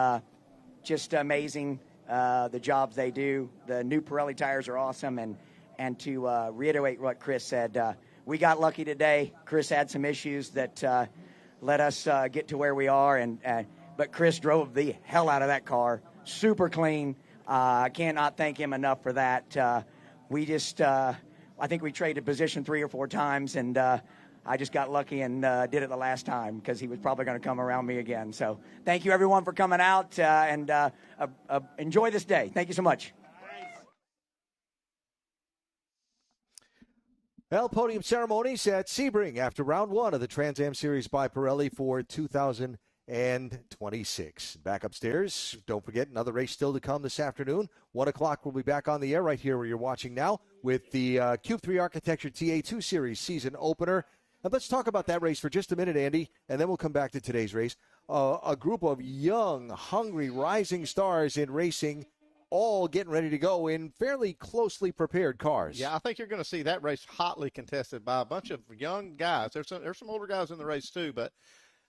just amazing the jobs they do. The new Pirelli tires are awesome. And to reiterate what Chris said, we got lucky today. Chris had some issues that let us get to where we are. But Chris drove the hell out of that car. Super clean. I cannot thank him enough for that. I think we traded position 3 or 4 times, and I just got lucky and did it the last time because he was probably going to come around me again. So thank you, everyone, for coming out, and enjoy this day. Thank you so much. Well, podium ceremonies at Sebring after round 1 of the Trans Am Series by Pirelli for 2026. Back upstairs, don't forget, another race still to come this afternoon. 1 o'clock, we'll be back on the air right here where you're watching now with the Cube 3 Architecture TA2 Series season opener. And let's talk about that race for just a minute, Andy, and then we'll come back to today's race. A group of young, hungry, rising stars in racing, all getting ready to go in fairly closely prepared cars. Yeah, I think you're going to see that race hotly contested by a bunch of young guys. There's some older guys in the race too, but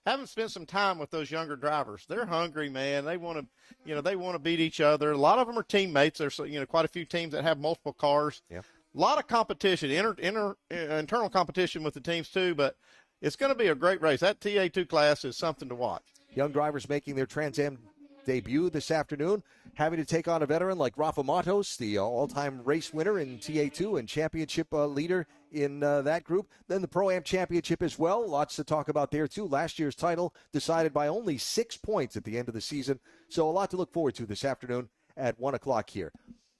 having spent some time with those younger drivers, they're hungry, man. They want to beat each other. A lot of them are teammates. There's quite a few teams that have multiple cars. Yeah. A lot of competition, internal competition with the teams too, but it's going to be a great race. That TA2 class is something to watch. Young drivers making their Trans Am debut this afternoon, having to take on a veteran like Rafa Matos, the all-time race winner in TA2 and championship leader in that group. Then the Pro-Am Championship as well. Lots to talk about there, too. Last year's title decided by only 6 points at the end of the season. So a lot to look forward to this afternoon at 1 o'clock here.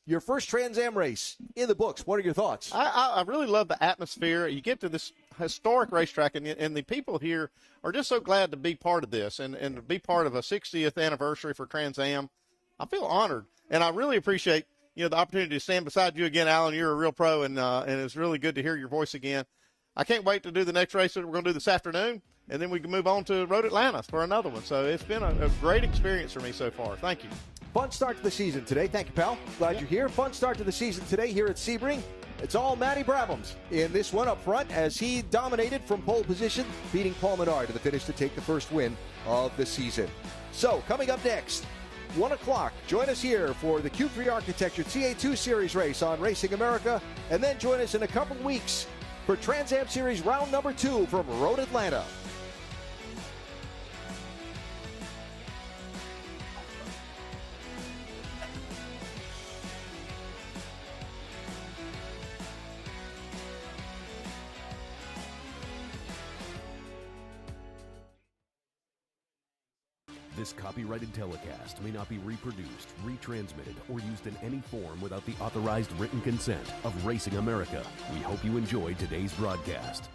Your first Trans Am race in the books. What are your thoughts? I really love the atmosphere. You get to this historic racetrack, and the people here are just so glad to be part of this and to be part of a 60th anniversary for Trans Am. I feel honored, and I really appreciate the opportunity to stand beside you again, Alan. You're a real pro, and it's really good to hear your voice again. I can't wait to do the next race that we're going to do this afternoon, and then we can move on to Road Atlanta for another one. So it's been a great experience for me so far. Thank you. Fun start to the season today. Thank you, pal. Glad you're here. Fun start to the season today here at Sebring. It's all Matty Brabham's in this one up front as he dominated from pole position, beating Paul Menard to the finish to take the first win of the season. So, coming up next, 1 o'clock, join us here for the Q3 Architecture TA2 Series race on Racing America, and then join us in a couple weeks for Trans Am Series round number 2 from Road Atlanta. This copyrighted telecast may not be reproduced, retransmitted, or used in any form without the authorized written consent of Racing America. We hope you enjoyed today's broadcast.